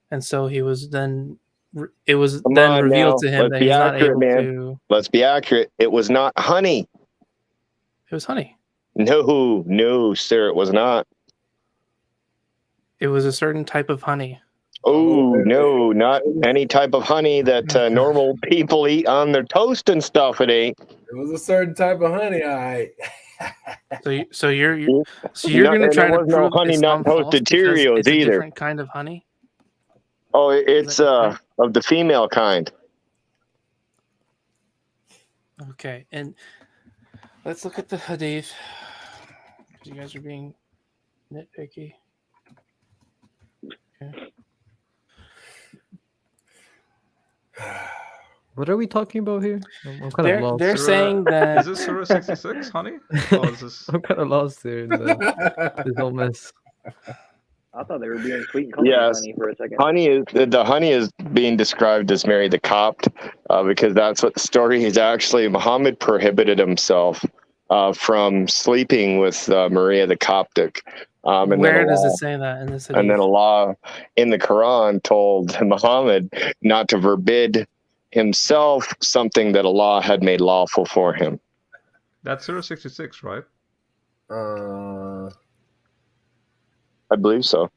and so it was then revealed to him Let's that be he's not accurate, able man. to. Let's be accurate. It was not honey. It was honey. No, sir, it was not. It was a certain type of honey. Oh, no, not any type of honey that normal people eat on their toast and stuff. It ain't. It was a certain type of honey, all right. So you're gonna try to prove honey Islam nut toasted false because Cheerios it's a either. different kind of honey. Oh, it's of the female kind. Okay, and let's look at the hadith. You guys are being nitpicky. Okay. What are we talking about here? I'm kind of lost. They're saying that. Is this Surah 66, honey? Or is this... I'm kind of lost here in this whole mess. I thought they were being sweet and colorful Yes, honey for a second. the honey is being described as Mary the Copt because that's what the story is. Actually, Muhammad prohibited himself from sleeping with Maria the Coptic. And where does it say that in this hadith? And then Allah in the Quran told Muhammad not to forbid himself something that Allah had made lawful for him. That's Surah 66, right? I believe so.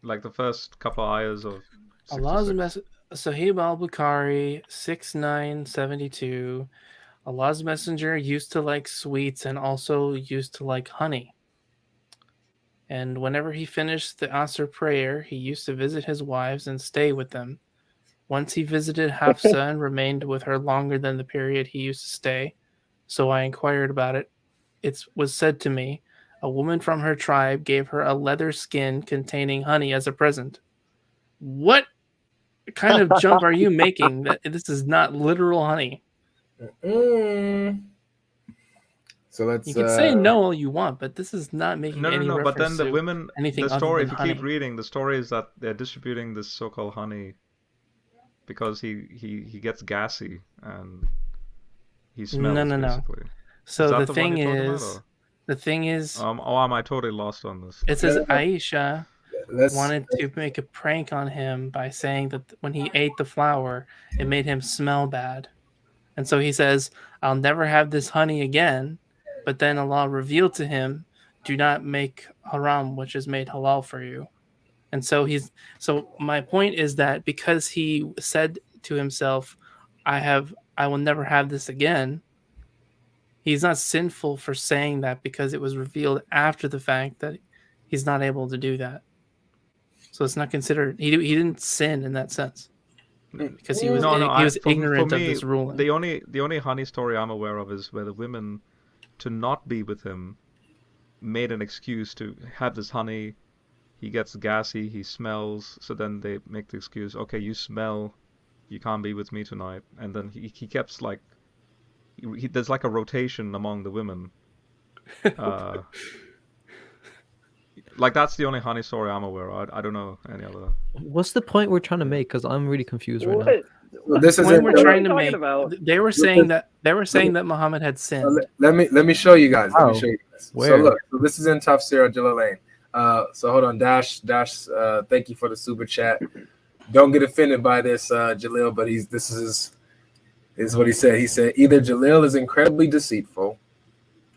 Like the first couple of ayahs of 66. Allah's Sahih al-Bukhari 6972. Allah's messenger used to like sweets and also used to like honey. And whenever he finished the Asr prayer, he used to visit his wives and stay with them. Once he visited Hafsa and remained with her longer than the period he used to stay. So I inquired about it. It was said to me, a woman from her tribe gave her a leather skin containing honey as a present. What kind of jump are you making? That this is not literal honey. So let's. You can say no all you want, but this is not making any No. But then reference the to women, anything the other story, than if you keep honey. reading, the story is that they're distributing this so-called honey because he gets gassy and he smells No. basically. So Is that the the one thing you're talking about, is, or? the thing is, Oh, am I totally lost on this? it says Aisha Let's wanted to make a prank on him by saying that when he ate the flower, it made him smell bad. And so he says, I'll never have this honey again. But then Allah revealed to him, do not make haram, which is made halal for you. And so my point is that because he said to himself, I will never have this again, he's not sinful for saying that because it was revealed after the fact that he's not able to do that. So it's not considered, he didn't sin in that sense. Because he was ignorant of this ruling. The only honey story I'm aware of is where the women, to not be with him, made an excuse to have this honey. He gets gassy, he smells, so then they make the excuse, okay, you smell, you can't be with me tonight. And then he kept like, there's like a rotation among the women. Like that's the only honey story I'm aware of. I don't know any other. What's the point we're trying to make? Because I'm really confused right now. Well, this is What we're trying to talking make. about? They were saying that Muhammad had sinned. let me show you guys. Let me show you guys. Where? So look, so this is in Tafsir al-Jalalain. So hold on, Dash. Thank you for the super chat. Don't get offended by this, Jalil, but this is what he said. He said either Jalil is incredibly deceitful,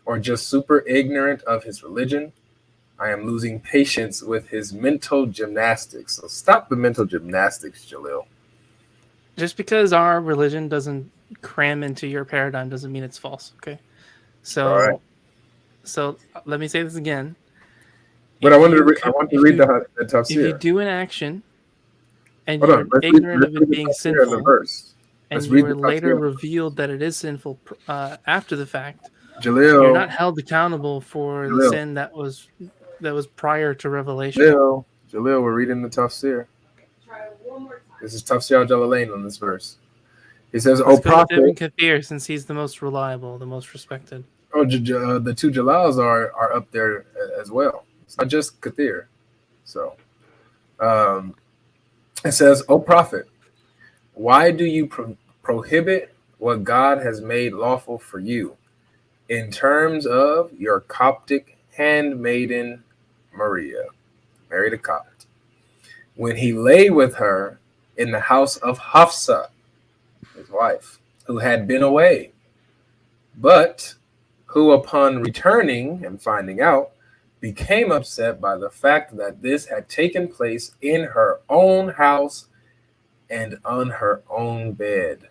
or just super ignorant of his religion. I am losing patience with his mental gymnastics. So stop the mental gymnastics, Jalil. Just because our religion doesn't cram into your paradigm doesn't mean it's false. Okay, so let me say this again. But I wanted to read the Tafsir. If you do an action and Hold you're on, let's ignorant read of it the being Tafsir in the sinful, verse. and Let's you read were the later Tafsir. revealed that it is sinful after the fact, Jalil, you're not held accountable for the Jalil. sin that was prior to revelation. Jalil, we're reading the Tafsir. This is Tafsir al-Jalalain on this verse. He says, Let's "O go with Ibn Prophet." Kathir since he's the most reliable, the most respected. Oh, the two Jalals are up there as well. It's not just Kathir. So, it says, "O Prophet, why do you prohibit what God has made lawful for you in terms of your Coptic handmaiden Maria, married a Copt, when he lay with her in the house of Hafsa, his wife, who had been away, but who upon returning and finding out became upset by the fact that this had taken place in her own house and on her own bed,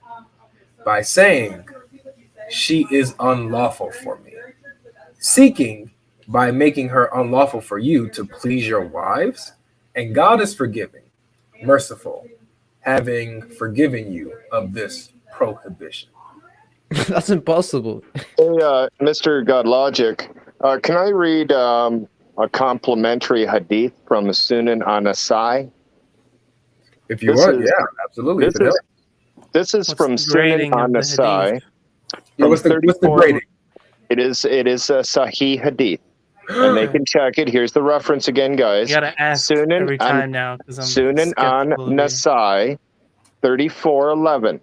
by saying, she is unlawful for me, seeking by making her unlawful for you to please your wives, and God is forgiving, merciful, having forgiven you of this prohibition." That's impossible. Hey, Mr. Godlogic, can I read a complimentary hadith from Sunan An-Nasai? If you want, yeah, absolutely. This is from Sunan An-Nasai. Yeah, what's the grading? It is a Sahih hadith, and they can check it. Here's the reference again, guys. You gotta ask every time now because I'm Sunan skeptical of you. An-Nasai 34:11.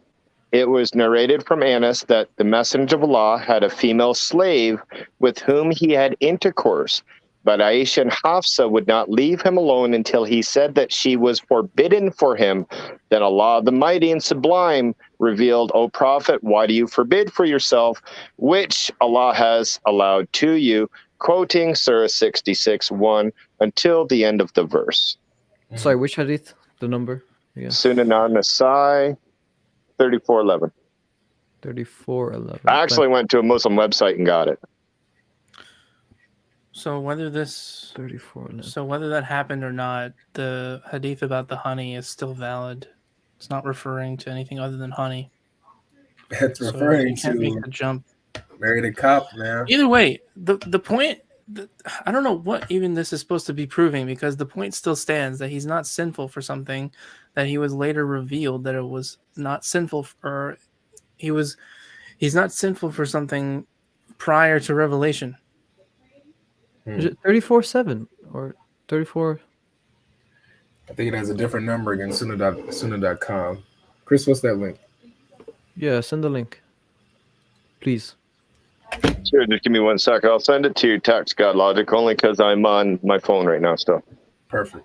It was narrated from Anas that the Messenger of Allah had a female slave with whom he had intercourse, but Aisha and Hafsa would not leave him alone until he said that she was forbidden for him. Then Allah the Mighty and Sublime revealed, "O Prophet, why do you forbid for yourself, which Allah has allowed to you?" Quoting Surah 66:1 until the end of the verse. Sorry, which hadith? The number? Yeah. Sunan An-Nasai 34:11. 34:11. I actually went to a Muslim website and got it. So whether that happened or not, the hadith about the honey is still valid. It's not referring to anything other than honey. It's referring you can't make to the jump. married a Copt, man. Either way, the point, I don't know what even this is supposed to be proving, because the point still stands that he's not sinful for something that he was later revealed that it was not sinful, or he's not sinful for something prior to revelation. Is it 34:7 or 34? I think it has a different number again, Sunnah.com. Chris, what's that link? Yeah, send the link. please. Sure, just give me 1 second. I'll send it to you text, God Logic, only because I'm on my phone right now still. Perfect.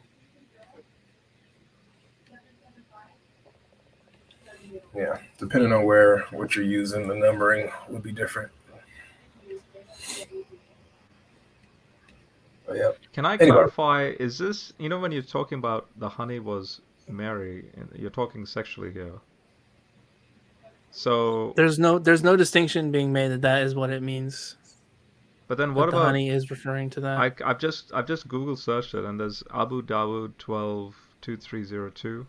Yeah, depending on what you're using, the numbering would be different. Oh, yeah. Can I Anyway. clarify? Is this, when you're talking about the honey was Mary, and you're talking sexually here? So There's no distinction being made that is what it means. But then That what the about? honey is referring to that. I've just Google searched it, and there's Abu Dawud 122302.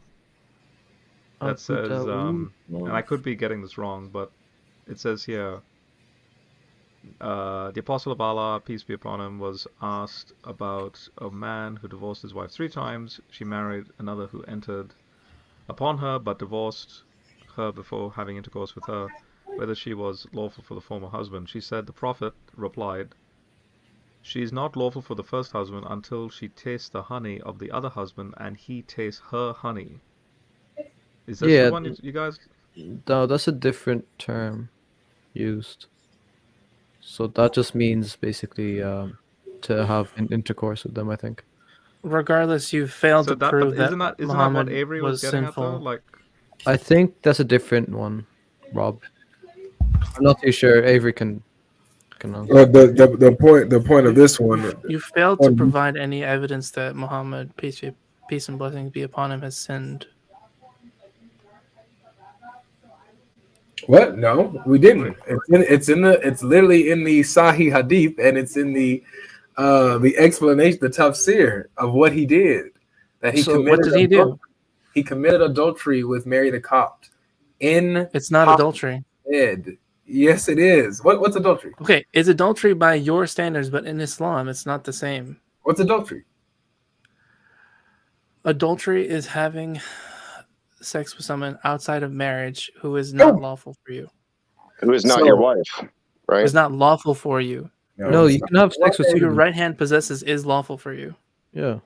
That Abu says, Dawud, and I could be getting this wrong, but it says here, the Apostle of Allah, peace be upon him, was asked about a man who divorced his wife 3 times. She married another who entered upon her, but divorced her before having intercourse with her, whether she was lawful for the former husband. She said, the Prophet replied, she is not lawful for the first husband until she tastes the honey of the other husband and he tastes her honey. Is this the one you guys? No, that's a different term used. So that just means basically to have an intercourse with them, I think. Regardless, you failed to prove that isn't that Muhammad what Avery was getting at though? Like, I think that's a different one, Rob. I'm not too sure. Avery can answer. Well, the point of this one. You failed to provide any evidence that Muhammad, peace and blessings be upon him, has sinned. What? No, we didn't. It's literally in the Sahih Hadith, and it's in the explanation, the tafsir of what he did. That he committed. What did he do? He committed adultery with Mary the Copt. It's not adultery. Yes, it is. What's adultery? Okay, it's adultery by your standards, but in Islam, it's not the same. What's adultery? Adultery is having sex with someone outside of marriage who is not lawful for you. Who is not your wife, right? Is not lawful for you. No, you can have sex with Who your someone. right hand possesses is lawful for you. Yeah.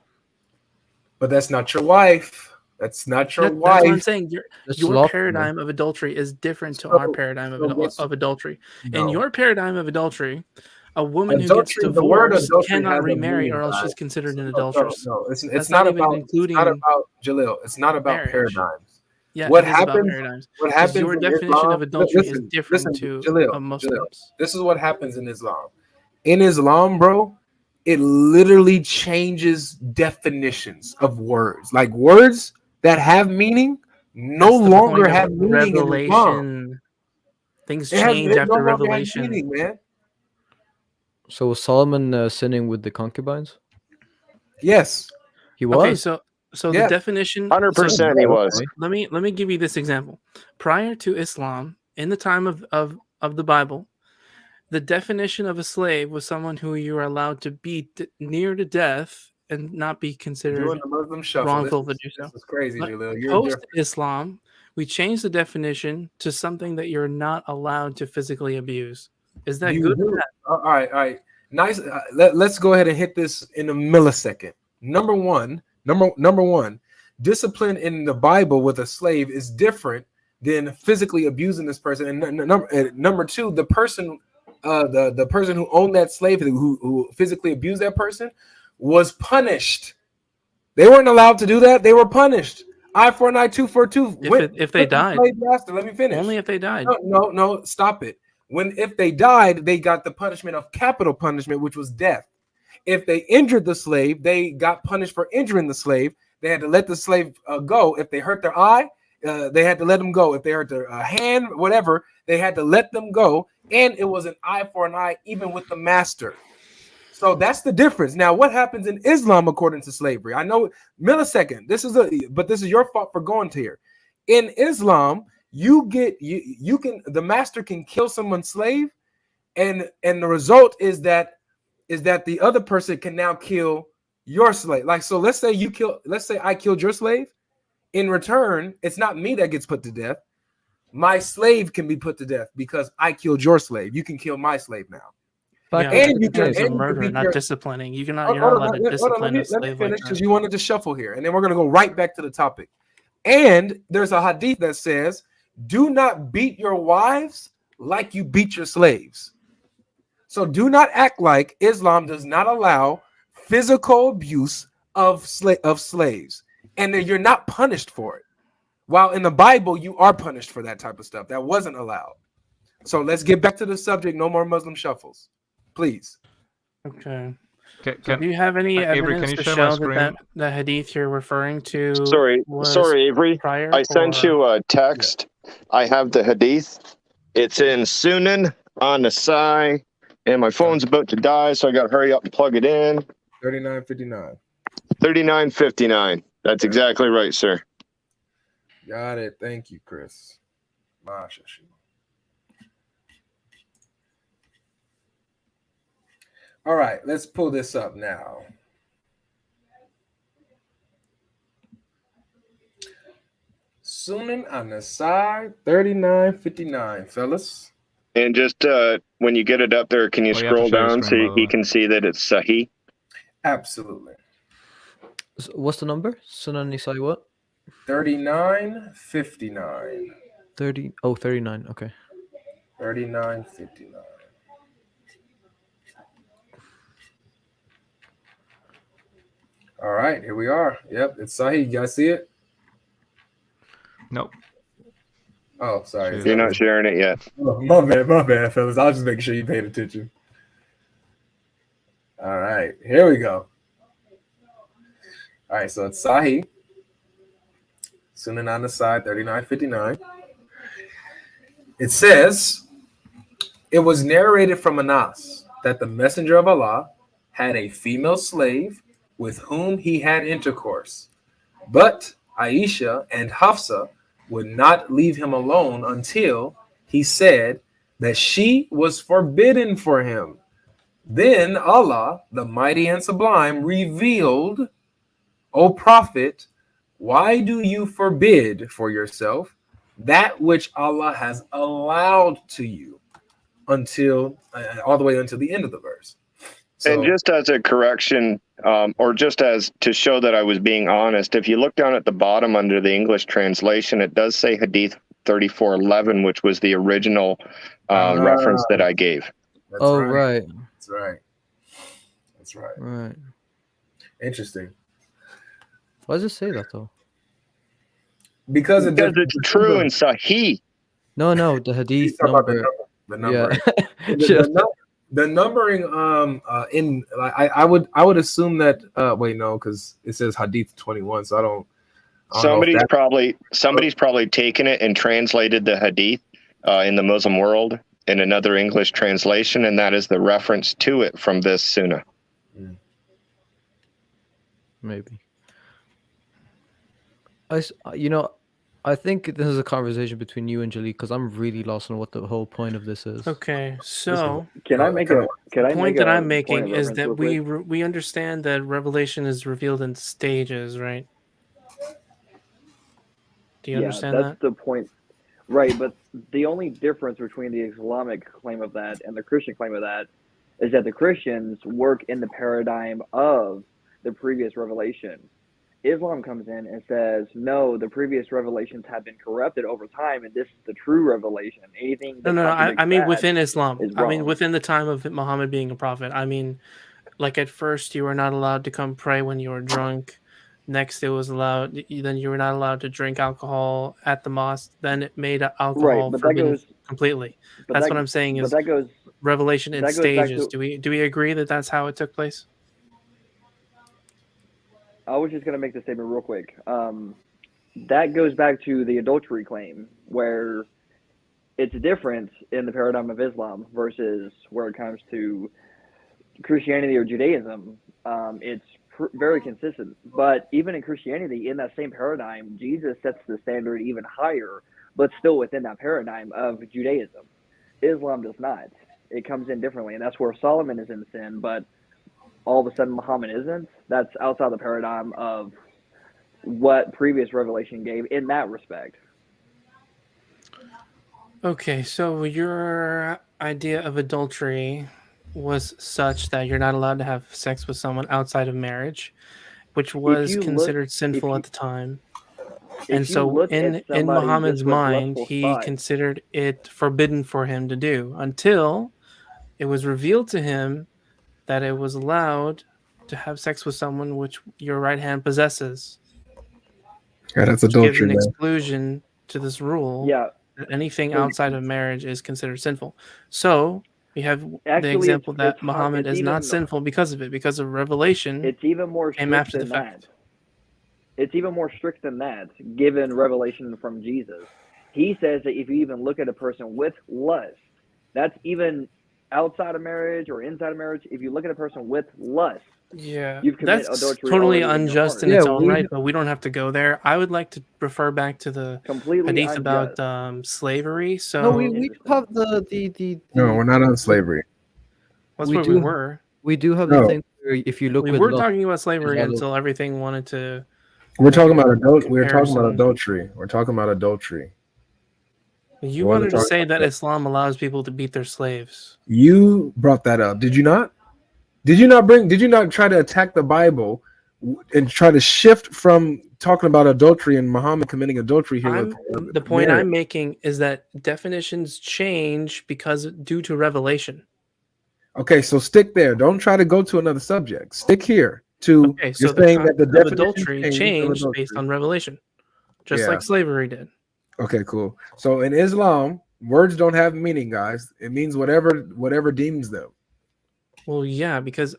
But that's not your wife. That's not your wife. That's what I'm saying. That's Your lawful, paradigm of adultery is different to our paradigm of adultery. In your paradigm of adultery, a woman who gets Adultery, the word divorced adultery has cannot a remarry, meaning, or else guys. she's considered an adulteress. No, it's That's not even about including Jalil. It's not about marriage. paradigms. Yeah, what it is about happens? paradigms. What 'Cause happens? your in definition Islam, of adultery is different listen, to Jalil, Muslims. This is what happens in Islam. In Islam, bro, it literally changes definitions of words. Like words that have meaning no That's the longer point of have meaning in Islam. revelation. Things change They no after longer have revelation. meaning, man. So was Solomon sinning with the concubines? Yes, he was. Okay, so Yeah. the definition 100% he was. Let me give you this example. Prior to Islam, in the time of the Bible, the definition of a slave was someone who you are allowed to beat near to death and not be considered doing the Muslim shuffle. wrongful to do so. This is crazy, But Jalil. You're post different. Islam, we changed the definition to something that you're not allowed to physically abuse. Is that You good? do. Or bad? All right. Nice. Let's go ahead and hit this in a millisecond. Number one, discipline in the Bible with a slave is different than physically abusing this person. And number two, the person, the person who owned that slave, who physically abused that person, was punished. They weren't allowed to do that. They were punished. Eye for an eye, tooth for a tooth. If they died. Master, let me finish. Only if they died. No, stop it. If they died, they got the punishment of capital punishment, which was death. If they injured the slave, they got punished for injuring the slave. They had to let the slave go. If they hurt their eye, they had to let them go. If they hurt their hand, whatever, they had to let them go. And it was an eye for an eye, even with the master. So that's the difference. Now, what happens in Islam according to slavery? I know, millisecond. This is your fault for going to here. In Islam, the master can kill someone's slave, and the result is that the other person can now kill your slave. Like, so let's say I killed your slave. In return, it's not me that gets put to death. My slave can be put to death because I killed your slave. You can kill my slave now. And you can murder, not disciplining. You're not allowed to discipline a slave like that. Because you wanted to shuffle here, and then we're going to go right back to the topic. And there's a hadith that says, "Do not beat your wives like you beat your slaves. So do not act like Islam does not allow physical abuse of slaves, and that you're not punished for it. While in the Bible, you are punished for that type of stuff. That wasn't allowed. So let's get back to the subject. No more Muslim shuffles, please. Okay. Can, Do you have any Avery, evidence can you to share show my that, screen? that hadith you're referring to? Sorry, Avery. Prior, I sent you a text. I have the hadith. It's in Sunan on Nasai, and my phone's about to die, so I got to hurry up and plug it in. 3959. 3959. That's exactly right, sir. Got it. Thank you, Chris. Masha. All right, let's pull this up now. Sunan An-Nasai 3959, fellas. And just when you get it up there, can you Oh, you have to scroll share your down screen, so by the you way. can see that it's Sahih? Absolutely. What's the number? Sunan Nisai what? 3959. 30. Oh, 39. Okay. 3959. All right, here we are. Yep, it's Sahih. You guys see it? Nope. Oh, sorry. You're not sharing it yet. Oh, my bad, fellas. I was just making sure you paid attention. All right, here we go. All right, so it's Sahih. Sunan An-Nasai 3959. It says, it was narrated from Anas that the Messenger of Allah had a female slave with whom he had intercourse. But Aisha and Hafsa would not leave him alone until he said that she was forbidden for him. Then Allah, the Mighty and Sublime, revealed, O Prophet, why do you forbid for yourself that which Allah has allowed to you until all the way until the end of the verse? So, And just as a correction, or just as to show that I was being honest, if you look down at the bottom under the English translation, it does say Hadith 3411, which was the original reference that I gave. that's Oh, right. That's right. That's right. Right. Interesting. Why does it say that though? Because it's true in Sahih. No, the hadith talking about number. the numbering. Yeah. The numbering in I would assume that wait, no, because it says Hadith 21, so I don't know if Somebody's probably taken it and translated the Hadith in the Muslim world in another English translation, and that is the reference to it from this Sunnah. Maybe. I think this is a conversation between you and Jalik because I'm really lost on what the whole point of this is. Okay, so Can I make a point that I'm point making of is reference that real quick? we understand that revelation is revealed in stages, right? Do you understand that's that? the point. Right, but the only difference between the Islamic claim of that and the Christian claim of that is that the Christians work in the paradigm of the previous revelation. Islam comes in and says, no, the previous revelations have been corrupted over time, and this is the true revelation. Anything that No. I mean that within Islam. is I mean wrong. within the time of Muhammad being a prophet. I mean, like at first you were not allowed to come pray when you were drunk. Next, it was allowed. Then you were not allowed to drink alcohol at the mosque. Then it made alcohol but that forbidden goes- completely. but That's that- what I'm saying but is that goes revelation in that goes back stages. to- Do we agree that that's how it took place? I was just going to make the statement real quick. That goes back to the adultery claim, where it's different in the paradigm of Islam versus where it comes to Christianity or Judaism. It's very consistent. But even in Christianity, in that same paradigm, Jesus sets the standard even higher, but still within that paradigm of Judaism. Islam does not. It comes in differently, and that's where Solomon is in sin, but all of a sudden Muhammad isn't. That's outside the paradigm of what previous revelation gave in that respect. Okay, so your idea of adultery was such that you're not allowed to have sex with someone outside of marriage, which was you look- considered if sinful you- at the time. And If you so look in at somebody Muhammad's just with mind, lustful he thoughts, considered it forbidden for him to do until it was revealed to him that it was allowed to have sex with someone which your right hand possesses, Yeah, that's which gives adultery, an man. exclusion to this rule yeah. that anything So outside of marriage is considered sinful. So we have the actually, example that it's Muhammad is not sinful because of it, because of revelation it's even more came strict after the than fact. that. It's even more strict than that, given revelation from Jesus. He says that if you even look at a person with lust, that's even outside of marriage or inside of marriage. If you look at a person with lust, Yeah, you've committed that's adultery totally already in your unjust heart. in Yeah, its own we right, but we don't have to go there. I would like to refer back to the Completely hadith about unjust. slavery. no, So we Interesting. have No, we're not on slavery. that's we where we do were. we do have the No, thing where if you look We with were lust, talking about there's slavery other until everything wanted to we're talking make a about We're talking about comparison. adultery. We're talking about adultery. You We wasn't wanted to talking say about that that. Islam allows people to beat their slaves. You brought that up, did you not? Did you not try to attack the Bible and try to shift from talking about adultery and Muhammad committing adultery here with The point Mary? I'm making is that definitions change because due to revelation. Okay, so stick there. Don't try to go to another subject. Stick here to Okay, so you're the saying that the concept of definition adultery changed changed of based adultery. on revelation, just Yeah. like slavery did. Okay, cool. So in Islam, words don't have meaning, guys. It means whatever deems them. Well, yeah, because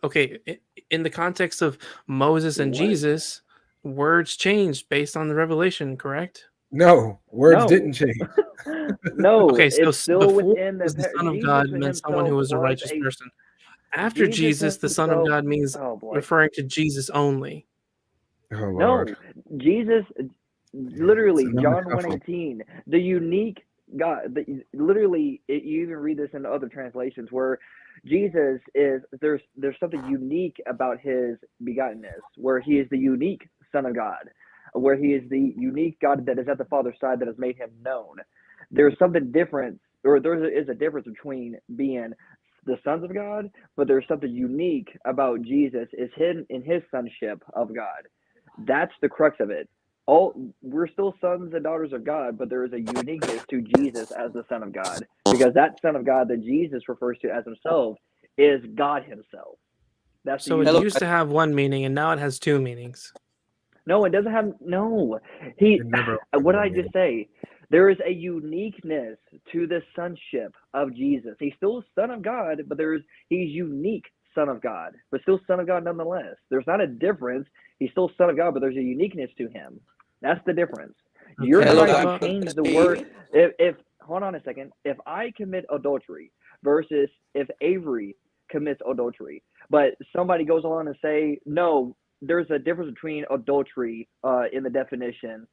in the context of Moses and What? Jesus, words changed based on the revelation, correct? No, words No. didn't change. No, Okay, so it's still before within was the Son of Jesus God meant someone who himself was a was righteous a person. After Jesus, the Son of himself. God means Oh boy. referring to Jesus only. Oh No, Lord. Jesus, literally, It's another John shuffle. 1:18, the unique God. Literally, you even read this in other translations where Jesus is there's something unique about his begottenness, where he is the unique Son of God, where he is the unique God that is at the Father's side that has made him known. There's something different, or there is a difference between being the sons of God, but there's something unique about Jesus is hidden in his sonship of God. That's the crux of it. We're still sons and daughters of God, but there is a uniqueness to Jesus as the Son of God, because that Son of God that Jesus refers to as himself is God himself. That's So the it unique. used to have one meaning, and now it has two meanings. No, it doesn't have no. It never What did I just say? There is a uniqueness to the sonship of Jesus. He's still Son of God, but he's unique Son of God, but still Son of God nonetheless. There's not a difference. He's still Son of God, but there's a uniqueness to him. That's the difference. You're Okay, trying to change the word. If hold on a second, if I commit adultery versus if Avery commits adultery, but somebody goes along and say, no, there's a difference between adultery in the definition,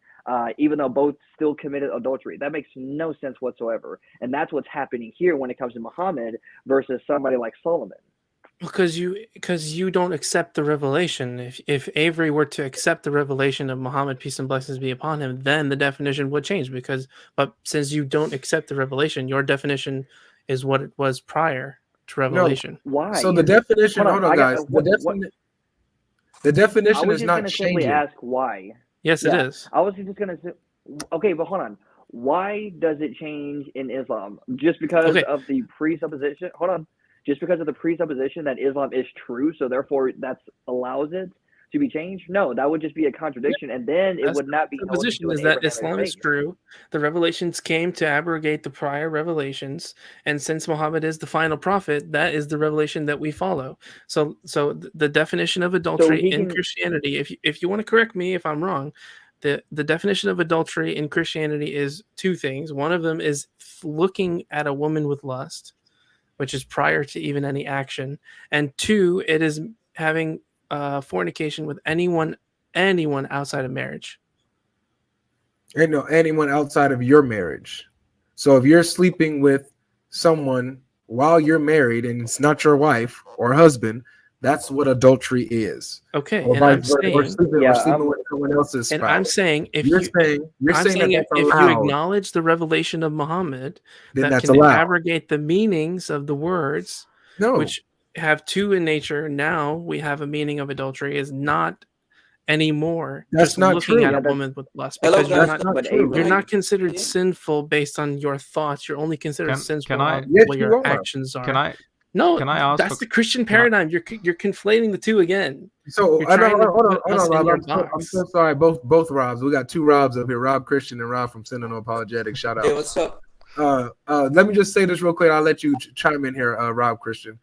even though both still committed adultery. That makes no sense whatsoever. And that's what's happening here when it comes to Muhammad versus somebody like Solomon. Because you don't accept the revelation. If Avery were to accept the revelation of Muhammad, peace and blessings be upon him, then the definition would change. But since you don't accept the revelation, your definition is what it was prior to revelation. No, why? So the definition, hold on, guys. The I definition was is just not going to simply changing. ask why. Yes, Yeah, it is. I was just going to say, okay, but hold on. Why does it change in Islam? Just because of the presupposition? Hold on. Just because of the presupposition that Islam is true, so therefore that allows it to be changed? No, that would just be a contradiction, and then it would not be The held position into is an that Abrahamic Islam is faith. true. The revelations came to abrogate the prior revelations, and since Muhammad is the final prophet, that is the revelation that we follow. So the definition of adultery he in can- Christianity, if you want to correct me if I'm wrong, the definition of adultery in Christianity is two things. One of them is looking at a woman with lust, which is prior to even any action, and two, it is having fornication with anyone outside of marriage. And no, anyone outside of your marriage. So if you're sleeping with someone while you're married and it's not your wife or husband, that's what adultery is. Okay, Or and vice I'm versa, saying, we're sleeping with someone else's spouse. and I'm saying if you're you, saying I'm saying that if that's you allowed, acknowledge the revelation of Muhammad, then that that's can allowed. abrogate the meanings of the words, No. which have two in nature. Now we have a meaning of adultery is not anymore. That's just not looking true. at Yeah, a that's woman with lust Hello, because you're guys. That's not not true. you're not Abraham. considered Yeah. sinful based on your thoughts. You're only considered Can sinful I on Yes, what you your are. actions can are. I No, can I ask that's for the Christian can I paradigm. You're conflating the two again. So You're I know, trying to hold on, put hold us on, in Rob. your I'm so box. sorry. Both Robs. We got two Robs up here. Rob Christian and Rob from Sin and No Apologetics. Shout Hey, out. what's up? Let me just say this real quick. I'll let you chime in here, Rob Christian.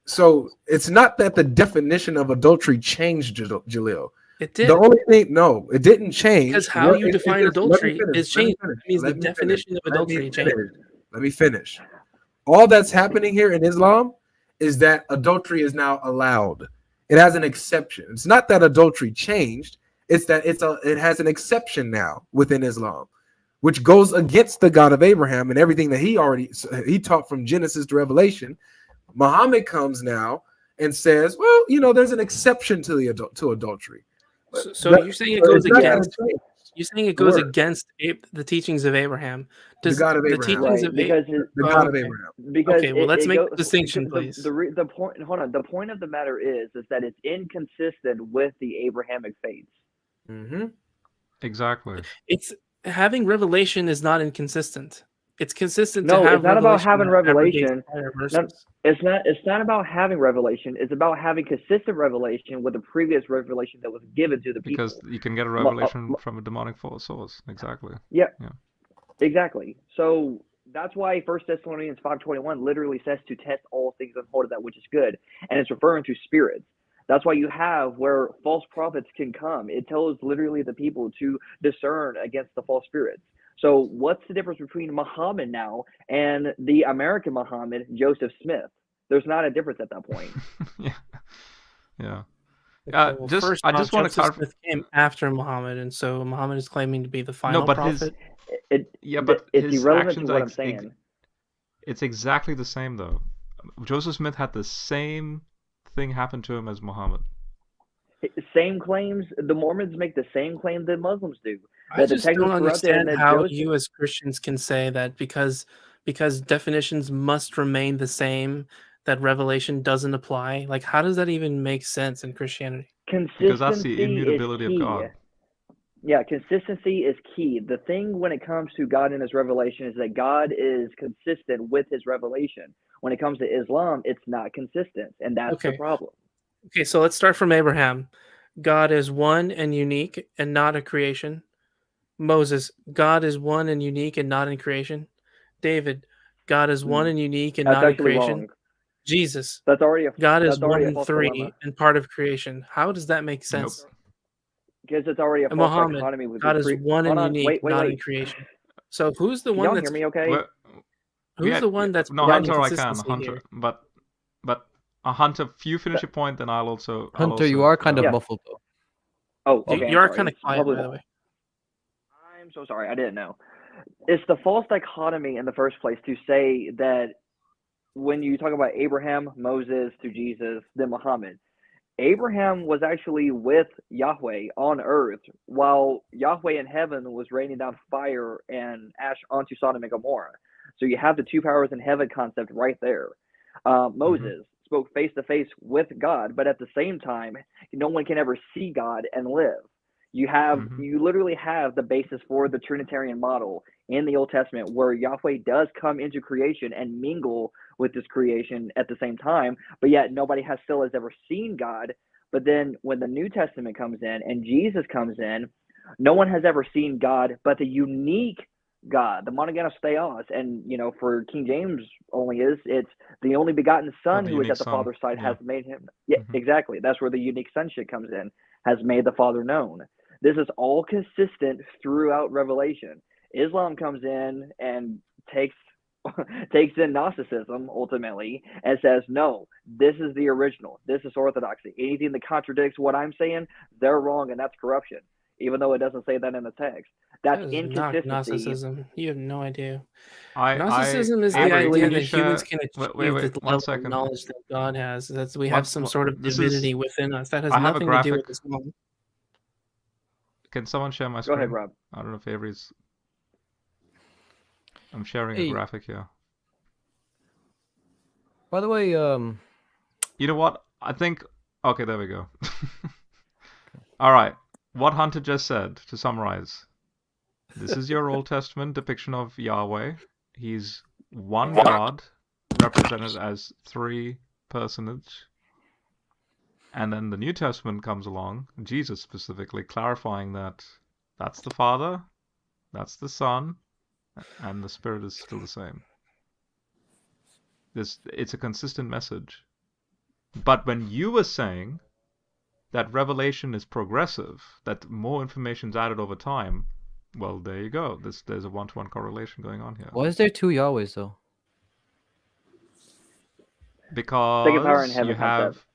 So it's not that the definition of adultery changed, Jalil. It did. The only thing, no, it didn't change. Because how you define adultery let me is changed. finish. It means the Let me definition of finish. Let me adultery changed. finish. Let me finish. All that's happening here in Islam is that adultery is now allowed. It has an exception. It's not that adultery changed. It's that it has an exception now within Islam, which goes against the God of Abraham and everything that he taught from Genesis to Revelation. Muhammad comes now and says, well, there's an exception to adultery. So you're saying it goes against? Change. You're saying it goes Word. against the teachings of Abraham? The God of the Abraham. teachings Right, of because The God of Abraham. because Okay, well, let's it make goes, the distinction, please. The point. Hold on. The point of the matter is that it's inconsistent with the Abrahamic faiths. Mm-hmm. exactly? It's having revelation is not inconsistent. It's consistent No, to have it's not about revelation having that abrogates revelation. prior No, verses. it's not about having revelation. It's about having consistent revelation with the previous revelation that was given to the people. Because you can get a revelation from a demonic source. Exactly. Yeah, Yeah. exactly. So that's why 1 Thessalonians 5:21 literally says to test all things and hold that which is good, and it's referring to spirits. That's why you have where false prophets can come. It tells literally the people to discern against the false spirits. So what's the difference between Muhammad now and the American Muhammad, Joseph Smith? There's not a difference at that point. yeah. Yeah. Okay, well, Just first I off, just want to Joseph clarify. Smith came after Muhammad, and so Muhammad is claiming to be the final No, but prophet. It's his irrelevant actions to are what I'm saying. it's exactly the same though. Joseph Smith had the same thing happen to him as Muhammad. Same claims. The Mormons make the same claim that Muslims do. I That the just text don't was corrupted and understand that how Joseph. you as Christians can say that because definitions must remain the same, that revelation doesn't apply. Like, how does that even make sense in Christianity? Because that's the Consistency is immutability of key. God. Yeah, consistency is key. The thing when it comes to God and his revelation is that God is consistent with his revelation. When it comes to Islam, it's not consistent, and that's the Okay. problem. Okay, so let's start from Abraham. God is one and unique and not a creation. Moses, God is one and unique and not in creation. David, God is one and unique and That's not in actually creation. wrong. Jesus, That's already a God is that's already one a and false three dilemma. and part of creation. How does that make sense? Because it's already a And false Muhammad, dichotomy with God the is pre- one Hold and on, unique, wait. not in creation. So who's the Can one y'all that's hear me okay? Well, who's the one that's no providing Hunter? I can consistency Hunter, here? but Hunter, if you finish your point, then I'll also. Hunter, you are kind of Yeah. muffled though. Oh, okay. You are I'm sorry. kind of It's quiet, probably- by the way. I'm so sorry. I didn't know. It's the false dichotomy in the first place to say that when you talk about Abraham, Moses, to Jesus, then Muhammad, Abraham was actually with Yahweh on earth while Yahweh in heaven was raining down fire and ash onto Sodom and Gomorrah. So you have the two powers in heaven concept right there. Moses spoke face to face with God, but at the same time, no one can ever see God and live. You literally have the basis for the Trinitarian model in the Old Testament where Yahweh does come into creation and mingle with this creation at the same time, but yet nobody has ever seen God. But then when the New Testament comes in and Jesus comes in, no one has ever seen God but the unique God, the monogenes theos. And for King James it's the only begotten Son who is at the Father's side has made him. Yeah, exactly. That's where the unique sonship comes in, has made the Father known. This is all consistent throughout Revelation. Islam comes in and takes in Gnosticism ultimately and says, no, this is the original. This is orthodoxy. Anything that contradicts what I'm saying, they're wrong, and that's corruption, even though it doesn't say that in the text. That's That is inconsistency. not Gnosticism. You have no idea. I Gnosticism is the Avery, idea can you that humans share- can achieve wait, the 1 level second. of knowledge that God has. That's we One- have some sort of this is- divinity within us. That has I have a nothing to do graphic. with Islam. Can someone share my Go screen? ahead, Rob. I don't know if Avery's. I'm sharing Hey. a graphic here. By the way, You know what? I think. Okay, there we go. All right. What Hunter just said, to summarize, this is your Old Testament depiction of Yahweh. He's one God, represented as three personage. And then the New Testament comes along, Jesus specifically, clarifying that that's the Father, that's the Son, and the Spirit is still the same. It's a consistent message. But when you were saying that revelation is progressive, that more information is added over time, well, there you go. There's a one-to-one correlation going on here. Why is there two Yahwehs though? Because Second power in heaven you have, concept.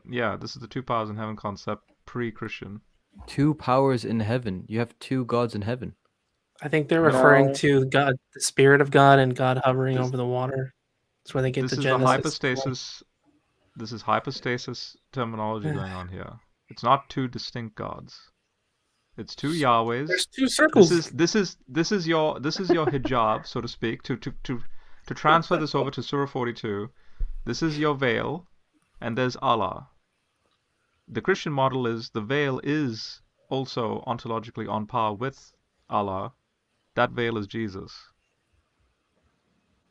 yeah, this is the two powers in heaven concept pre-Christian. Two powers in heaven. You have two gods in heaven. I think they're referring No. to God, the Spirit of God, and God hovering over the water. That's where they get This the is Genesis. the hypostasis. This is hypostasis terminology going on here. It's not two distinct gods. It's two Yahwehs. There's two circles. This is your hijab, so to speak, to transfer this over to Surah 42. This is your veil, and there's Allah. The Christian model is the veil is also ontologically on par with Allah. That veil is Jesus.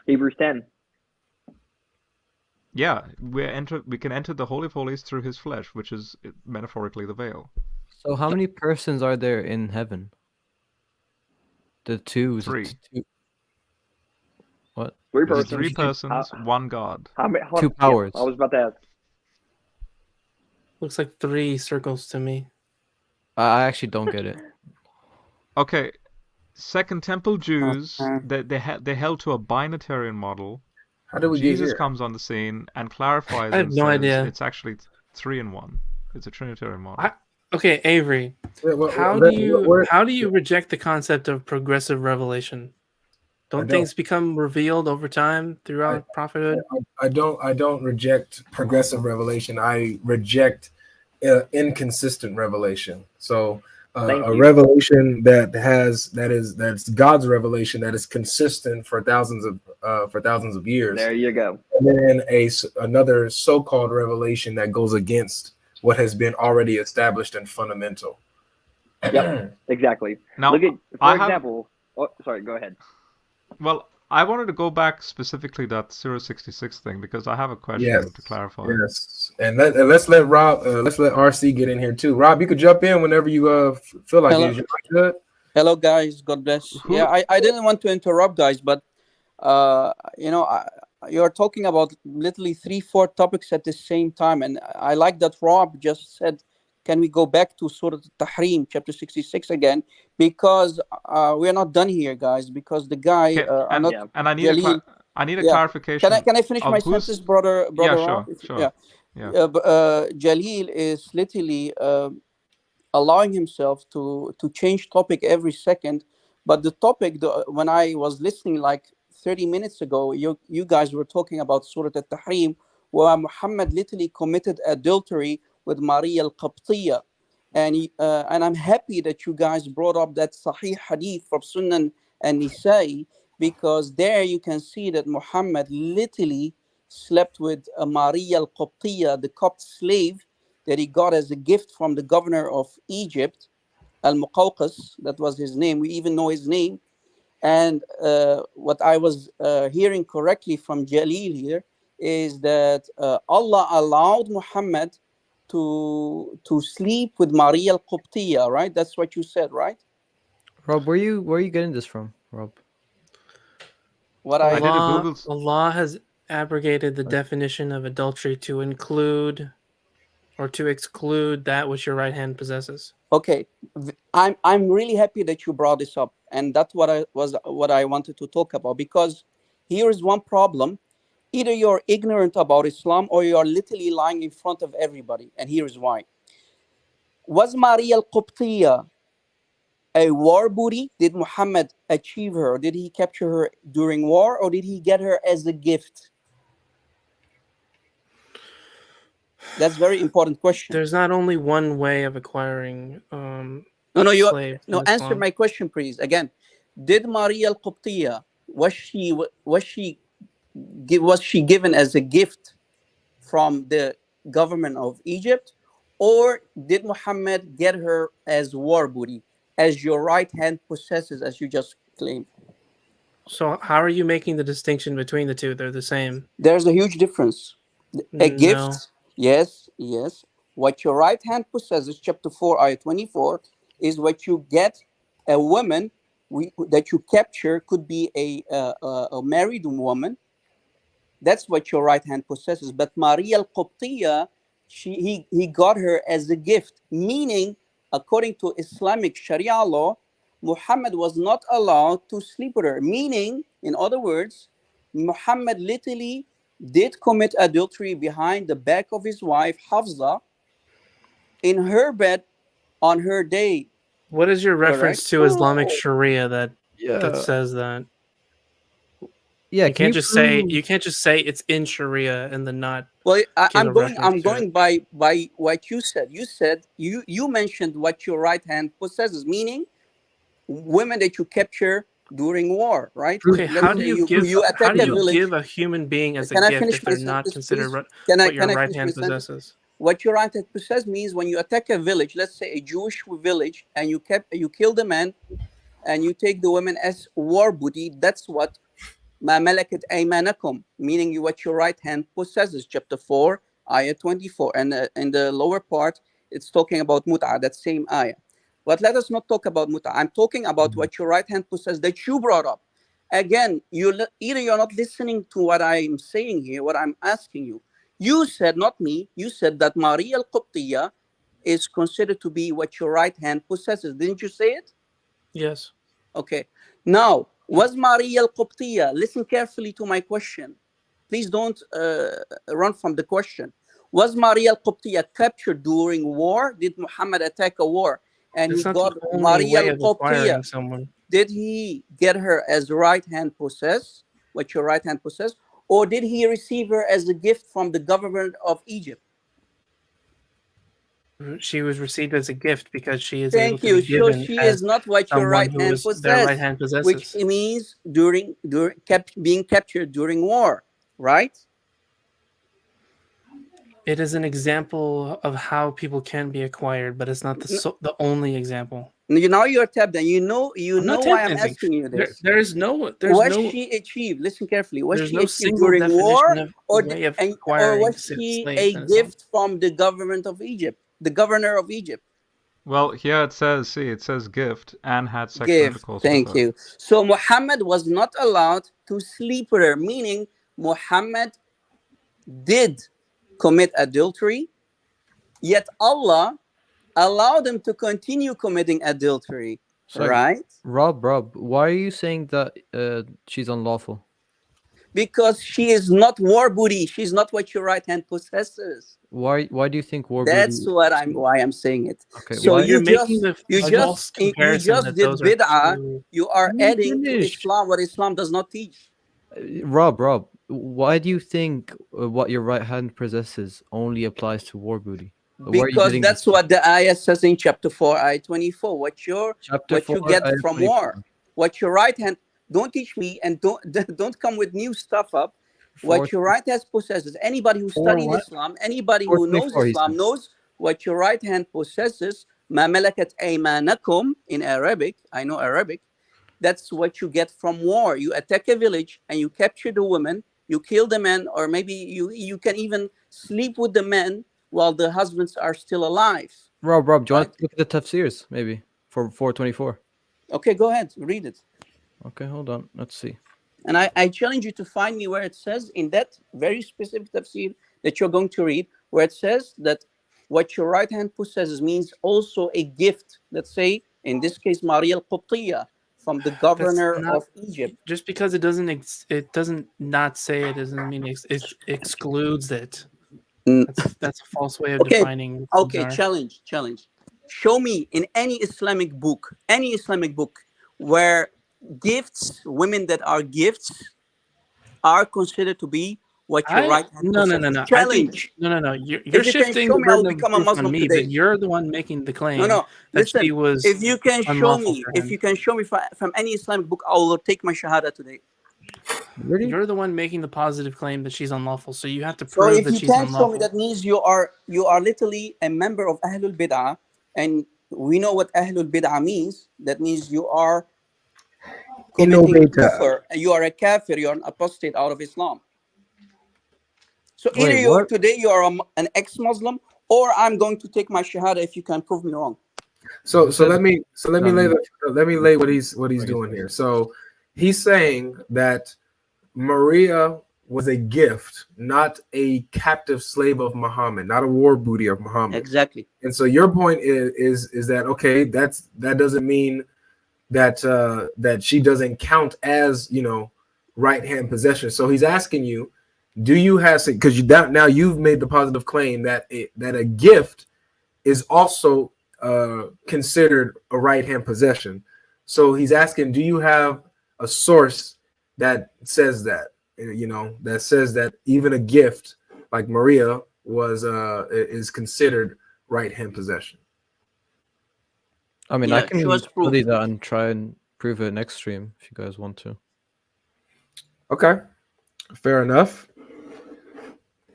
Hebrews 10. Yeah, we can enter the Holy of Holies through his flesh, which is metaphorically the veil. So how many persons are there in heaven? The two. Three. What? There's three persons, one God. Two powers. I was about to ask. Looks like three circles to me. I actually don't get it. Okay, Second Temple Jews, they held to a binatarian model. How did we get Jesus here? comes on the scene and clarifies. I have and no says idea. It's actually 3 in 1. It's a Trinitarian model. Okay, Avery. How do you reject the concept of progressive revelation? Don't things become revealed over time throughout prophethood? I don't reject progressive revelation. I reject inconsistent revelation. So a revelation that's God's revelation that is consistent for thousands of years. There you go. And then another so-called revelation that goes against what has been already established and fundamental. Yep, exactly. Now, Look at, for example. Oh, sorry. Go ahead. Well, I wanted to go back specifically to that 066 thing because I have a question to clarify. Yes, and let's let RC get in here too. Rob, you could jump in whenever you feel like it. Is your mic good? Hello, guys. God bless. Yeah, I didn't want to interrupt, guys, but you're talking about literally 3-4 topics at the same time, and I like that Rob just said, "Can we go back to Surah Al-Tahrim, chapter 66 again?" Because we're not done here, guys. Because the guy and I need a clarification. Can I finish my sentence, brother? Yeah, Rob? sure. Jalil is literally allowing himself to change topic every second. But the topic, when I was listening like 30 minutes ago, you guys were talking about Surah Al-Tahrim, where Muhammad literally committed adultery with Maria al-Qibtiyya. And I'm happy that you guys brought up that Sahih Hadith from Sunan and Nisa'i, because there you can see that Muhammad literally slept with Maria al-Qibtiyya, the Copt slave that he got as a gift from the governor of Egypt, Al-Muqawqis, that was his name. We even know his name. And what I was hearing correctly from Jalil here is that Allah allowed Muhammad to sleep with Maria al-Qibtiyya, right? That's what you said, right? Rob, where are you getting this from, Rob? Allah has abrogated the definition of adultery to include or to exclude that which your right hand possesses. Okay, I'm really happy that you brought this up, and that's what I wanted to talk about, because here is one problem. Either you're ignorant about Islam or you're literally lying in front of everybody, and here's why. Was Maria al-Qibtiyya a war booty? Did Muhammad achieve her? Did he capture her during war, or did he get her as a gift? That's a very important question. There's not only one way of acquiring slave. No, answer my question, please. Again, did Maria al-Qibtiyya, was she given as a gift from the government of Egypt, or did Muhammad get her as war booty, as your right hand possesses, as you just claimed? So how are you making the distinction between the two? They're the same. There's a huge difference. A No. gift, yes. What your right hand possesses, chapter 4, ayah 24, is what you get. A woman that you capture could be a married woman. That's what your right hand possesses. But Maria al-Qibtiyya, he got her as a gift, meaning, according to Islamic Sharia law, Muhammad was not allowed to sleep with her. Meaning, in other words, Muhammad literally did commit adultery behind the back of his wife, Hafsa, in her bed on her day. What is your reference Correct? to Islamic Sharia that Yeah. says that? Yeah, You can't just say it's in Sharia and then not. Well, I'm give a reference to going by what you said. You said you mentioned what your right hand possesses, meaning women that you capture during war, right? Okay, Let's how do say you give attack a village. give a human being as a Can I gift finish if they're my not sentence, considered please? what your Can I right finish hand my sentence? possesses? What your right hand possesses means when you attack a village, let's say a Jewish village, and you kill the man, and you take the women as war booty. That's what ma malakat aymanakum, meaning what your right hand possesses. Chapter 4, ayah 24, and in the lower part, it's talking about mut'ah. That same ayah. But let us not talk about mut'ah. I'm talking about what your right hand possesses that you brought up. Again, either you're not listening to what I'm saying here, what I'm asking you. You said, not me, you said that Maria al-Qibtiyya is considered to be what your right hand possesses. Didn't you say it? Yes. Okay. Now, was Maria al-Qibtiyya, listen carefully to my question. Please don't run from the question. Was Maria al-Qibtiyya captured during war? Did Muhammad attack a war? And It's he not got the only Maria way of acquiring al-Qibtiyya. someone. Did he get her as right hand possess, what your right hand possess, or did he receive her as a gift from the government of Egypt? She was received as a gift because she is Thank able you. to be So given she as is not what your someone right who hand is their right possesses, hand possesses. which means being captured during war, right? It is an example of how people can be acquired, but it's not the only example. Now you're tapped, and you know I'm not why I'm tap-dancing. asking you this. There's no She achieved? Listen carefully. Was there's she no achieved single during war, definition of or way of or acquiring was she slaves a in Islam. gift from the government of Egypt, the governor of Egypt? Well, here it says gift and had sexual Gift. intercourse Thank with her. you. So Muhammad was not allowed to sleep with her, meaning Muhammad did commit adultery, yet Allah allowed him to continue committing adultery. Sorry, right? Rob, why are you saying that she's unlawful? Because she is not war booty. She's not what your right hand possesses. Why do you think war That's booty? why I'm saying it. Okay, So why- you just false you comparison just that did those are bid'ah. two- You are Let me adding to finish. Islam what Islam does not teach. Rob, why do you think what your right hand possesses only applies to war booty? Where are you Because getting that's what the ayah says in chapter 4, ayah 24. What you 4, get ayah from 24. war, what your right hand. Don't teach me and don't come with new stuff up. Four- What your right hand possesses. Anybody who For studied what? Islam, anybody who knows 424, he Islam says. knows what your right hand possesses. Ma malakat aymanakum in Arabic. I know Arabic. That's what you get from war. You attack a village and you capture the woman, you kill the men, or maybe you can even sleep with the men while the husbands are still alive. Rob, do you want to look at the tafsirs maybe for 424? Okay, go ahead, read it. Okay, hold on. Let's see. And I challenge you to find me where it says in that very specific tafsir that you're going to read, where it says that what your right hand possesses means also a gift. Let's say, in this case, Maria al-Qibtiyya, from the governor not- of Egypt. Just because it doesn't not say it doesn't mean it excludes it. That's a false way of defining. Okay, Zar. challenge. Show me in any Islamic book, where gifts, women that are gifts, are considered to be what your right hand No. possesses. I think- Challenge. No. You're If you can shifting show the me, I'll burden of become a proof on Muslim me, today. but you're the one making the claim. No. That Listen, she was. if you can show unlawful me, for him. from any Islamic book, I will take my shahada today. Really? You're the one making the positive claim that she's unlawful, so you have to So prove if that you she's can't show me, unlawful. that means you are literally a member of Ahlul Bid'ah, and we know what Ahlul Bid'ah means. That means you are committing kufr. You are a kafir. You are an apostate out of Islam. So either Wait, what? today you are an ex-Muslim, or I'm going to take my shahada if you can prove me wrong. So let me lay what he's doing here. So he's saying that Maria was a gift, not a captive slave of Muhammad, not a war booty of Muhammad. Exactly. And so your point is that okay? That doesn't mean that that she doesn't count as, you know, right hand possession. So he's asking you, do you have, because now you've made the positive claim that a gift is also considered a right hand possession. So he's asking, do you have a source that says that, you know, that says that even a gift like Maria was is considered right hand possession? I mean, Yeah, I can show us proof. study that and try and prove it next stream if you guys want to. Okay, fair enough.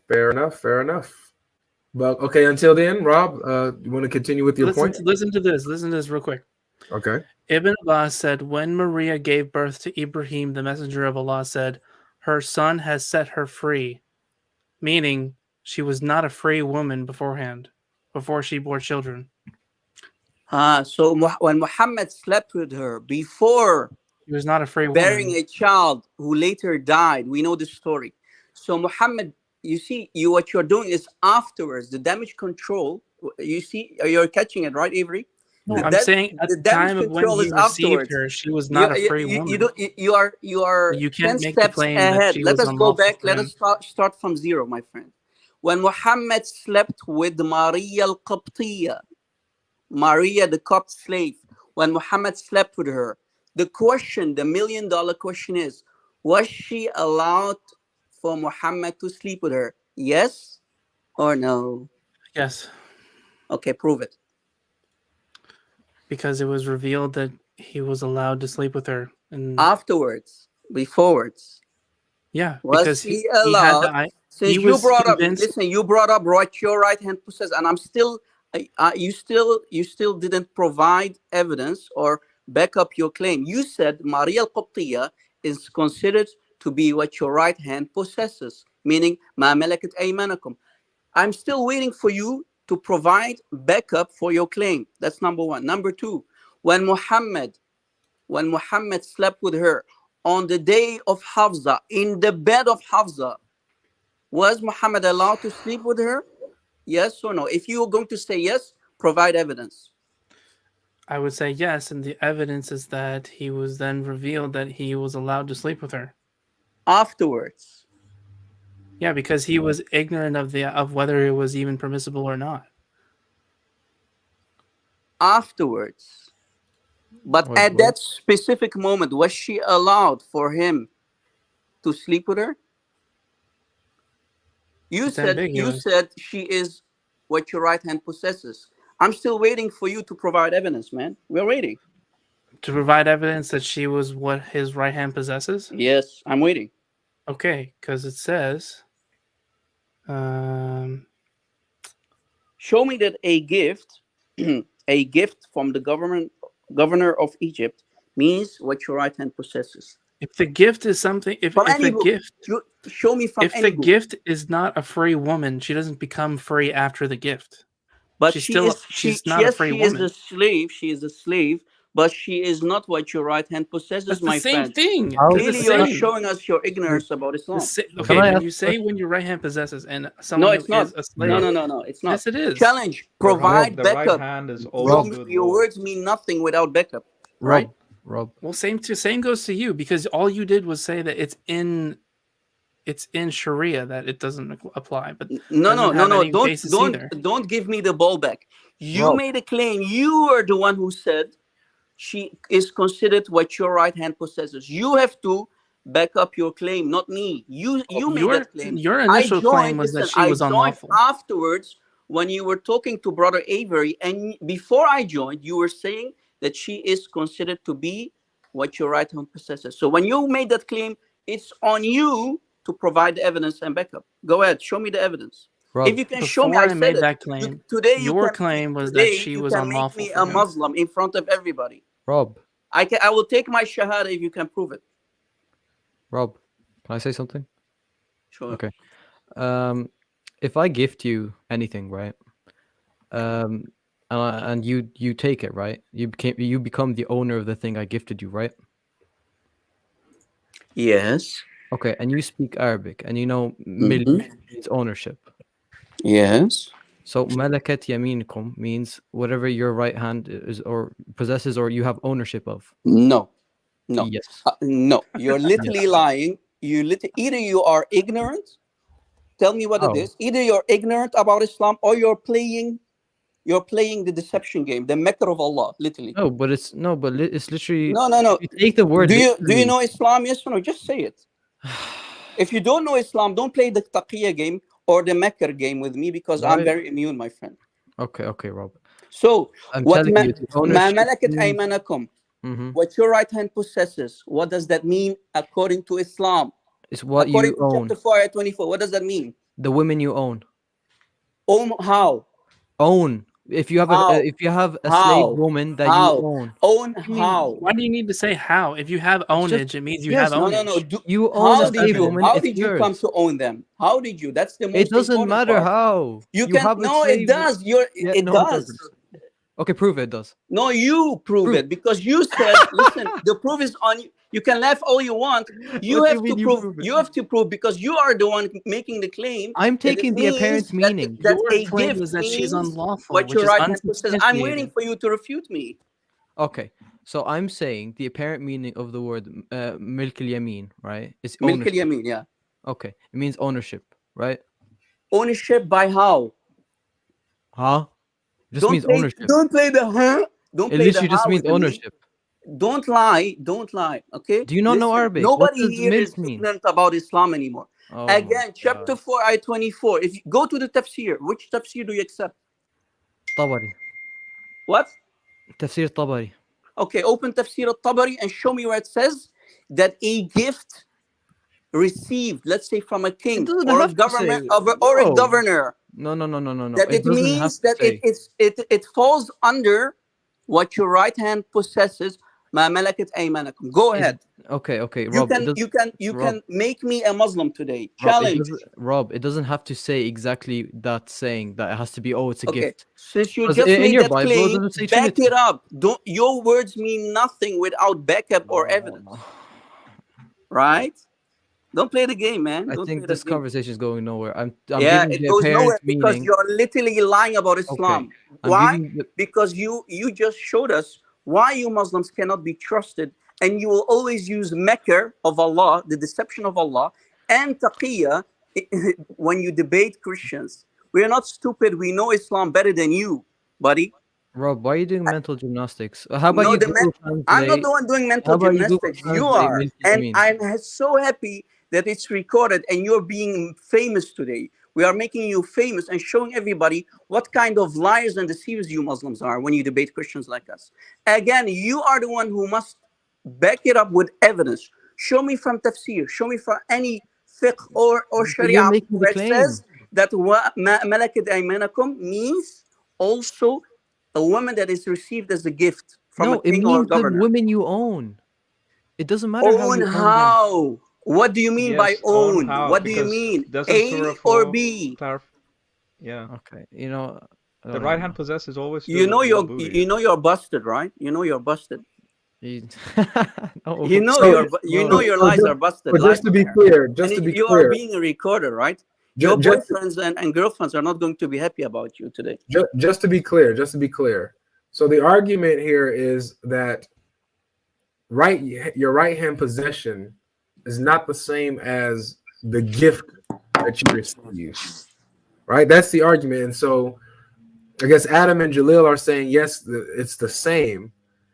Fair enough. But okay, until then, Rob, you want to continue with your point? Listen to this real quick. Okay. Ibn Abbas said, when Maria gave birth to Ibrahim, the messenger of Allah said, her son has set her free, meaning she was not a free woman beforehand, before she bore children. So when Muhammad slept with her before She was not a free bearing woman. a child who later died, we know the story. So Muhammad, you see, what you're doing is afterwards, the damage control. You see, you're catching it, right, Avery? No, I'm saying at the time of when he received her, she was not a free woman. You are You can't 10 make the steps claim that ahead. she Let was us go unlawful back. for Let him. us start from zero, my friend. When Muhammad slept with Maria al-Qibtiyya, Maria the Copt slave, when Muhammad slept with her, the million-dollar question is, was she allowed for Muhammad to sleep with her? Yes or no? Yes. Okay, prove it. Because it was revealed that he was allowed to sleep with her. And afterwards, beforewards. Yeah, was because he had allowed? the Since he you was brought convinced. up, listen, you brought up what your right hand possesses, and I'm still, you still didn't provide evidence or back up your claim. You said Maria al-Qibtiyya is considered to be what your right hand possesses, meaning ma malakat aymanakum. I'm still waiting for you to provide backup for your claim. That's number one. Number two, when Muhammad slept with her on the day of Hafsa, in the bed of Hafsa, was Muhammad allowed to sleep with her? Yes or no? If you're going to say yes, provide evidence. I would say yes, and the evidence is that he was then revealed that he was allowed to sleep with her afterwards. Yeah, because he was ignorant of whether it was even permissible or not. Afterwards. But at that specific moment, was she allowed for him to sleep with her? You said she is what your right hand possesses. I'm still waiting for you to provide evidence, man. We're waiting. To provide evidence that she was what his right hand possesses? Yes, I'm waiting. Okay, because it says... show me that a gift, a gift from the governor of Egypt means what your right hand possesses. If the gift is something, if the gift, show me from if the gift is not a free woman, she doesn't become free after the gift. But she's not a free woman. She is a slave. She is a slave, but she is not what your right hand possesses. That's my the same friend. thing. Clearly, you're showing us your ignorance about Islam. Okay, when you say when your right hand possesses and someone it's not. is a slave. No, it's not. Yes, it is. Challenge. Provide the backup. right hand is always good. Your words mean nothing without backup. Right? Rob. Well, same goes to you, because all you did was say that it's in Sharia that it doesn't apply. But no. Don't give me the ball back. You made a claim. You are the one who said she is considered what your right hand possesses. You have to back up your claim, not me. You made that claim. Your initial claim was that she was unlawful. Afterwards, when you were talking to Brother Avery, and before I joined, you were saying that she is considered to be what your right hand possesses. So when you made that claim, it's on you to provide the evidence and backup. Go ahead, show me the evidence. Rob, If you can show me, Before I I said made it. that claim, Today your claim was that today she you was can make unlawful me for a him. Muslim in front of everybody. Rob, I will take my shahada if you can prove it. Rob, can I say something? Sure. Okay. If I gift you anything, right? And you take it, right? You become the owner of the thing I gifted you, right? Yes. Okay, and you speak Arabic, and you know milk means ownership. Yes. So malakat yaminikum means whatever your right hand is or possesses or you have ownership of. No. Yes. No. You're literally lying. Either you are ignorant. Tell me what it is. Either you're ignorant about Islam or you're playing the deception game, the maker of Allah, literally. No, but it's literally No. if you take the word. Do you literally- know Islam? Yes or no? Just say it. If you don't know Islam, don't play the taqiyya game or the maker game with me because I'm Right. very immune, my friend. Okay, Rob. So I'm what telling you, ma malakat aymanakum, what your right hand possesses, what does that mean according to Islam? It's what according you to own. chapter 4, ayat 24. What does that mean? The women you own. Own how? Own. If you have How? a How? slave woman that How? you own. Own I mean, how? why do you need to say how? If you have ownage, it means you have No. ownage. You own How a slave did woman. How It's did you yours. come to own them? How did you? That's the most It doesn't important matter part. how. You You can have a no, it slave- does. Yeah, It no, does. doesn't. Okay, prove it does. No, you prove it because you said, listen, the proof is on you. You can laugh all you want. You What do have you to mean you prove. prove it? You have to prove because you are the one making the claim. I'm that it taking the apparent means that- meaning. That Your a claim gift is that she's means unlawful, what which your is right hand says. I'm waiting unsubstantiated. for you to refute me. Okay, so I'm saying the apparent meaning of the word milk al-yamin, right? It's Milk ownership. al-yamin, yeah. Okay, it means ownership, right? Ownership by how? Huh? Just means ownership. Don't play the huh. Don't It play the literally just how means with me. ownership. Don't lie. Don't lie. Okay. Do you not know Listen, Arabic? What Nobody does here milk is mean? ignorant about Islam anymore. Oh my Again, chapter 4, ayat 24. If you go to the tafsir, which tafsir do you accept? Tabari. What? Tafsir Tabari. Okay, open tafsir al-Tabari and show me where it says that a gift received, let's say from a king doesn't or a have to government say- or a No. governor, No. that it doesn't have means to that say. it falls under what your right hand possesses. Ma malakat aymanakum. Go ahead. Okay, You Rob. can it does- you Rob, can make me a Muslim today. Rob, it Challenge. Rob, it doesn't have to say exactly that saying that it has to be, oh, it's a Okay. gift. Since you 'Cause just in made your that Bible, it claim, doesn't say back Trinity. it up. Don't your words mean nothing without backup or evidence. Right? Don't play the game, man. I Don't think play this the game. conversation is going nowhere. I'm Yeah, giving it the goes apparent nowhere because meaning. you're literally lying about Islam. I'm Why? giving the- Because you just showed us why you Muslims cannot be trusted, and you will always use Mecca of Allah, the deception of Allah, and taqiyya when you debate Christians. We are not stupid. We know Islam better than you, buddy. Rob, why are you doing mental gymnastics? How about No, you the Google I'm not Translate? the one doing How mental about you Google gymnastics. You Translate are. milk And al-yamin? I'm so happy that it's recorded and you're being famous today. We are making you famous and showing everybody what kind of liars and deceivers you Muslims are when you debate Christians like us. Again, you are the one who must back it up with evidence. Show me from tafsir, show me from any fiqh or But you're sharia making the where it claim. says that malakat aymanakum means also a woman that is received as a gift from No, a it king or a means the governor. women you own. It doesn't matter how Own you own them. how? What do you mean by Yes, own own? how, What do you because mean? doesn't A Surah or 4 B? Yeah. Okay, you know. The right hand possesses always. You know your you're busted, right? You know you're busted. No. You know your lies are busted. But just to be clear, just to be you clear, are being recorded, right? Your just- boyfriends and girlfriends are not going to be happy about you today. just to be clear. So the argument here is that your right hand possession is not the same as the gift that you receive. Right? That's the argument. And so I guess Adam and Jalil are saying yes, it's the same.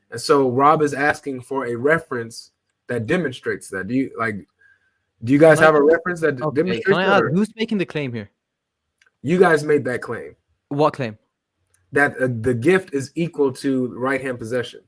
And so Rob is asking for a reference that demonstrates that. Do you guys have a reference that Okay, demonstrates can I that? ask, or- who's making the claim here? You guys made that claim. What claim? That the gift is equal to right hand possession.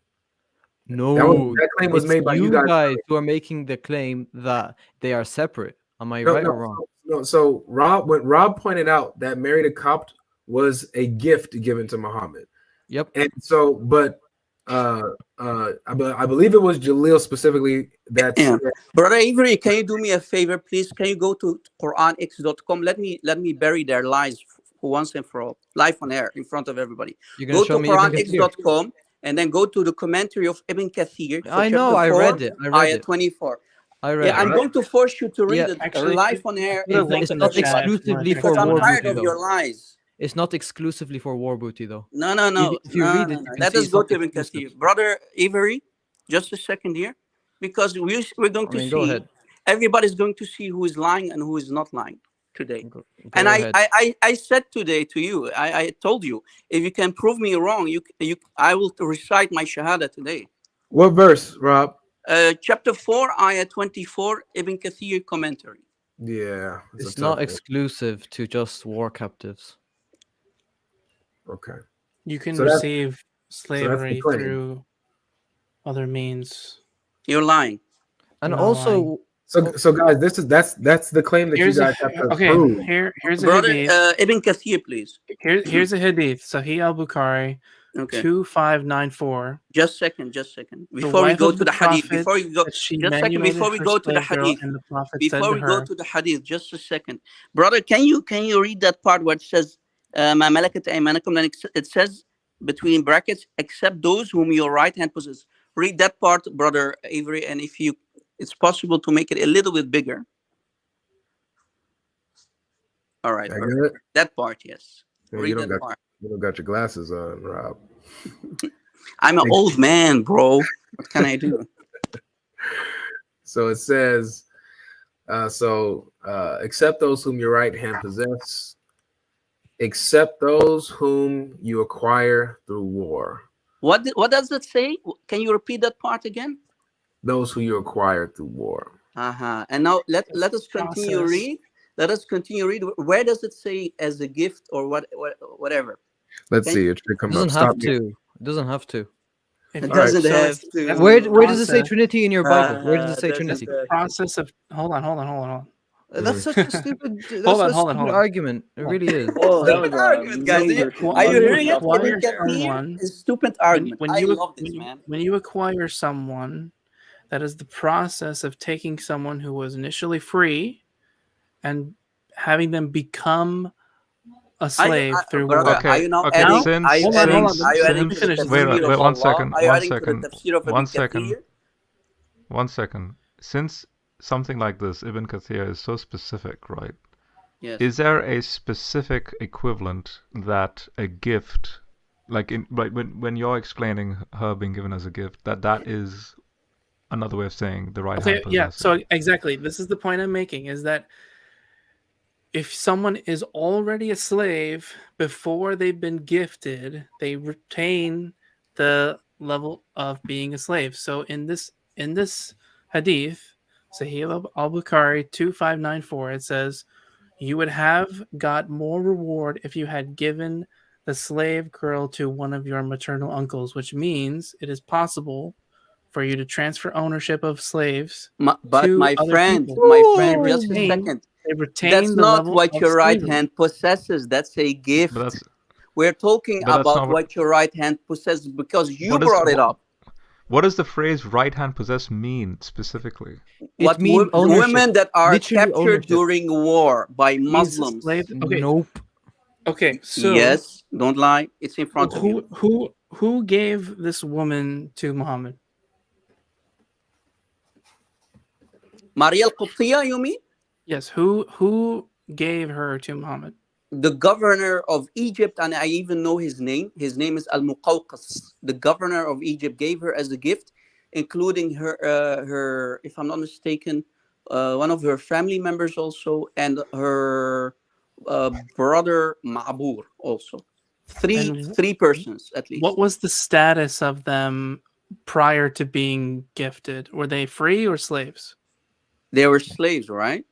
No, that claim was it's made by you guys. who are making the claim that they are separate. Am I No, right no, or wrong? no. So when Rob pointed out that Mary the Copt was a gift given to Muhammad. Yep. And so, but I believe it was Jalil specifically that said, Brother Avery, can you do me a favor, please? Can you go to QuranX.com? Let me bury their lies for once and for all, live on air in front of everybody. Go to QuranX.com and then go to the commentary of Ibn Kathir. I know, I read it. Ayah 24. I'm going to force you to read it Actually, live on air. It's not exclusively for I'm war tired booty, of though. your lies. It's not exclusively for war booty, though. No. If you read it, you can Let see us it's go not to Ibn Kathir. Brother Avery, just a second here, because we're going to go see. ahead. Everybody's going to see who is lying and who is not lying today. Go and ahead. I said today to you, I told you, if you can prove me wrong, I will recite my shahada today. What verse, Rob? Chapter 4, ayah 24, Ibn Kathir commentary. Yeah. It's not exclusive to just war captives. Okay. You can So that's- receive slavery claim. through other means. You're lying. And No, also, So guys, that's the claim that you guys have to prove. Here's a Brother hadith. Ibn Kathir, please. Here's a hadith. Sahih al-Bukhari, Okay. 2594. Just second. The Before we wife go of to the hadith, Prophet before you go, that she just a second. manumulated Before we her go to the slave girl, hadith, and the Prophet said before to we go her, to the hadith, just a second, brother. Can you read that part where it says, "Ma malakat aymanakum"? Then it says between brackets, except those whom your right hand possesses. Read that part, brother Avery, and if it's possible to make it a little bit bigger. All right, I perfect. get it? That part, yes. Yeah, Read you don't that part. got your glasses on, Rob. I'm an old man, bro. What can I do? So it says, except those whom your right hand possess, except those whom you acquire through war. What does it say? Can you repeat that part again? Those who you acquire through war. And now let us continue process. read. Let us continue read. Where does it say as a gift or whatever? Let's see. It should come up. Stop me. It doesn't have to. It doesn't have to. Where does it say Trinity in your Bible? Where does it say Trinity? process of hold on. That's such a stupid. That's Hold on, a hold on, stupid hold on. argument. It really is. Oh, that was Stupid argument, guys. Are you hearing it? Ibn Kathir is stupid argument. I love this, man. When you acquire someone, that is the process of taking someone who was initially free and having them become a slave through war. Brother, are you now Okay, adding? Are you adding? since- Are you adding to the since- tafsir wait, of one Allah? second, Are you one adding to second, the tafsir of Ibn one Kathir? second. 1 second. Since something like this, Ibn Kathir, is so specific, right? Yes. Is there a specific equivalent that a gift, like when you're explaining her being given as a gift, that is another way of saying the right hand Yeah, possessor? so exactly. This is the point I'm making, is that if someone is already a slave before they've been gifted, they retain the level of being a slave. So in this hadith, Sahih al-Bukhari 2594, it says, you would have got more reward if you had given the slave girl to one of your maternal uncles, which means it is possible for you to transfer ownership of slaves. But to my other friend, people. just a second. They retain That's the not level what of your right slavery. hand possesses. That's a gift. But that's, We're talking but that's about not what- what your right hand possesses because you What is- brought it up. what does the phrase right hand possess mean specifically? What means ownership. women that are Literally captured ownership. during war by Means Muslims. slave. Okay. Nope. Okay. So Yes, don't lie. It's in front of you. who gave this woman to Muhammad? Maria al-Qibtiyya, you mean? Yes. Who gave her to Muhammad? The governor of Egypt, and I even know his name. His name is Al-Muqawqas. The governor of Egypt gave her as a gift, including her, if I'm not mistaken, one of her family members also, and her brother Ma'bur also. Three persons at least. What was the status of them prior to being gifted? Were they free or slaves? They were slaves, right?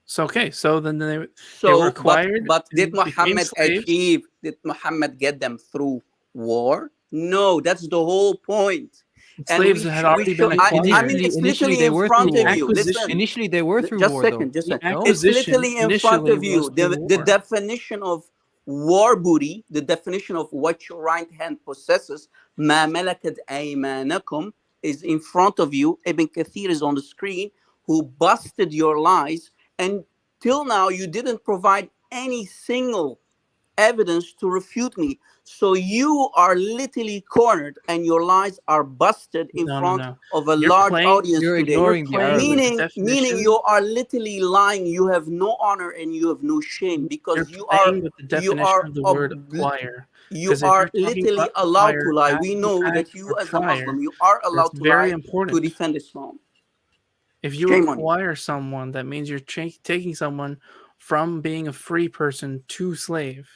So then they were So, acquired. but did and became Muhammad slaves? achieve? Did Muhammad get them through war? No, that's the whole point. and Slaves we had sh- we already show. been I acquired. mean, it's Initially, literally they in were front through of war. you. Listen, Initially, they were through just war, second, though. just The second. It's acquisition literally in front initially of you. was through The war. definition of war booty, the definition of what your right hand possesses, ما ملكت أيمانكم, is in front of you. Ibn Kathir is on the screen, who busted your lies, and till now you didn't provide any single evidence to refute me. So you are literally cornered, and your lies are busted in front of a You're large playing- audience You're today. ignoring the Arabic. Meaning definition. you are literally lying. You have no honor and you have no shame, because You're you are playing with the definition of the word acquire. you 'Cause if are you're talking literally about allowed to acquire, lie. act- We know that act you, as a acquire, Muslim, you are allowed that's to very lie important. to defend Islam. If you Shame on you. acquire someone, that means you're taking someone from being a free person to slave.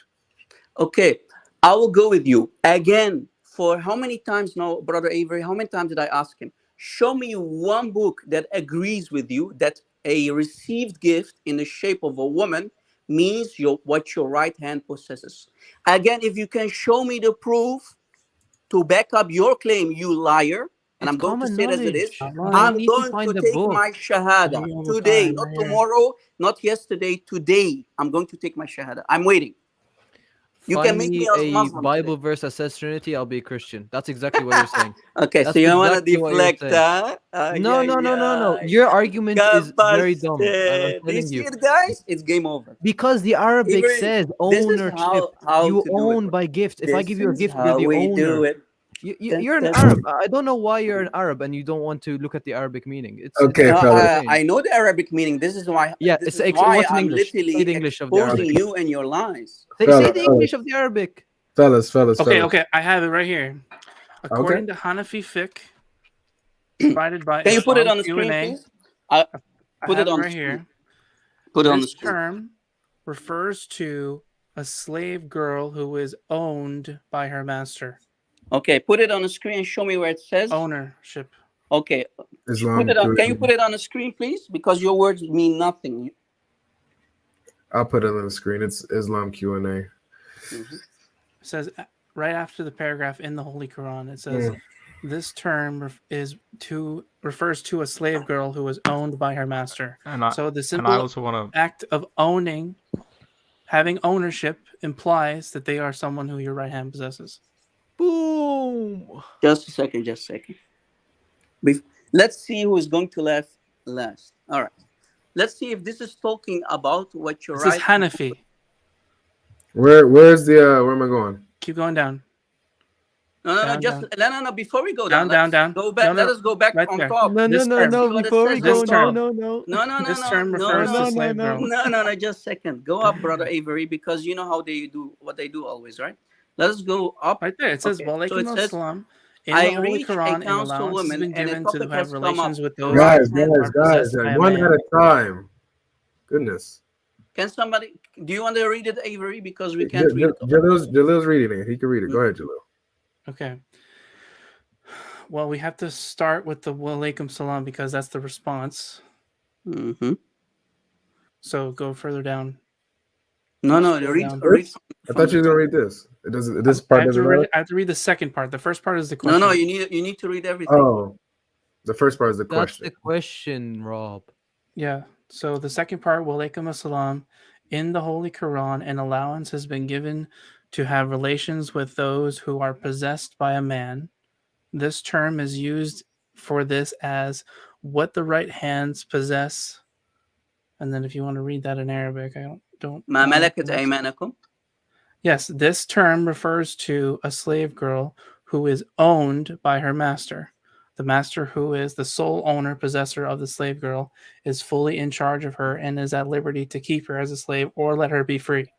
Okay, I will go with you again. For how many times now, Brother Avery? How many times did I ask him? Show me one book that agrees with you that a received gift in the shape of a woman means what your right hand possesses. Again, if you can show me the proof to back up your claim, you liar, and I'm going to say it as it is, I'm going to take my shahada today, not tomorrow, not yesterday, today. I'm going to take my shahada. I'm waiting. You Find can make me a Muslim Bible verse that says Trinity, I'll be a Christian. That's exactly what you're saying. Okay, That's so you want to exactly what you're deflect, saying. huh? No. Your argument is very dumb. I'm Do you telling see you. it, guys? It's game over. Because the Arabic Avery, says this is ownership. how You to do own it. by gift. If I This give you a is gift, how you're the we owner. do it. You're an Arab. I don't know why you're an Arab and you don't want to look at the Arabic meaning. Okay, No, fellas. I know the Arabic meaning. This is why. Yeah, this it's is why what's in I'm English? literally Say the English of the exposing Arabic. you and your lies. Say the English of the Arabic. Fellas. Okay, I have it right here. According to Hanafi fiqh, provided by Can you put it on the Islam screen, Q&A, please? I put have it on right the here. screen. Put it on the This screen. term refers to a slave girl who is owned by her master. Okay, put it on the screen and show me where it says ownership. Okay, Islam can you put it on the screen, please? Because your words mean nothing. I'll put it on the screen. It's Islam Q&A. It says right after the paragraph in the Holy Quran, it says this term refers to a slave girl who is owned by her master. So the simple act of owning, having ownership, implies that they are someone who your right hand possesses. Boom. Just a second. Let's see who is going to laugh last. All right. Let's see if this is talking about what you're This is Hanafi. Where's the where am I going? Keep going down. No. Before we go down. Down. Go back. Let us go back right on there. top. No. Before we go, no. This term refers to slave girl. No. Just a second. Go up, Brother Avery, because you know how they do what they do always, right? Let us go up. Right there. It says, okay. so it says, in the I Holy reach Quran, a and council allowance has woman, been given and a to topic have has come relations up. with those Guys, who are possessed by a one man. at a time. Goodness. Can somebody? Do you want to read it, Avery? Because we can't read it. Jalil's reading it. He can read it. Go ahead, Jalil. Okay. Well, we have to start with the wa alaikum salam because that's the response. Mm-hmm. So go further down. No. Read. I thought you were gonna read this. It doesn't. This part doesn't matter. I have to read the second part. The first part is the question. No. You need to read everything. Oh, the first part is the question. That's the question, Rob. Yeah. So the second part, wa alaikum assalam, in the Holy Quran, an allowance has been given to have relations with those who are possessed by a man. This term is used for this as what the right hands possess. And then if you want to read that in Arabic, I don't. Ma malakat aymanakum. Yes, this term refers to a slave girl who is owned by her master. The master, who is the sole owner, possessor of the slave girl, is fully in charge of her and is at liberty to keep her as a slave or let her be free.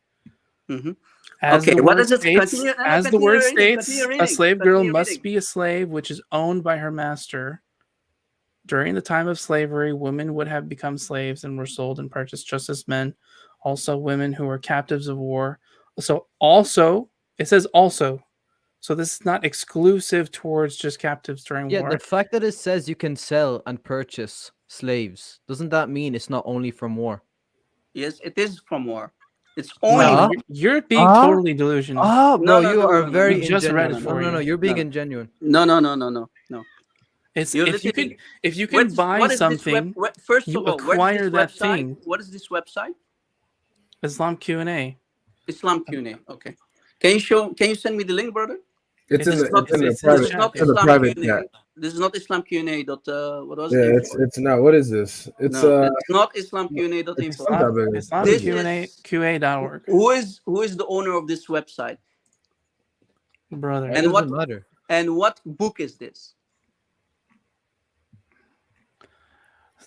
Mm-hmm. As okay, the what word does it states, continue? as the word states, a slave girl continue must reading. be a slave which is owned by her master. During the time of slavery, women would have become slaves and were sold and purchased just as men. Also, women who were captives of war. So also, it says also. So this is not exclusive towards just captives during war. Yeah, the fact that it says you can sell and purchase slaves, doesn't that mean it's not only from war? Yes, it is from war. It's only. No, you're being totally delusional. Bro, you are very just read it ingenuine. for you. No, you're being ingenuine. No. It's You're if you literally- can buy what is this something, first you of all, where's acquire this that website? thing. What is this website? Islam Q&A. Islam Q&A. Okay. Can you send me the link, brother? It's in It's the not- private. This is not It's in the Islam private Q&A. chat. This is not Islam Q&A. What was Yeah, it? it's not. What is this? It's No, it's not Islam Q&A. it's some type of- Islam This Q&A is- QA.org. Who is the owner of this website? Brother. It And doesn't what matter. and what book is this?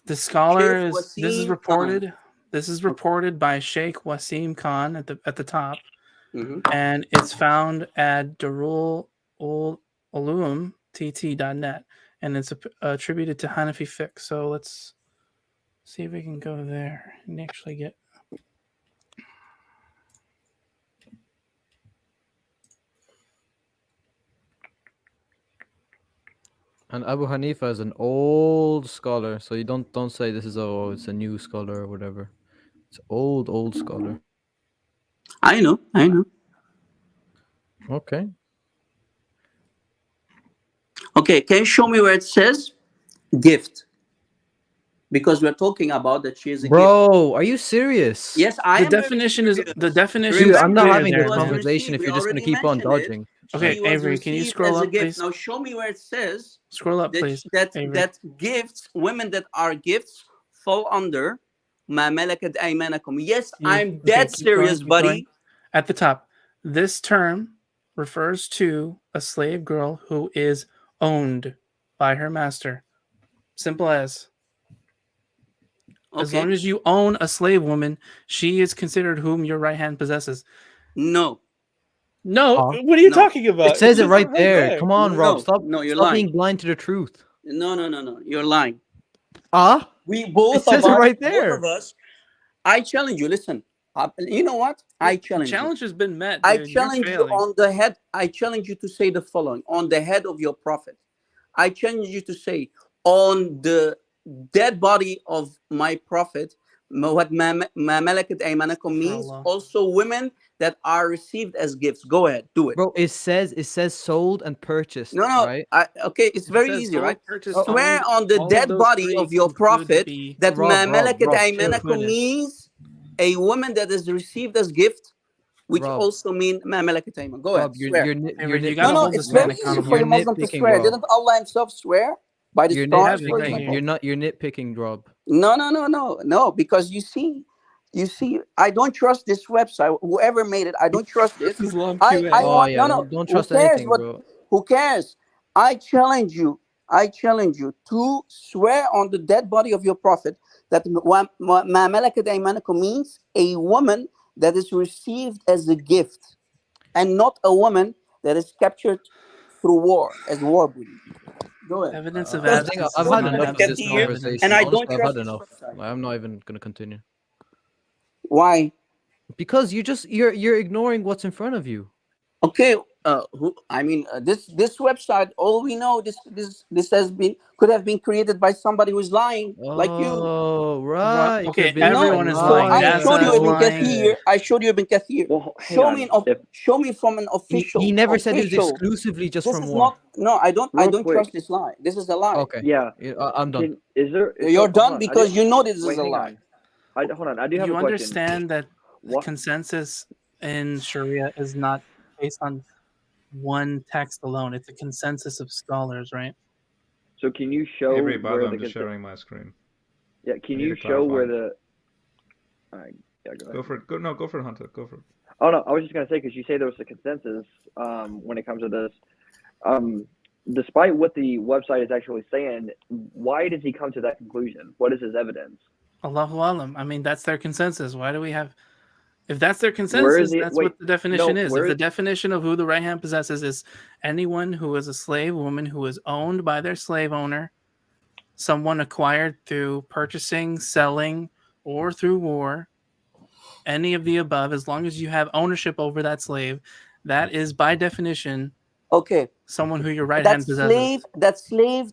The scholar Sheikh is this is Wasim reported. Khan. This is reported by Sheikh Wasim Khan at the top, Mhm. and it's found at Darul Ulum TT.net, and it's attributed to Hanafi fiqh. So let's see if we can go there and actually get. And Abu Hanifa is an old scholar, so you don't say this is it's a new scholar or whatever. It's old scholar. I know. Okay. Okay, can you show me where it says gift? Because we're talking about that she is a gift. Bro, are you serious? Yes, I The am. very definition is serious. the definition. Dude, is I'm not clear having there, this was man. conversation received. if We you're just going to already keep on mentioned it. dodging. Okay, She was Avery, can you received scroll as a up, gift. please? Now show me where it says Scroll up, that please. that, Avery. that gifts, women that are gifts, fall under ma malakat aymanakum. Yes, I'm dead keep serious, keep buddy. At the top, this term refers to a slave girl who is owned by her master. Simple as. As Okay. long as you own a slave woman, she is considered whom your right hand possesses. No. No, Huh? what are you No. talking about? It says it says right there. Come on, Rob. No, Stop, no, you're stop lying. being blind to the truth. No. You're lying. Ah? We both It says of it us, right both there. of us. I challenge you. Listen, you know what? I challenge you. Challenge has been met. I Dude. You're challenge you failing. on the head. I challenge you to say the following on the head of your prophet. I challenge you to say on the dead body of my prophet. What ma malakat aymanakum means Allah. also women that are received as gifts. Go ahead, do it. Bro, it says sold and purchased. No, Right? Okay, it's very says easy, sold, right? purchased, Swear owned, on the all of dead those body three of your could prophet be- that Rob, ma malakat chill. aymanakum means a woman that is received as gift, which Rob. also mean ma malakat ayman. Go ahead, Rob, swear. Avery, you nit- gotta No, hold it's this man very easy accountable. for a You're Muslim to nitpicking, swear. Rob. Didn't Allah Himself swear by the You're stars, nitpicking for here. example? you're nitpicking, Rob. No, because you see, I don't trust this website. Whoever made it, I don't trust this. Islam I Q&A. want yeah, no. don't Who trust cares anything, what? bro. Who cares? I challenge you to swear on the dead body of your prophet that ma malakat aymanakum means a woman that is received as a gift, and not a woman that is captured through war as war booty. Go ahead. Evidence of I Because think absence I've is had not enough of absence this Kathir, of evidence. conversation. and I Honestly, don't I've trust had this enough. website. I'm not even gonna continue Why? because you're ignoring what's in front of you. Okay, this website. All we know, this could have been created by somebody who's lying, like you. Oh, right. You Okay, could've been everyone is So lying. I That's showed you us Ibn lying. Kathir. I showed you Ibn Kathir. Well, hang Show on. me If, show me from an official. He never said it was official. exclusively just This from is war. not. No, I don't Real quick. trust this lie. This is a lie. Okay. yeah, I'm done. is there? You're hold done on, because you know this is wait, a hang lie. on. Hold on. I do have You a question. understand that the What? consensus in Sharia is not based on one text alone. It's a consensus of scholars, right? So can you show Avery, by the where way, the I'm just consen- sharing my screen. Yeah, can I need you to show where clarify. the? All right, yeah, go ahead. Go for it. Go for it, Hunter. Go for it. Oh no, I was just gonna say because you say there was a consensus when it comes to this. Despite what the website is actually saying, why does he come to that conclusion? What is his evidence? Allahu Alam. I mean, that's their consensus. Why do we have? If that's their Where consensus, is it? that's Wait, what the definition no, is. where If the is- definition of who the right hand possesses is anyone who is a slave woman who is owned by their slave owner, someone acquired through purchasing, selling, or through war, any of the above, as long as you have ownership over that slave, that is by definition Okay, someone who your right that hand possesses. slave.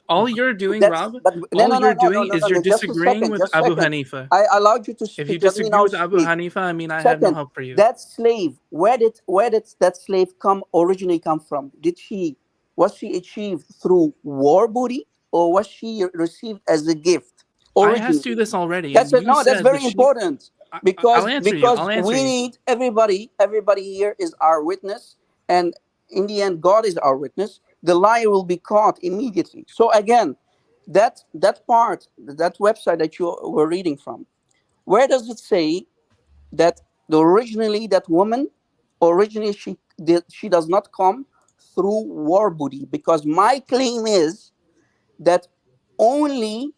All you're doing, That's, Rob, but all you're doing is you're just a disagreeing second, with just a Abu second. Hanifa. I allowed you to speak. If you Let me disagree now with Abu speak. Hanifa, I mean, I have no Second, help for you. that slave, where did that slave originally come from? Did she Was she achieved through war booty, or was she received as a gift? I asked you this already. That's and you no, that's said very that she- important because I'll answer you. I'll answer we you. need everybody here is our witness, and in the end, God is our witness. The liar will be caught immediately. So again, that part, that website that you were reading from, where does it say that originally that woman, originally she does not come through war booty? Because my claim is that only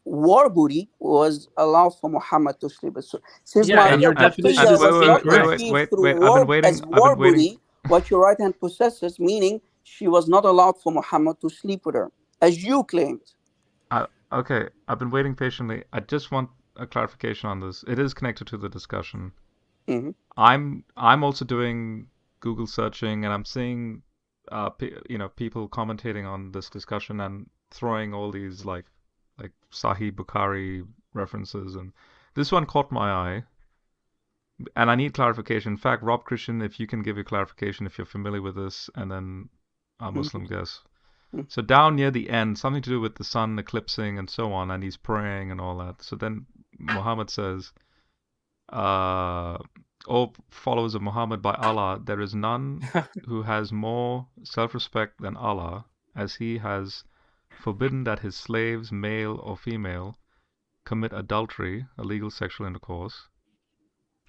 war booty was allowed for Muhammad to sleep. So since Yeah, and your definition is incorrect. Wait. I've been waiting. What your right hand possesses, meaning she was not allowed for Muhammad to sleep with her, as you claimed. Okay, I've been waiting patiently. I just want a clarification on this. It is connected to the discussion. Mm-hmm. I'm also doing Google searching, and I'm seeing, people commentating on this discussion and throwing all these like Sahih Bukhari references, and this one caught my eye, and I need clarification. In fact, Rob Christian, if you can give your clarification, if you're familiar with this, and then our Muslim guest. So down near the end, something to do with the sun eclipsing and so on, and he's praying and all that. So then Muhammad says, "O followers of Muhammad, by Allah, there is none who has more self-respect than Allah, as he has forbidden that his slaves, male or female, commit adultery, illegal sexual intercourse.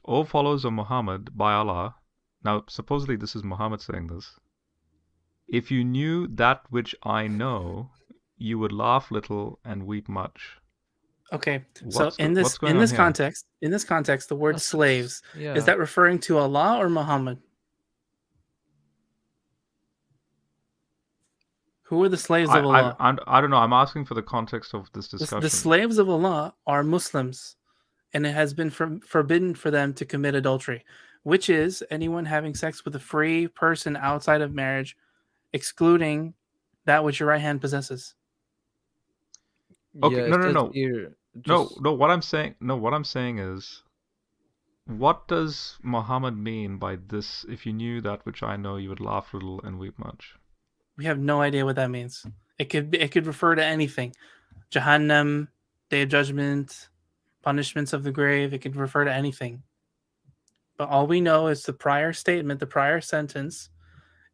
O followers of Muhammad, by Allah," now supposedly this is Muhammad saying this, "if you knew that which I know, you would laugh little and weep much." Okay, so in this context, the word slaves, is that referring to Allah or Muhammad? Who are the slaves of Allah? I don't know. I'm asking for the context of this discussion. The slaves of Allah are Muslims, and it has been forbidden for them to commit adultery, which is anyone having sex with a free person outside of marriage, excluding that which your right hand possesses. Okay, no. What I'm saying is, what does Muhammad mean by this? If you knew that which I know, you would laugh little and weep much. We have no idea what that means. It could refer to anything. Jahannam, Day of Judgment, punishments of the grave. It could refer to anything. But all we know is the prior statement, the prior sentence,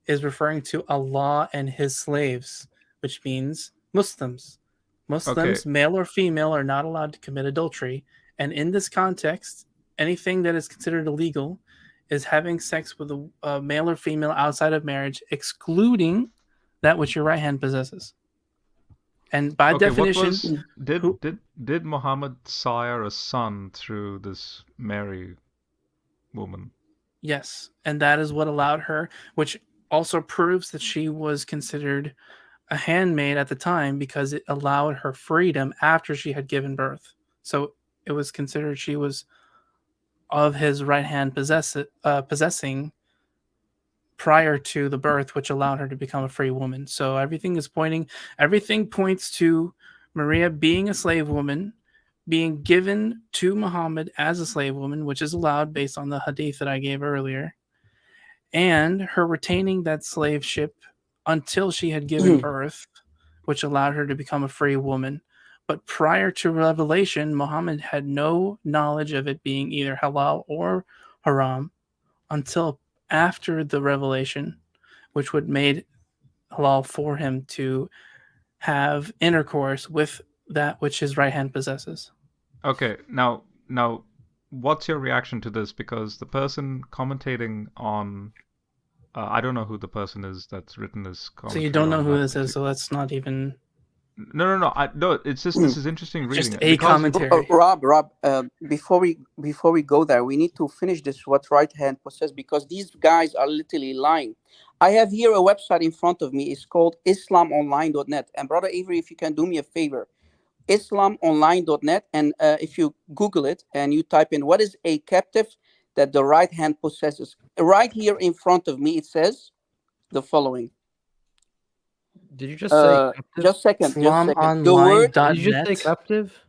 is referring to Allah and his slaves, which means Muslims. Muslims, male or female, are not allowed to commit adultery. And in this context, anything that is considered illegal is having sex with a male or female outside of marriage, excluding that which your right hand possesses. And by definition, did Muhammad sire a son through this Mary woman? Yes, and that is what allowed her, which also proves that she was considered a handmaid at the time because it allowed her freedom after she had given birth. So it was considered she was of his right hand possessing prior to the birth, which allowed her to become a free woman. So everything points to Maria being a slave woman, being given to Muhammad as a slave woman, which is allowed based on the hadith that I gave earlier, and her retaining that slaveship until she had given birth, which allowed her to become a free woman. But prior to revelation, Muhammad had no knowledge of it being either halal or haram until after the revelation, which would made halal for him to have intercourse with that which his right hand possesses. Okay, now, what's your reaction to this? Because the person commentating on, I don't know who the person is that's written this commentary. So you don't know who this is, so that's not even. No. It's just this is interesting reading. Just a commentary. Rob, before we go there, we need to finish this. What right hand possesses, because these guys are literally lying. I have here a website in front of me. It's called IslamOnline.net. And Brother Avery, if you can do me a favor, IslamOnline.net, and if you Google it and you type in what is a captive that the right hand possesses, right here in front of me, it says the following. Did you just say captive? Just second. The word. Did you just say captive?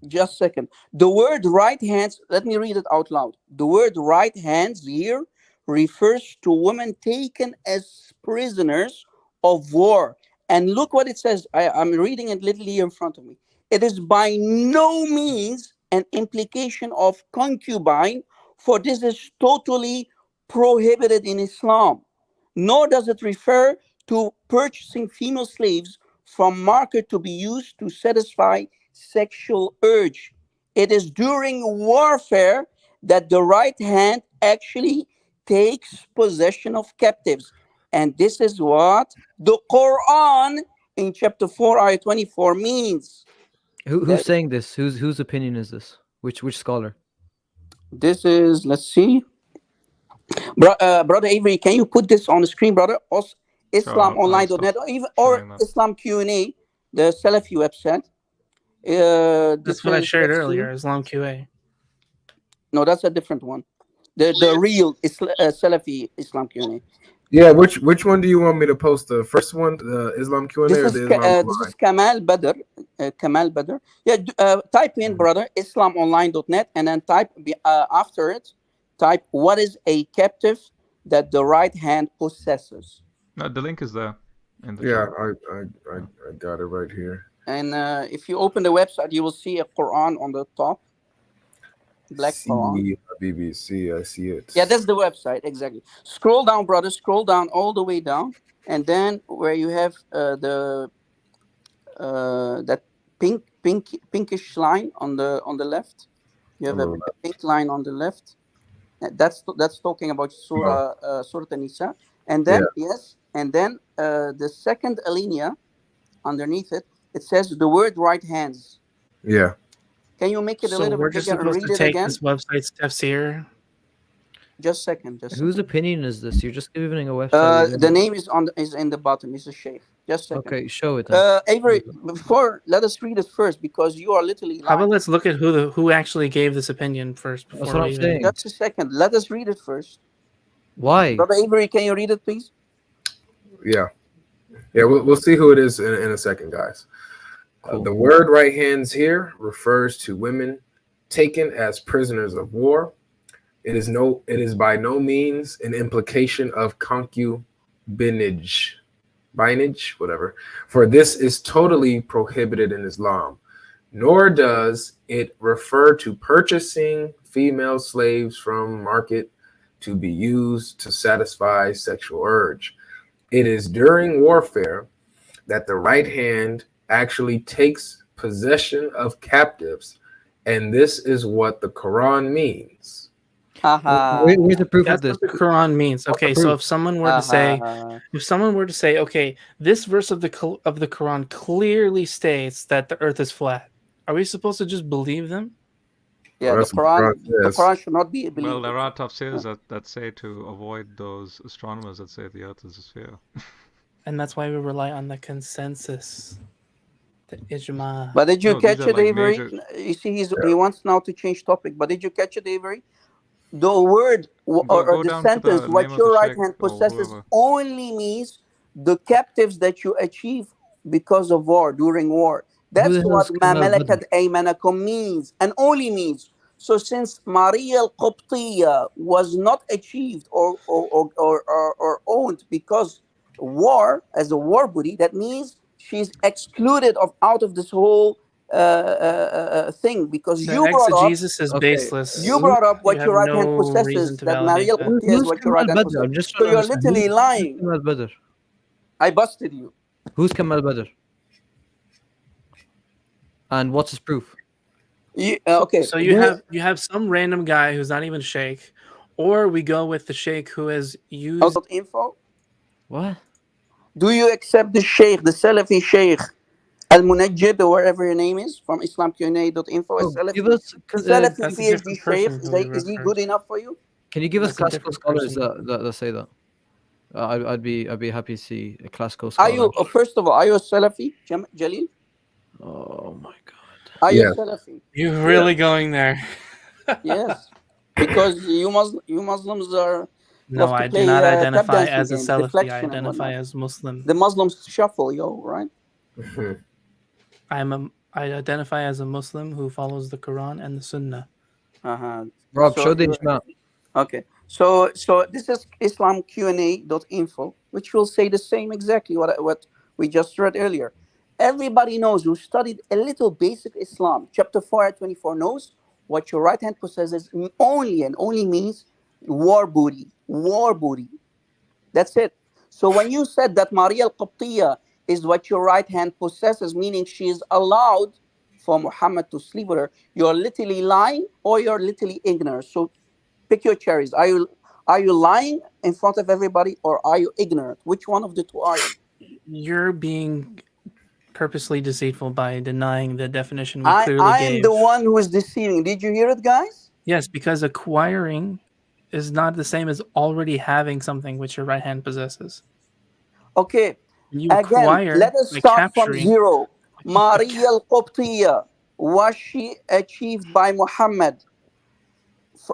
Just second. The word right hands. Let me read it out loud. The word right hands here refers to women taken as prisoners of war. And look what it says. I'm reading it literally in front of me. It is by no means an implication of concubine, for this is totally prohibited in Islam. Nor does it refer to purchasing female slaves from market to be used to satisfy sexual urge. It is during warfare that the right hand actually takes possession of captives. And this is what the Quran in chapter 4, ayah 24 means. Who's saying this? Whose opinion is this? Which scholar? This is, let's see. Brother Avery, can you put this on the screen, brother? Also, IslamOnline.net or Islam Q&A, the Salafi website. That's what I shared earlier, Islam QA. No, that's a different one. The real Salafi Islam Q&A. Yeah, which one do you want me to post? The first one, the Islam Q&A, or the Islam this is Kamal Badr. Kamal Badr. Yeah, type in, brother, IslamOnline.net, and then type after it, type what is a captive that the right hand possesses. No, the link is there. In the yeah, chat. I got it right here. And if you open the website, you will see a Quran on the top. Black Quran. BBC, I see it. Yeah, that's the website, exactly. Scroll down, brother. Scroll down all the way down, and then where you have that pinkish line on the left. You have a pink line on the left. That's talking about Surah An-Nisa, and then and then the second alinea underneath it, it says the word right hands. Yeah. Can you make it a little bit bigger and read it again? This website's tafsir. Just a second. Whose opinion is this? You're just giving a website. The name is in the bottom. It's a sheikh. Just a second. Okay, show it. Then. Avery, let us read it first because you are literally. How about let's look at who actually gave this opinion first. That's what I'm saying. Just a second. Let us read it first. Why? Brother Avery, can you read it, please? Yeah. We'll see who it is in a second, guys. The word right hands here refers to women taken as prisoners of war. It is by no means an implication of concubinage, whatever. For this is totally prohibited in Islam. Nor does it refer to purchasing female slaves from market to be used to satisfy sexual urge. It is during warfare that the right hand actually takes possession of captives, and this is what the Quran means. Where's the proof of this? That's what the Quran means. Okay, so if someone were to say, okay, this verse of the Quran clearly states that the earth is flat, are we supposed to just believe them? Yeah, the Quran should not be believed. Well, there are tafsirs that say to avoid those astronomers that say the earth is a sphere. And that's why we rely on the consensus. The ijma. But did you catch it, Avery? You see, he wants now to change topic. But did you catch it, Avery? The word or the sentence, what your right hand possesses, only means the captives that you achieve because of war, during war. That's what ma malakat aymanakum means, and only means. So since Maria al-Qibtiyya was not achieved or owned because war, as a war booty, that means she's excluded out of this whole thing, because you brought up Jesus is baseless. You brought up what your right hand possesses, that Maria al-Qibtiyya is what your right hand possesses. So you're literally lying. I busted you. Who's Kamal Badr? And what's his proof? Okay. So you have some random guy who's not even a sheikh, or we go with the sheikh who has used info. What? Do you accept the sheikh, the Salafi sheikh, Al-Munajjid, or whatever your name is, from IslamQA.info? Salafi PhD sheikh, is he good enough for you? Can you give us classical scholars that say that? I'd be happy to see a classical scholar. Are you first of all, are you a Salafi, Jalil? Oh my God! Are you a Salafi? You're really going there. Yes, because you Muslims are. No, I do not identify as a Salafi. I identify as Muslim. The Muslims shuffle, right? I identify as a Muslim who follows the Quran and the Sunnah. Rob, show the ijma. Okay, So this is islamqna.info, which will say the same exactly what we just read earlier. Everybody knows who studied a little basic Islam. Chapter 4 at 24 knows what your right hand possesses only and only means war booty. War booty. That's it. So when you said that Maria al-Qibtiyya is what your right hand possesses, meaning she is allowed for Muhammad to sleep with her, you're literally lying or you're literally ignorant. So pick your cherries. Are you lying in front of everybody or are you ignorant? Which one of the two are you? You're being purposely deceitful by denying the definition we clearly I'm gave. the one who is deceiving. Did you hear it, guys? Yes, because acquiring is not the same as already having something which your right hand possesses. Okay. You Again, acquire let us by start from capturing. zero. Maria al-Qibtiyya, was she achieved by Muhammad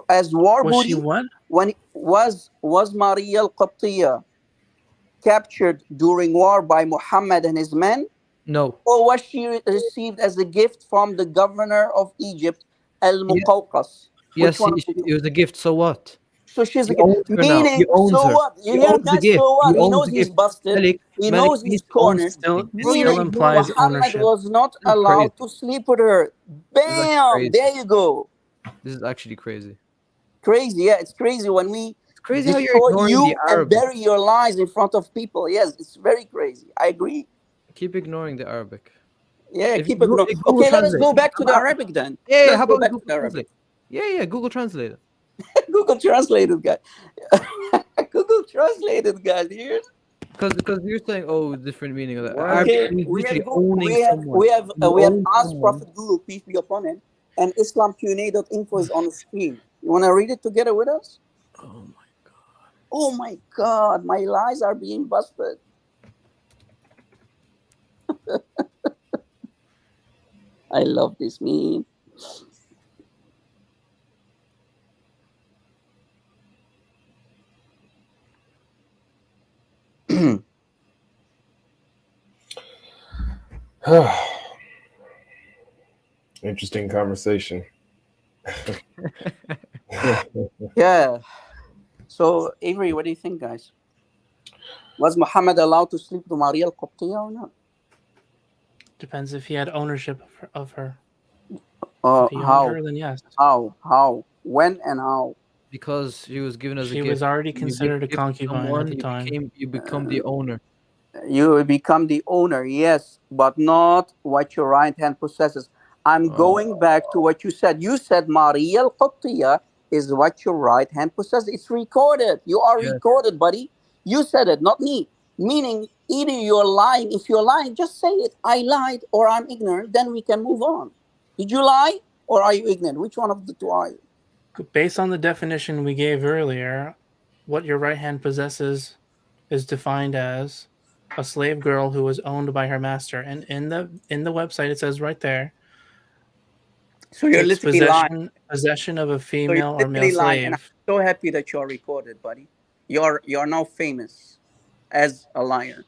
as war Was she booty? what? When was Maria al-Qibtiyya captured during war by Muhammad and his men? No. Or was she received as a gift from the governor of Egypt, Al-Muqawqas? Yes, it was a gift. So what? So she's He owns her now. meaning, He owns so her. what? You He hear, owns the guys? gift. So what? He He owns knows the he's gift. busted. Malik, He Malik, knows he he's needs to own cornered. something. Still Meaning implies Muhammad ownership. was not This is allowed crazy. to sleep with her. This is actually Bam! crazy. There you go. This is actually crazy. Crazy, yeah. It's crazy when we It's crazy how you're destroy ignoring the you and Arabic. bury your lies in front of people. Yes, it's very crazy. I agree. Keep ignoring the Arabic. Yeah, If keep you it going. Google Okay, let us Translate. go back to the Arabic then. Yeah, Let's how go about back to Google the Arabic. Translate? Yeah, Google Translate. Google translated, guy. Google translated, guys. Here. Because you're saying, oh, different meaning of that. Okay, Arabic means we literally have owning someone. we You have own asked someone. Prophet Google, peace be upon him, and IslamQA.info is on the screen. You want to read it together with us? Oh my god. Oh my god, my lies are being busted. I love this meme. Interesting conversation. Yeah. So, Avery, what do you think, guys? Was Muhammad allowed to sleep with Maria al-Qibtiyya or not? Depends if he had ownership of her. If he owned How? her, then yes. How? When and how? Because she was given as a She gift. was already You give considered a gift to concubine at someone, the time. You become the owner. You become the owner, yes, but not what your right hand possesses. I'm going back to what you said. You said Maria al-Qibtiyya is what your right hand possesses. It's recorded. You are Yes. recorded, buddy. You said it, not me. Meaning, either you're lying. If you're lying, just say it. I lied or I'm ignorant. Then we can move on. Did you lie or are you ignorant? Which one of the two are you? Based on the definition we gave earlier, what your right hand possesses is defined as a slave girl who was owned by her master. And in the website it says right there, So you're it's literally lying. possession of a So you're female or male literally lying, and I'm slave. so happy that you're recorded, buddy. You're now famous as a liar.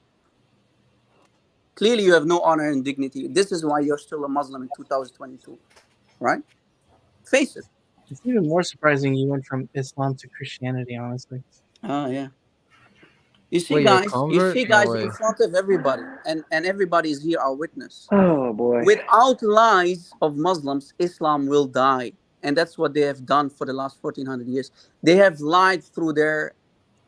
Clearly, you have no honor and dignity. This is why you're still a Muslim in 2022, right? Face it. It's even more surprising you went from Islam to Christianity, honestly. Oh yeah. You see, Wait, you're a guys. You convert? see, No guys, way. in front of everybody, and everybody is here, our witness. Oh boy. Without lies of Muslims, Islam will die, and that's what they have done for the last 1400 years. They have lied through their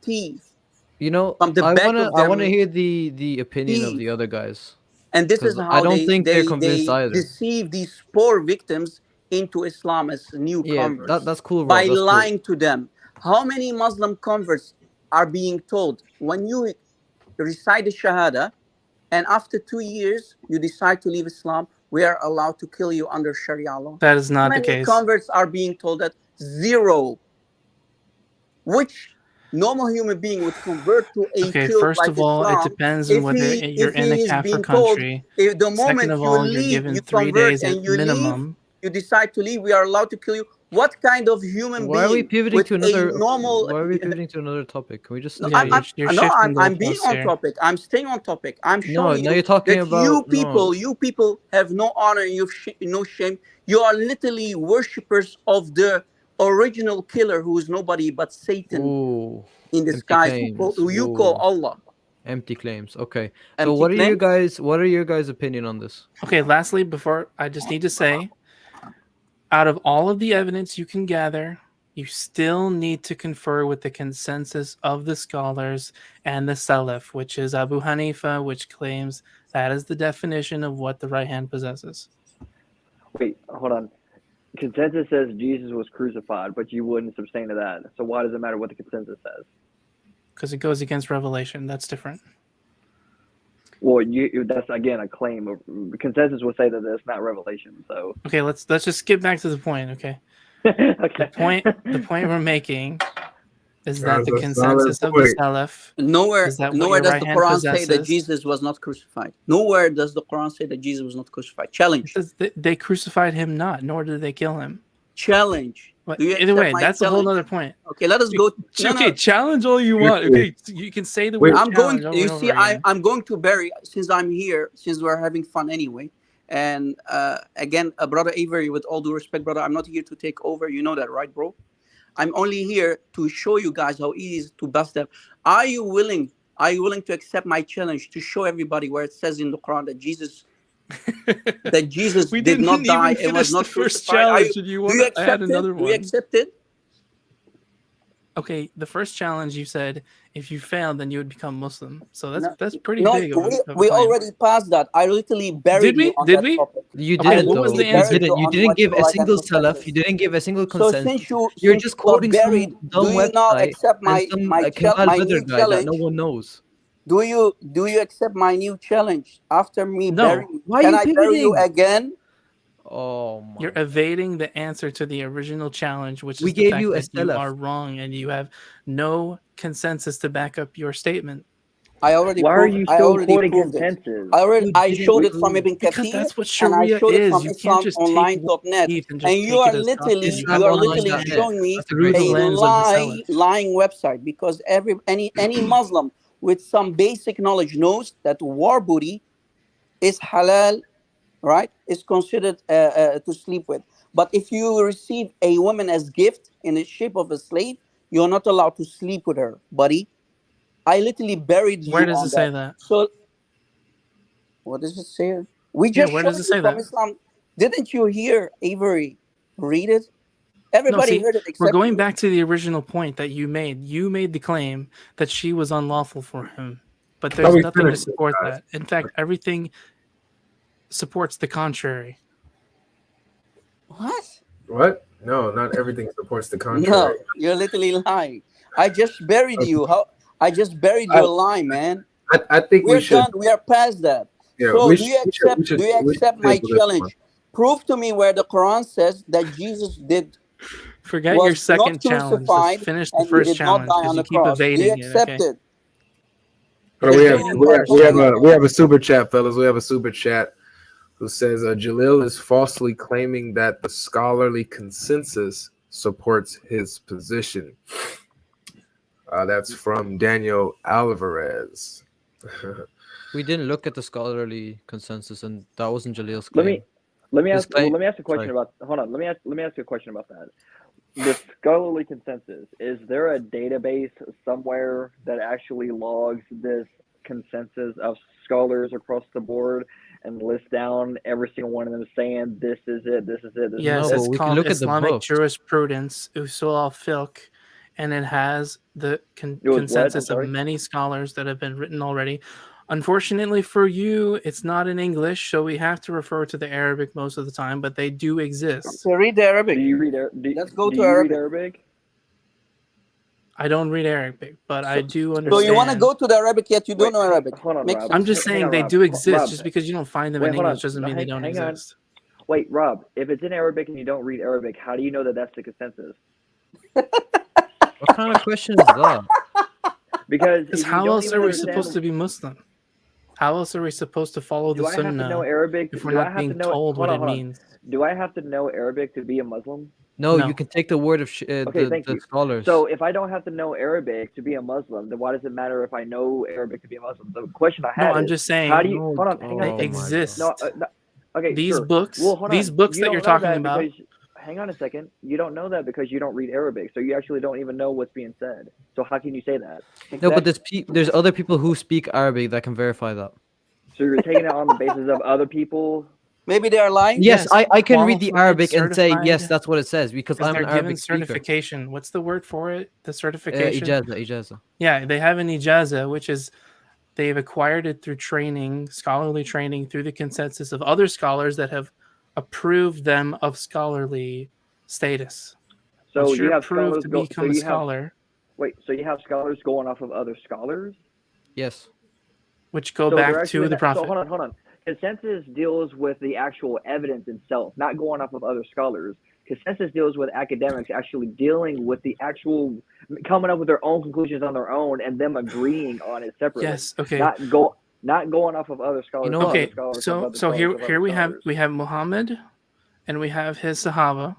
teeth. You know, From the I back wanna of I them wanna hear the opinion of teeth. the other guys. And this is 'Cause how I don't think they're they convinced either. deceive these poor victims into Islam as new Yeah, converts that's cool, bro. by That's cool. lying to them. How many Muslim converts are being told when you recite the Shahada and after 2 years you decide to leave Islam, we are allowed to kill you under Sharia law? That is How not the many case. converts are being told that? Zero. Which normal human being would convert to a Okay, field first like of all, it Islam depends on if whether you're if in he a is Kafir being told country. if the Second moment of you all, you're leave, given you 3 convert days and at you leave, minimum. you decide to leave, we are allowed to kill you. What kind of human Why are we being pivoting with to a another? normal? Why are we pivoting to another topic? Can we just No, stay? You're shifting I'm being goalposts on here. topic. I'm staying on topic. I'm No, showing now you you're talking that about you people have no honor and you have no shame. You are literally worshippers of the original killer who is nobody but Satan Ooh, in empty disguise, claims. who you call Ooh, Allah. empty claims. Okay. So Empty what are your claims? guys' opinion on this? Okay, lastly, before I just need to say, out of all of the evidence you can gather, you still need to confer with the consensus of the scholars and the Salaf, which is Abu Hanifa, which claims that is the definition of what the right hand possesses. Wait, hold on. Consensus says Jesus was crucified, but you wouldn't sustain to that. So why does it matter what the consensus says? Because it goes against revelation. That's different. Well, that's again a claim. Consensus would say that that's not revelation. So Okay, let's just get back to the point. Okay. okay. The point we're making is That that the was a solid consensus of the point. Salaf Nowhere is that what nowhere your does right the hand Quran say that possesses. Jesus was not crucified. Nowhere does the Quran say that Jesus was not crucified. Challenge. They crucified him not, nor did they kill him. Challenge. But Do you either accept way, my that's a whole challenge? other point. Okay, let us go. No, Okay, no. challenge all you want. Okay, so you can say the word I'm going. challenge over You and over see, again. I'm going to bury, since I'm here, since we're having fun anyway. And again, brother Avery, with all due respect, brother, I'm not here to take over. You know that, right, bro? I'm only here to show you guys how easy it is to bust them. Are you willing to accept my challenge to show everybody where it says in the Quran that Jesus We did not didn't die even and was finish not the first crucified? challenge, and you Do want you to accept add it? another Do you one. accept it? Okay, the first challenge you said if you failed, then you would become Muslim. So that's pretty No, big of a we claim. already passed that. I literally buried Did we? you on Did that we? topic. You Okay, didn't what though. was the You answer? didn't. You on didn't what's give the a right single consensus. salaf. You didn't give a single So consensus. You're since just you quoting got some buried, dumb do you now website accept and my some my Kamal my Badr new guy that challenge? no one knows. Do you accept my new challenge after me No. burying? Why are Can you I bury you pivoting? again? Oh my! You're evading the answer to the original challenge, which We is the gave fact you a that you salaf. are wrong and you have no consensus to back up your statement. I already Why are proved. you I still already quoting proved it. consensus? You I didn't showed it from prove. Ibn Because Kathir, that's what and I Sharia showed it is. from You can't just take one IslamOnline.net. hadith and And just take it as gospel. you are IslamOnline.net. literally showing me That's a great through the a one. lens of the Salaf. lying website, because any Muslim with some basic knowledge knows that war booty is halal, right? Is considered to sleep with. But if you receive a woman as gift in the shape of a slave, you're not allowed to sleep with her, buddy. I literally buried you Where does on it say that. that? So what does it say? We Yeah, just where showed does it you say from that? Islam. Didn't you hear Avery read it? No, Everybody see, heard it we're except going you. back to the original point that you made. You made the claim that she was unlawful for him, but Thought there's we nothing to finished it, support guys. that. In fact, everything supports the contrary. What? What? No, not everything supports the No, contrary. you're literally lying. I just buried Okay. you. I just buried I, your lie, man. I think we We're should. done. We are past that. Yeah, So we do should. you accept? Do you We should accept my table this one. challenge? Prove to me where the Quran says that Jesus Forget your was not second challenge. Let's crucified finish the and he first did not challenge die because on you the keep cross. Do you evading it. accept Okay. it? Hold on, Evading we have a super chat, fellas. We have a super chat who says Jalil is falsely claiming that the scholarly consensus supports his position. That's from Daniel Alvarez. We didn't look at the scholarly consensus, and that wasn't Jalil's Let claim. me His ask. claim- Let me ask a question sorry. about. Hold on. Let me ask you a question about that. The scholarly consensus. Is there a database somewhere that actually logs this consensus of scholars across the board and lists down every single one of them saying this is it, this is it, this Yes, is it? it's we can called look at the Islamic books. Jurisprudence, Usul al-Fiqh, and it has the It was what? I'm consensus of sorry. many scholars that have been written already. Unfortunately for you, it's not in English, so we have to refer to the Arabic most of the time, but they do exist. So read the Arabic. Do you read? Let's go do to you Arabic. read Arabic? I don't read Arabic, but I do So understand. you want to go to the Arabic yet you don't know Arabic? Hold on, Makes Rob. I'm just Hang saying on, they Rob. do exist. Rob, Just because you don't find them wait, in hold on. English doesn't mean they don't Hang on. exist. Wait, Rob. If it's in Arabic and you don't read Arabic, how do you know that that's the consensus? What kind of question is that? Because Because if you how don't else even are we understand- supposed to be Muslim? How else are we supposed to follow Do the I have to know Sunnah Arabic? if we're Do I not have to being know? told Hold what on, it hold on. means? Do I have to know Arabic to be a Muslim? No, No. you can take the word of Okay, thank the you. scholars. So if I don't have to know Arabic to be a Muslim, then why does it matter if I know Arabic to be a Muslim? The question I No, had I'm is, just saying how do you? No, Hold on, hang oh on. they my exist. No, okay, These sure. books, Well, hold these on. books You that don't you're know talking that about, because- hang on a second. You don't know that because you don't read Arabic, so you actually don't even know what's being said. So how can you say that? No, but there's other people who speak Arabic that can verify that. So you're taking it on the basis of other people. Maybe they are lying. Yes, I can read the Qualified, Arabic and say certified, yes, that's what it says because I'm they're an given Arabic speaker. certification. What's the word for it? The certification. Ijaza. Yeah, they have an ijaza, which is they've acquired it through training, scholarly training, through the consensus of other scholars that have approved them of scholarly status. So Once you you're have approved scholars to go. become a scholar, So you have scholars going off of other scholars, Yes. which go so they're back actually to the not- prophet. So hold on. Consensus deals with the actual evidence itself, not going off of other scholars. Consensus deals with academics actually dealing with the actual, coming up with their own conclusions on their own, and them agreeing on it separately. Yes, okay. Not going off of other scholars. know what? other Okay, scholars, of so other scholars, here of other we have scholars. Muhammad, and we have his Sahaba.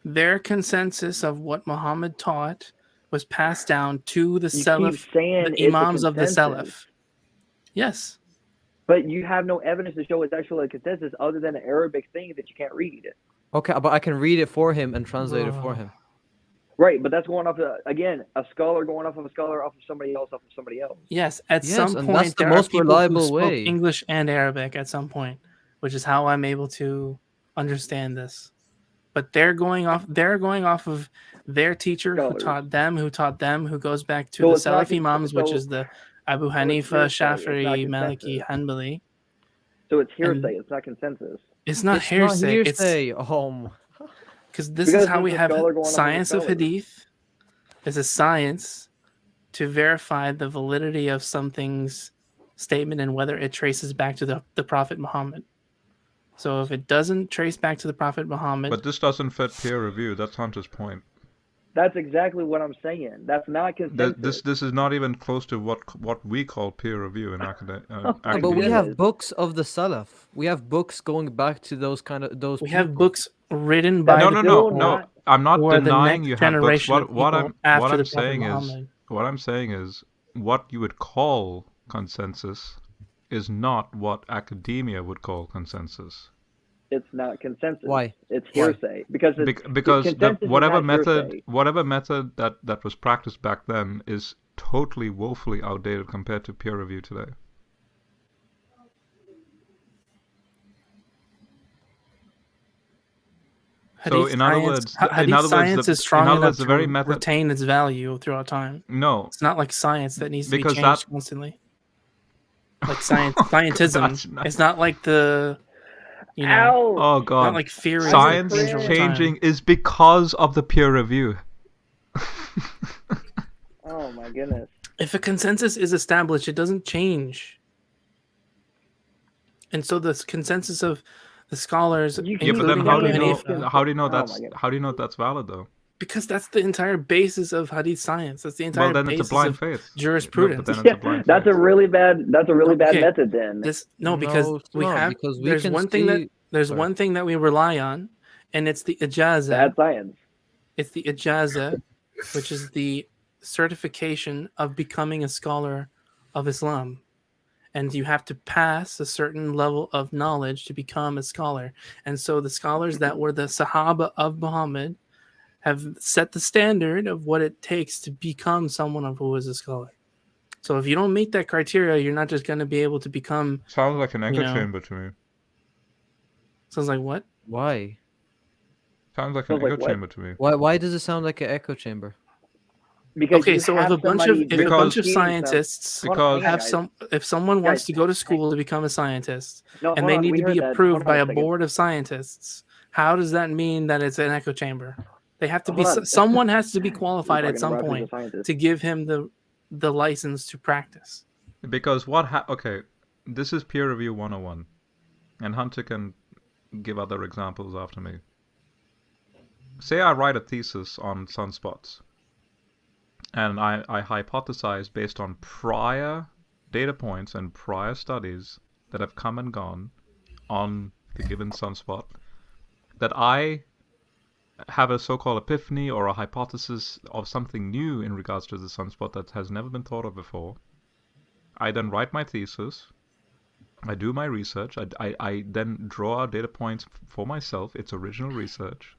Their consensus of what Muhammad taught was passed down to the You Salaf, keep saying the it's a Imams of the consensus. Salaf. Yes. But you have no evidence to show it's actually a consensus other than an Arabic thing that you can't read. Okay, but I can read it for him and translate it for him. Right, but that's going off again, a scholar going off of a scholar, off of somebody else, off of somebody else. Yes, at Yes, some and point that's the there most are people reliable who spoke way. English and Arabic at some point, which is how I'm able to understand this. But they're going off of their teacher Scholars. who taught them, who goes back to So the it's not Salafi Imams, which is the Abu Hanifa, hearsay, it's not Shafi'i, Maliki, consensus. Hanbali. So it's hearsay, it's not consensus. It's not It's hearsay. not hearsay. Because this Because is how we there's a have scholar going off of a science of scholar. hadith is a science to verify the validity of something's statement and whether it traces back to the Prophet Muhammad. So if it doesn't trace back to the Prophet Muhammad, But this doesn't fit peer review. That's Hunter's point. That's exactly what I'm saying. That's not consensus. This is not even close to what we call peer review in No, but we have books of the Salaf. We have books going back to those we have books written No, by no, the no, people no. I'm not who are the denying next you have books. generation of What people I'm after the Prophet saying is Muhammad. what you would call consensus is not what academia would call consensus. It's not consensus. Why? It's Why? hearsay. Because Because consensus is whatever not hearsay. method that was practiced back then is totally woefully outdated compared to peer review today. So in other words, science is strong enough the very to method. retain its value throughout time. No, It's not like science that needs to be Because changed that- constantly. Like scientism. That's not- It's not like Ow! Oh god, not like theory. science change over changing time. is because of the peer review. Oh my goodness. If a consensus is established, it doesn't change. And so the consensus of the scholars, You Yeah, but then including how do Abu you know? Hanifa, How do you know Oh my that's goodness. how do you know that's valid though? because that's the entire basis of hadith science. That's the entire Well, then it's basis a blind of faith. jurisprudence. No, but then Yeah, it's a blind that's faith. a really bad Okay. method then. Because No, it's we not, have because we there's can one thing that see- there's Sorry. one thing that we rely on, and it's the ijaza. Bad science. It's the ijaza, which is the certification of becoming a scholar of Islam. And you have to pass a certain level of knowledge to become a scholar. And so the scholars that were the Sahaba of Muhammad have set the standard of what it takes to become someone who is a scholar. So if you don't meet that criteria, you're not just going to be able to become. Sounds like an echo You know. chamber to me. Sounds like what? Why? Sounds like an Sounds like echo what? chamber to me. Why does it sound like an echo chamber? Because Okay, you so if have a bunch of somebody if a bunch of teaching them- scientists Hold on, hang on, have guys. some, if someone wants Guys, to go to school to become a scientist, No, and hold they on, need we to be heard that. approved Hold on by a a second. board of scientists, how does that mean that it's an echo chamber? They have to be Hold on. someone has to be We're qualified at talking some about who's a point scientist. to give him the license to practice. Because okay, this is peer review 101, and Hunter can give other examples after me. Say I write a thesis on sunspots, and I hypothesize based on prior data points and prior studies that have come and gone on the given sunspot, that I have a so-called epiphany or a hypothesis of something new in regards to the sunspot that has never been thought of before. I then write my thesis, I do my research, I then draw out data points for myself, it's original research,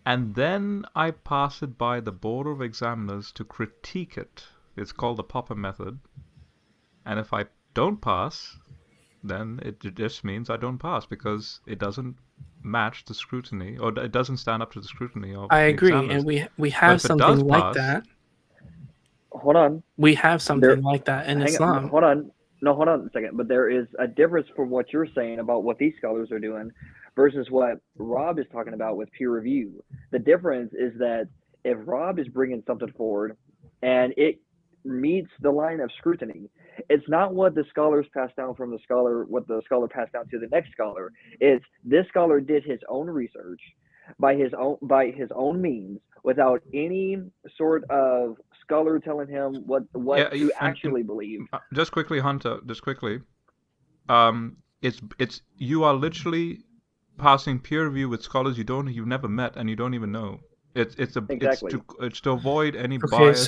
and then I pass it by the Board of Examiners to critique it. It's called the Popper method. And if I don't pass, then it just means I don't pass because it doesn't match the scrutiny, or it doesn't stand up to the scrutiny of I the agree, examiners. and we But have if it does something like pass, that. Hold on. We have something There- like that in Hang on, Islam. hold on. No, hold on a second. But there is a difference from what you're saying about what these scholars are doing versus what Rob is talking about with peer review. The difference is that if Rob is bringing something forward and it meets the line of scrutiny, it's not what the scholars pass down from the scholar, what the scholar passed down to the next scholar. It's this scholar did his own research by his own means without any sort of scholar telling him what Yeah, to actually believe. just quickly, Hunter, just quickly. It's you are literally passing peer review with scholars you've never met and you don't even know. Exactly. It's to avoid any Okay, bias.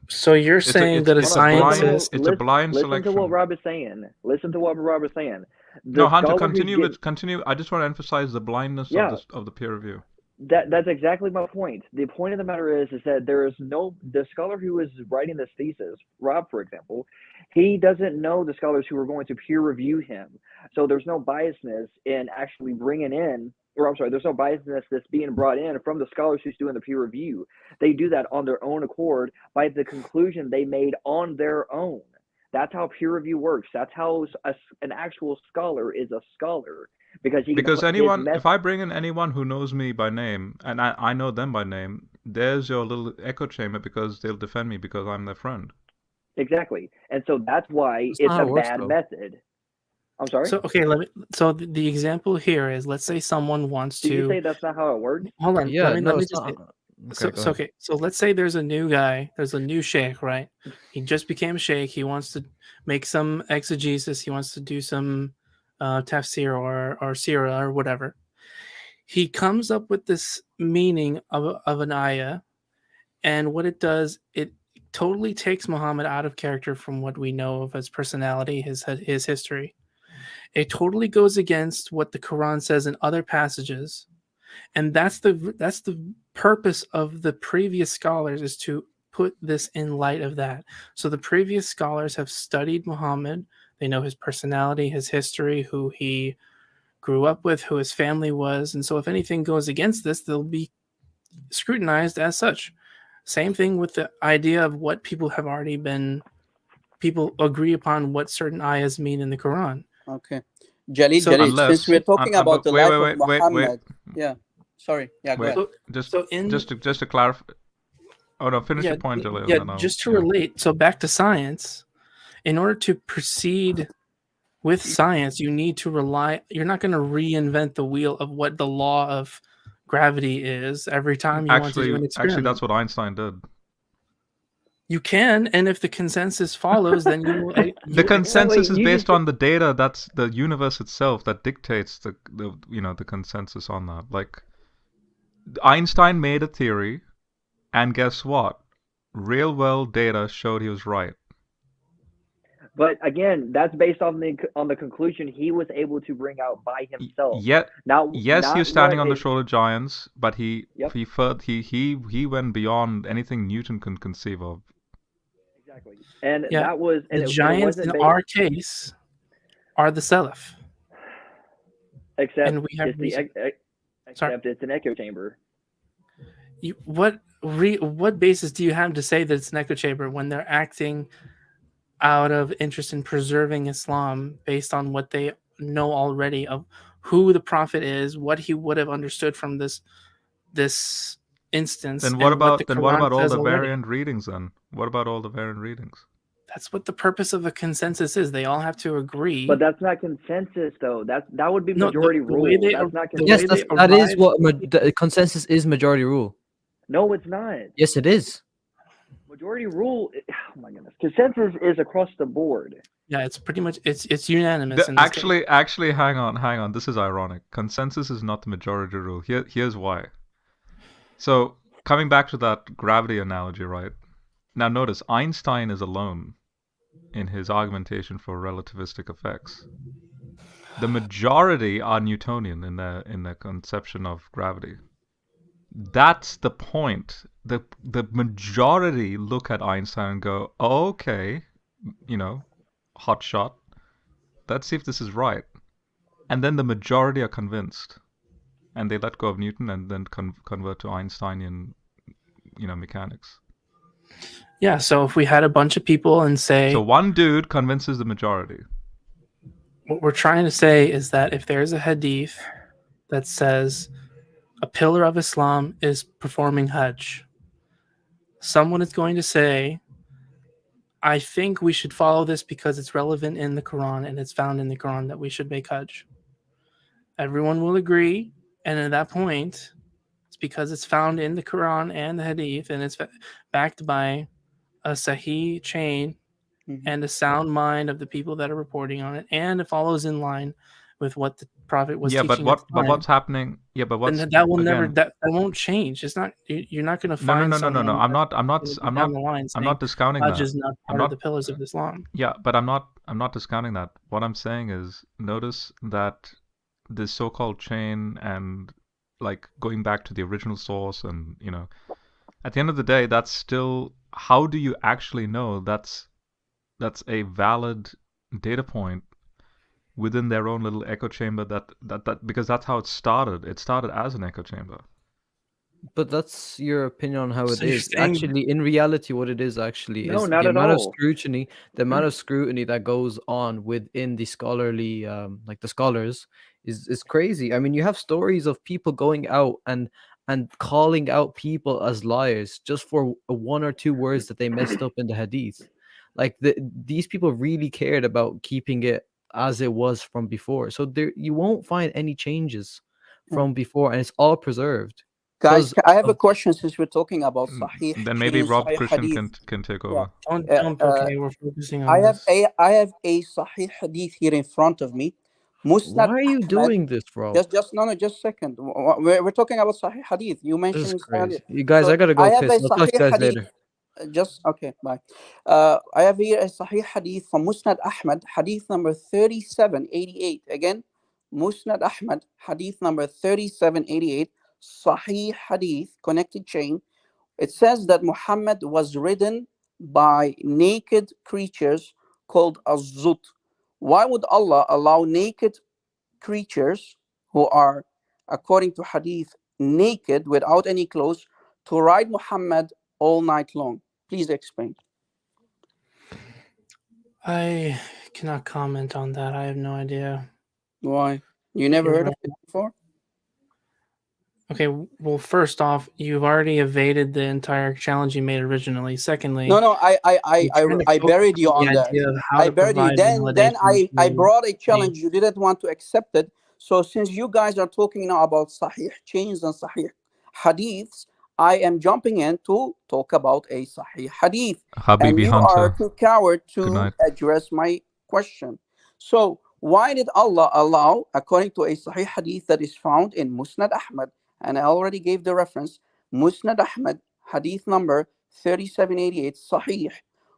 so you're saying that a scientist. It's a blind Listen selection. to what Rob is saying. Listen to what Rob is saying. No, Hunter, scholar who continue. I just want to emphasize the blindness of the peer review. That's exactly my point. The point of the matter is that there is the scholar who is writing this thesis, Rob, for example, he doesn't know the scholars who are going to peer review him. So there's no biasness in actually bringing in, or I'm sorry, there's no biasness that's being brought in from the scholars who's doing the peer review. They do that on their own accord by the conclusion they made on their own. That's how peer review works. That's how an actual scholar is a scholar. Because anyone, if I bring in anyone who knows me by name, and I know them by name, there's your little echo chamber because they'll defend me because I'm their friend. Exactly. And so that's why That's it's not how a it works, bad though. method. I'm sorry? So okay, the example here is, let's say someone wants Did to. you say that's not how it works? Hold on. Yeah, let no, me it's just. not. Okay. So let's say there's a new guy. There's a new sheikh, right? He just became sheikh. He wants to make some exegesis. He wants to do some tafsir or sirah or whatever. He comes up with this meaning of an ayah, and what it does, it totally takes Muhammad out of character from what we know of his personality, his history. It totally goes against what the Quran says in other passages, and that's the purpose of the previous scholars, is to put this in light of that. So the previous scholars have studied Muhammad. They know his personality, his history, who he grew up with, who his family was, and so if anything goes against this, they'll be scrutinized as such. Same thing with the idea of what people agree upon what certain ayahs mean in the Quran. Okay. Jalil, So- Jalil, Unless- since we're talking about the life of wait. Muhammad. Yeah. Sorry. Yeah, go Wait, ahead. just to clarify. Oh no, finish your point, Jalil. Yeah, and then just to relate. So back to science. In order to proceed with science, you need to rely. You're not going to reinvent the wheel of what the law of gravity is every time you want to do an experiment. Actually, that's what Einstein did. You can, and if the consensus follows, then you will. The consensus is based on the data. That's the universe itself that dictates the consensus on that. Like Einstein made a theory, and guess what? Real world data showed he was right. But again, that's based on the conclusion he was able to bring out by himself. Yes, he was standing on the what shoulder of giants, but he Yep. he went beyond anything Newton can conceive of. Exactly. And Yeah, that was and the it giants wasn't in based- our case are the Salaf. except and we have it's reason- except it's an echo chamber. What basis do you have to say that it's an echo chamber when they're acting out of interest in preserving Islam based on what they know already of who the prophet is, what he would have understood from this instance? Then what and about the all Quran says the already? variant readings then? What about all the variant readings? That's what the purpose of a consensus is. They all have to agree. But that's not consensus, though. That would be No, majority the rule. way they- That's not the Yes, consensus. that is what the consensus is. Majority rule. No, it's not. Yes, it is. Majority rule. Oh my goodness. Consensus is across the board. Yeah, it's pretty much it's unanimous. in this case. Actually, hang on. This is ironic. Consensus is not the majority rule. Here's why. So coming back to that gravity analogy, right? Now notice Einstein is alone in his argumentation for relativistic effects. The majority are Newtonian in their conception of gravity. That's the point. The majority look at Einstein and go, oh, okay, hot shot. Let's see if this is right. And then the majority are convinced, and they let go of Newton and then convert to Einsteinian, mechanics. Yeah. So if we had a bunch of people and say, so one dude convinces the majority. What we're trying to say is that if there's a hadith that says a pillar of Islam is performing Hajj, someone is going to say, I think we should follow this because it's relevant in the Quran and it's found in the Quran that we should make Hajj. Everyone will agree, and at that point, it's because it's found in the Quran and the hadith, and it's backed by a sahih chain and a sound mind of the people that are reporting on it, and it follows in line with what the Prophet was teaching. But what's happening? Yeah, but what's and that will again, never that won't change. It's not you're not going to find. No. I'm not discounting that. Hajj is not part of the pillars of Islam. Yeah, but I'm not discounting that. What I'm saying is, notice that this so-called chain and like going back to the original source, and at the end of the day, that's still, how do you actually know that's a valid data point within their own little echo chamber, that because that's how it started. It started as an echo chamber. But that's your opinion on how it So you're is. saying- Actually, in reality, what it is actually No, is not the at amount of all. scrutiny, that goes on within the scholarly, like the scholars, is crazy. I mean, you have stories of people going out and calling out people as liars just for one or two words that they messed up in the hadith. Like these people really cared about keeping it as it was from before. So you won't find any changes from before, and it's all preserved. Guys, I have a question since we're talking about Sahih. Then maybe Rob Sahih Christian Hadith. can take over. Okay, we're focusing on I have this. I have a Sahih Hadith here in front of me. Musnad Why are you Ahmad- doing this, bro? just just a second. We're talking about Sahih Hadith. You This mentioned is Sahih crazy. Hadith. You guys, So I gotta go I have piss. a I'll talk to you Sahih guys Hadith. later. Just okay, bye. I have here a Sahih Hadith from Musnad Ahmad, Hadith number 3788. Again, Musnad Ahmad, Hadith number 3788. Sahih Hadith, connected chain. It says that Muhammad was ridden by naked creatures called Az-Zut. Why would Allah allow naked creatures who are, according to Hadith, naked without any clothes to ride Muhammad all night long? Please explain. I cannot comment on that. I have no idea. Why? You never heard of it before? Okay, well, first off, you've already evaded the entire challenge you made originally. Secondly, No, I you're trying to buried you focus on the that. idea of how I to buried you. provide Then I validation brought a to challenge. You didn't want to accept it. So since you guys are talking now about Sahih chains and Sahih Hadiths, I am jumping in to talk about a Sahih Hadith. And Habibi you Hunter. are too coward Good to night. address my question. So why did Allah allow, according to a Sahih Hadith that is found in Musnad Ahmad, and I already gave the reference, Musnad Ahmad, Hadith number 3788, Sahih.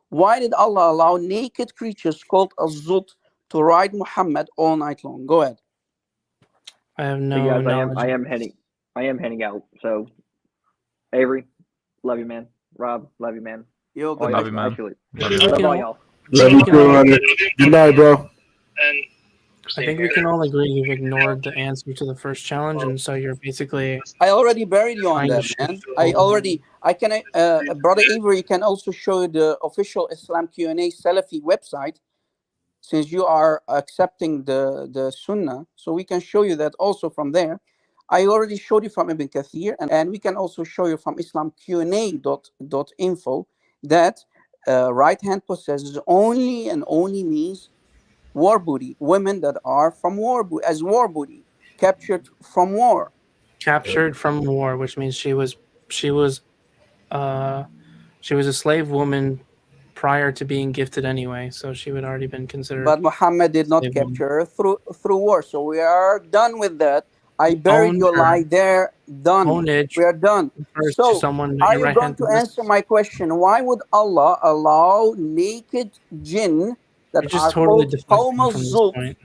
Why did Allah allow naked creatures called Az-Zut to ride Muhammad all night long? Go ahead. I have So no guys, knowledge. I am heading out. So Avery, love you, man. Rob, love you, man. Yo, good Love you, man. Actually, Love you. love all y'all. Love you too, honey. Good night, bro. I think we can all agree you've ignored the answer to the first challenge, and so you're basically. I already buried you on Trying to that, shift man. over. I can, Brother Avery can also show you the official Islam Q&A Salafi website, since you are accepting the Sunnah. So we can show you that also from there. I already showed you from Ibn Kathir, and we can also show you from IslamQA.info that right hand possesses only and only means war booty, women that are from war booty, captured from war. Captured from war, which means she was a slave woman prior to being gifted anyway, so she would already been considered. But Muhammad did not slave capture her through war. So we are done with that. I buried your lie there. Done. Ownage We are done. refers So to someone are your you right going hand to possesses. answer my question? Why would Allah allow naked jinn that You're just are totally called deflecting from this Qawm point.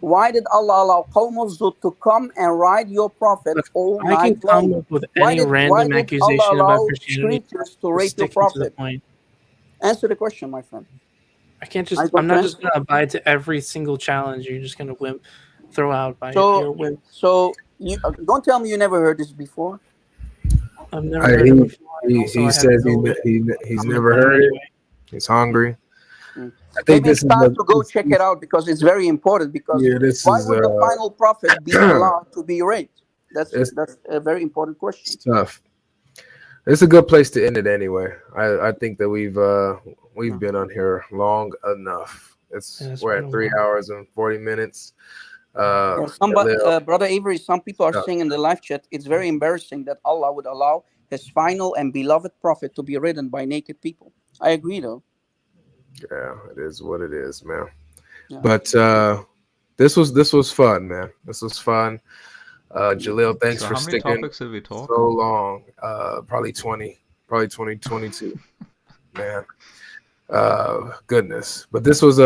Why did Allah allow Qawm al-Zud to come and ride your prophet all I can night come long? up with Why any did random Allah accusation allow about Christianity. preachers to Just rape your sticking to the prophet? point. Answer the question, my friend. I can't I just. got I'm not to just answer. gonna abide to every single challenge you're just gonna throw out by So, your whim. so you don't tell me you never heard this before. I've never heard it before. and also I He have says no he's comment never on it heard it. anyway. He's hungry. Mm. I think Maybe this it's is time to go check it out because it's very important. Because yeah. This why is would the final prophet be allowed to be raped? That's it's a very important question. tough. It's a good place to end it anyway. I think that we've been on here long enough. We're at 3 hours and 40 minutes. Somebody, Brother Avery, some people are saying in the live chat, it's very embarrassing that Allah would allow His final and beloved prophet to be ridden by naked people. I agree, though. Yeah, it is what it is, man. Yeah. But this was fun, man. This was fun. Jalil, thanks So for how many sticking topics did we talk? so long. Probably 22, man. Goodness. But this was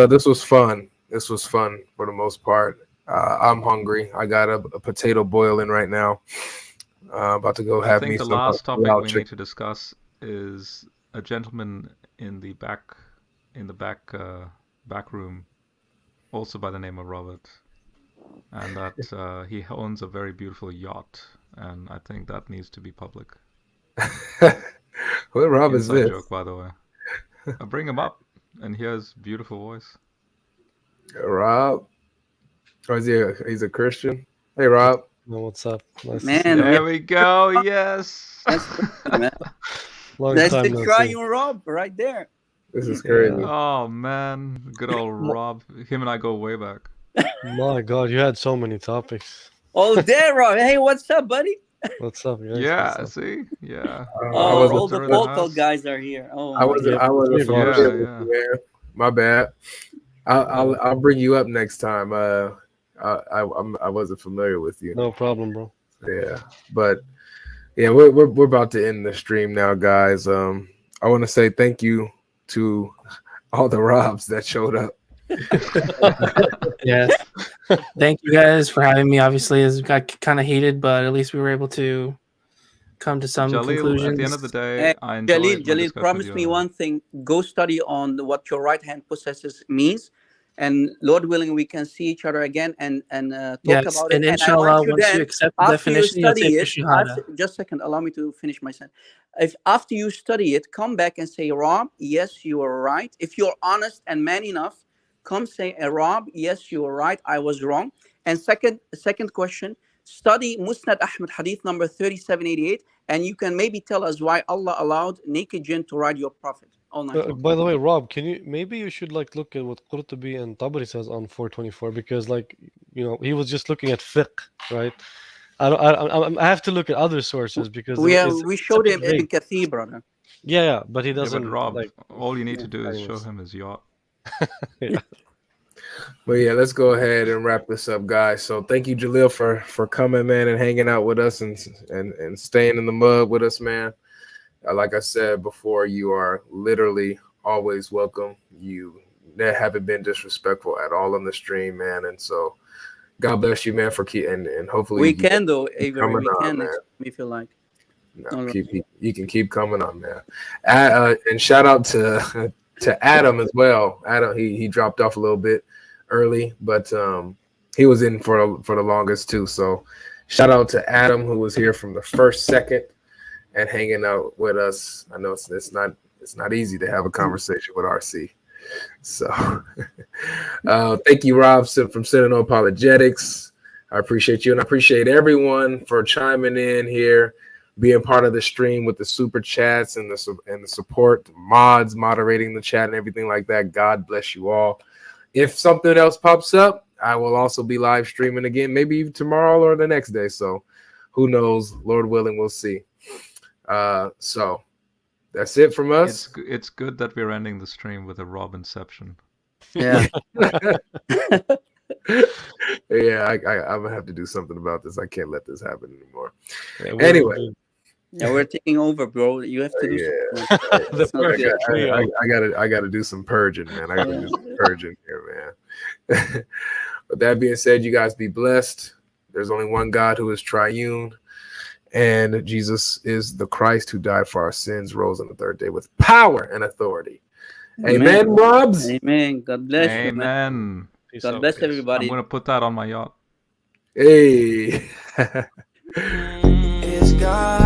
fun. This was fun for the most part. I'm hungry. I got a potato boiling right now. About to go have I me think the some last topic halal we chicken. need to discuss is a gentleman in the back room, also by the name of Robert, and that he owns a very beautiful yacht, and I think that needs to be public. What Rob is Inside this? joke, by the way. I bring him up, and he has beautiful voice. Rob? Or is he's a Christian? Hey, Rob. No, what's up? Nice to Man, see you. There we go. Yes. Long That's time the no crying see. Rob right there. This is crazy. Oh man, good old Rob. Him and I go way back. My God, you had so many topics. Oh, there, Rob. Hey, what's up, buddy? What's up, guys? Yeah, What's up? see, yeah. Oh, all the Through vocal house. guys are here. Oh, I wasn't Yeah, familiar with yeah. you, man. My bad. I'll bring you up next time. I wasn't familiar with you. No problem, bro. Yeah, but yeah, we're about to end the stream now, guys. I want to say thank you to all the Robs that showed up. Yes. Thank you guys for having me. Obviously, it got kind of heated, but at least we were able to come to some Jalil, conclusions. at the end of the day, Hey, I enjoyed my Jalil, discussion promise with me you. one thing. Go study on what your right hand possesses means. And Lord willing, we can see each other again and talk Yes, about and it. And I inshallah, want you once you then, accept the after you definition, you'll study take the it, shahada. just a second, allow me to finish my sentence. If after you study it, come back and say, Rob, yes, you are right. If you're honest and man enough, come say, Rob, yes, you are right. I was wrong. And second question, study Musnad Ahmad hadith number 3788, and you can maybe tell us why Allah allowed naked jinn to ride your prophet all night long. By the way, Rob, maybe you should look at what Qurtubi and Tabari says on 424, because he was just looking at fiqh, right? I have to look at other sources because we showed him big. Ibn Kathir, brother. Yeah, but he Yeah, doesn't. but Rob, all you need to do is show anyways. him his yacht. Yeah. But yeah, let's go ahead and wrap this up, guys. So thank you, Jalil, for coming, man, and hanging out with us and staying in the mud with us, man. Like I said before, you are literally always welcome. You haven't been disrespectful at all on the stream, man. And so God bless you, man, for and hopefully We can though, Avery. coming We on, can man. if you like. No, you can keep coming on, man. And shout out to Adam as well. Adam, he dropped off a little bit early, but he was in for the longest too. So shout out to Adam, who was here from the first second and hanging out with us. I know it's not easy to have a conversation with RC. So thank you, Rob, from Citadel Apologetics. I appreciate you, and I appreciate everyone for chiming in here, being part of the stream with the super chats and the support, the mods moderating the chat and everything like that. God bless you all. If something else pops up, I will also be live streaming again, maybe tomorrow or the next day. So who knows? Lord willing, we'll see. So that's it from us. It's good that we're ending the stream with a Rob inception. Yeah. Yeah, I'm gonna have to do something about this. I can't let this happen anymore. Yeah, Anyway. Yeah, we're taking over, bro. You have to do something. I gotta do some purging, man. I gotta do some purging here, man. With that being said, you guys be blessed. There's only one God who is triune, and Jesus is the Christ who died for our sins, rose on the third day with power and authority. Amen, Robs. Amen. God bless you, man. Amen. God bless everybody. I'm gonna put that on my yacht. Hey. It's God.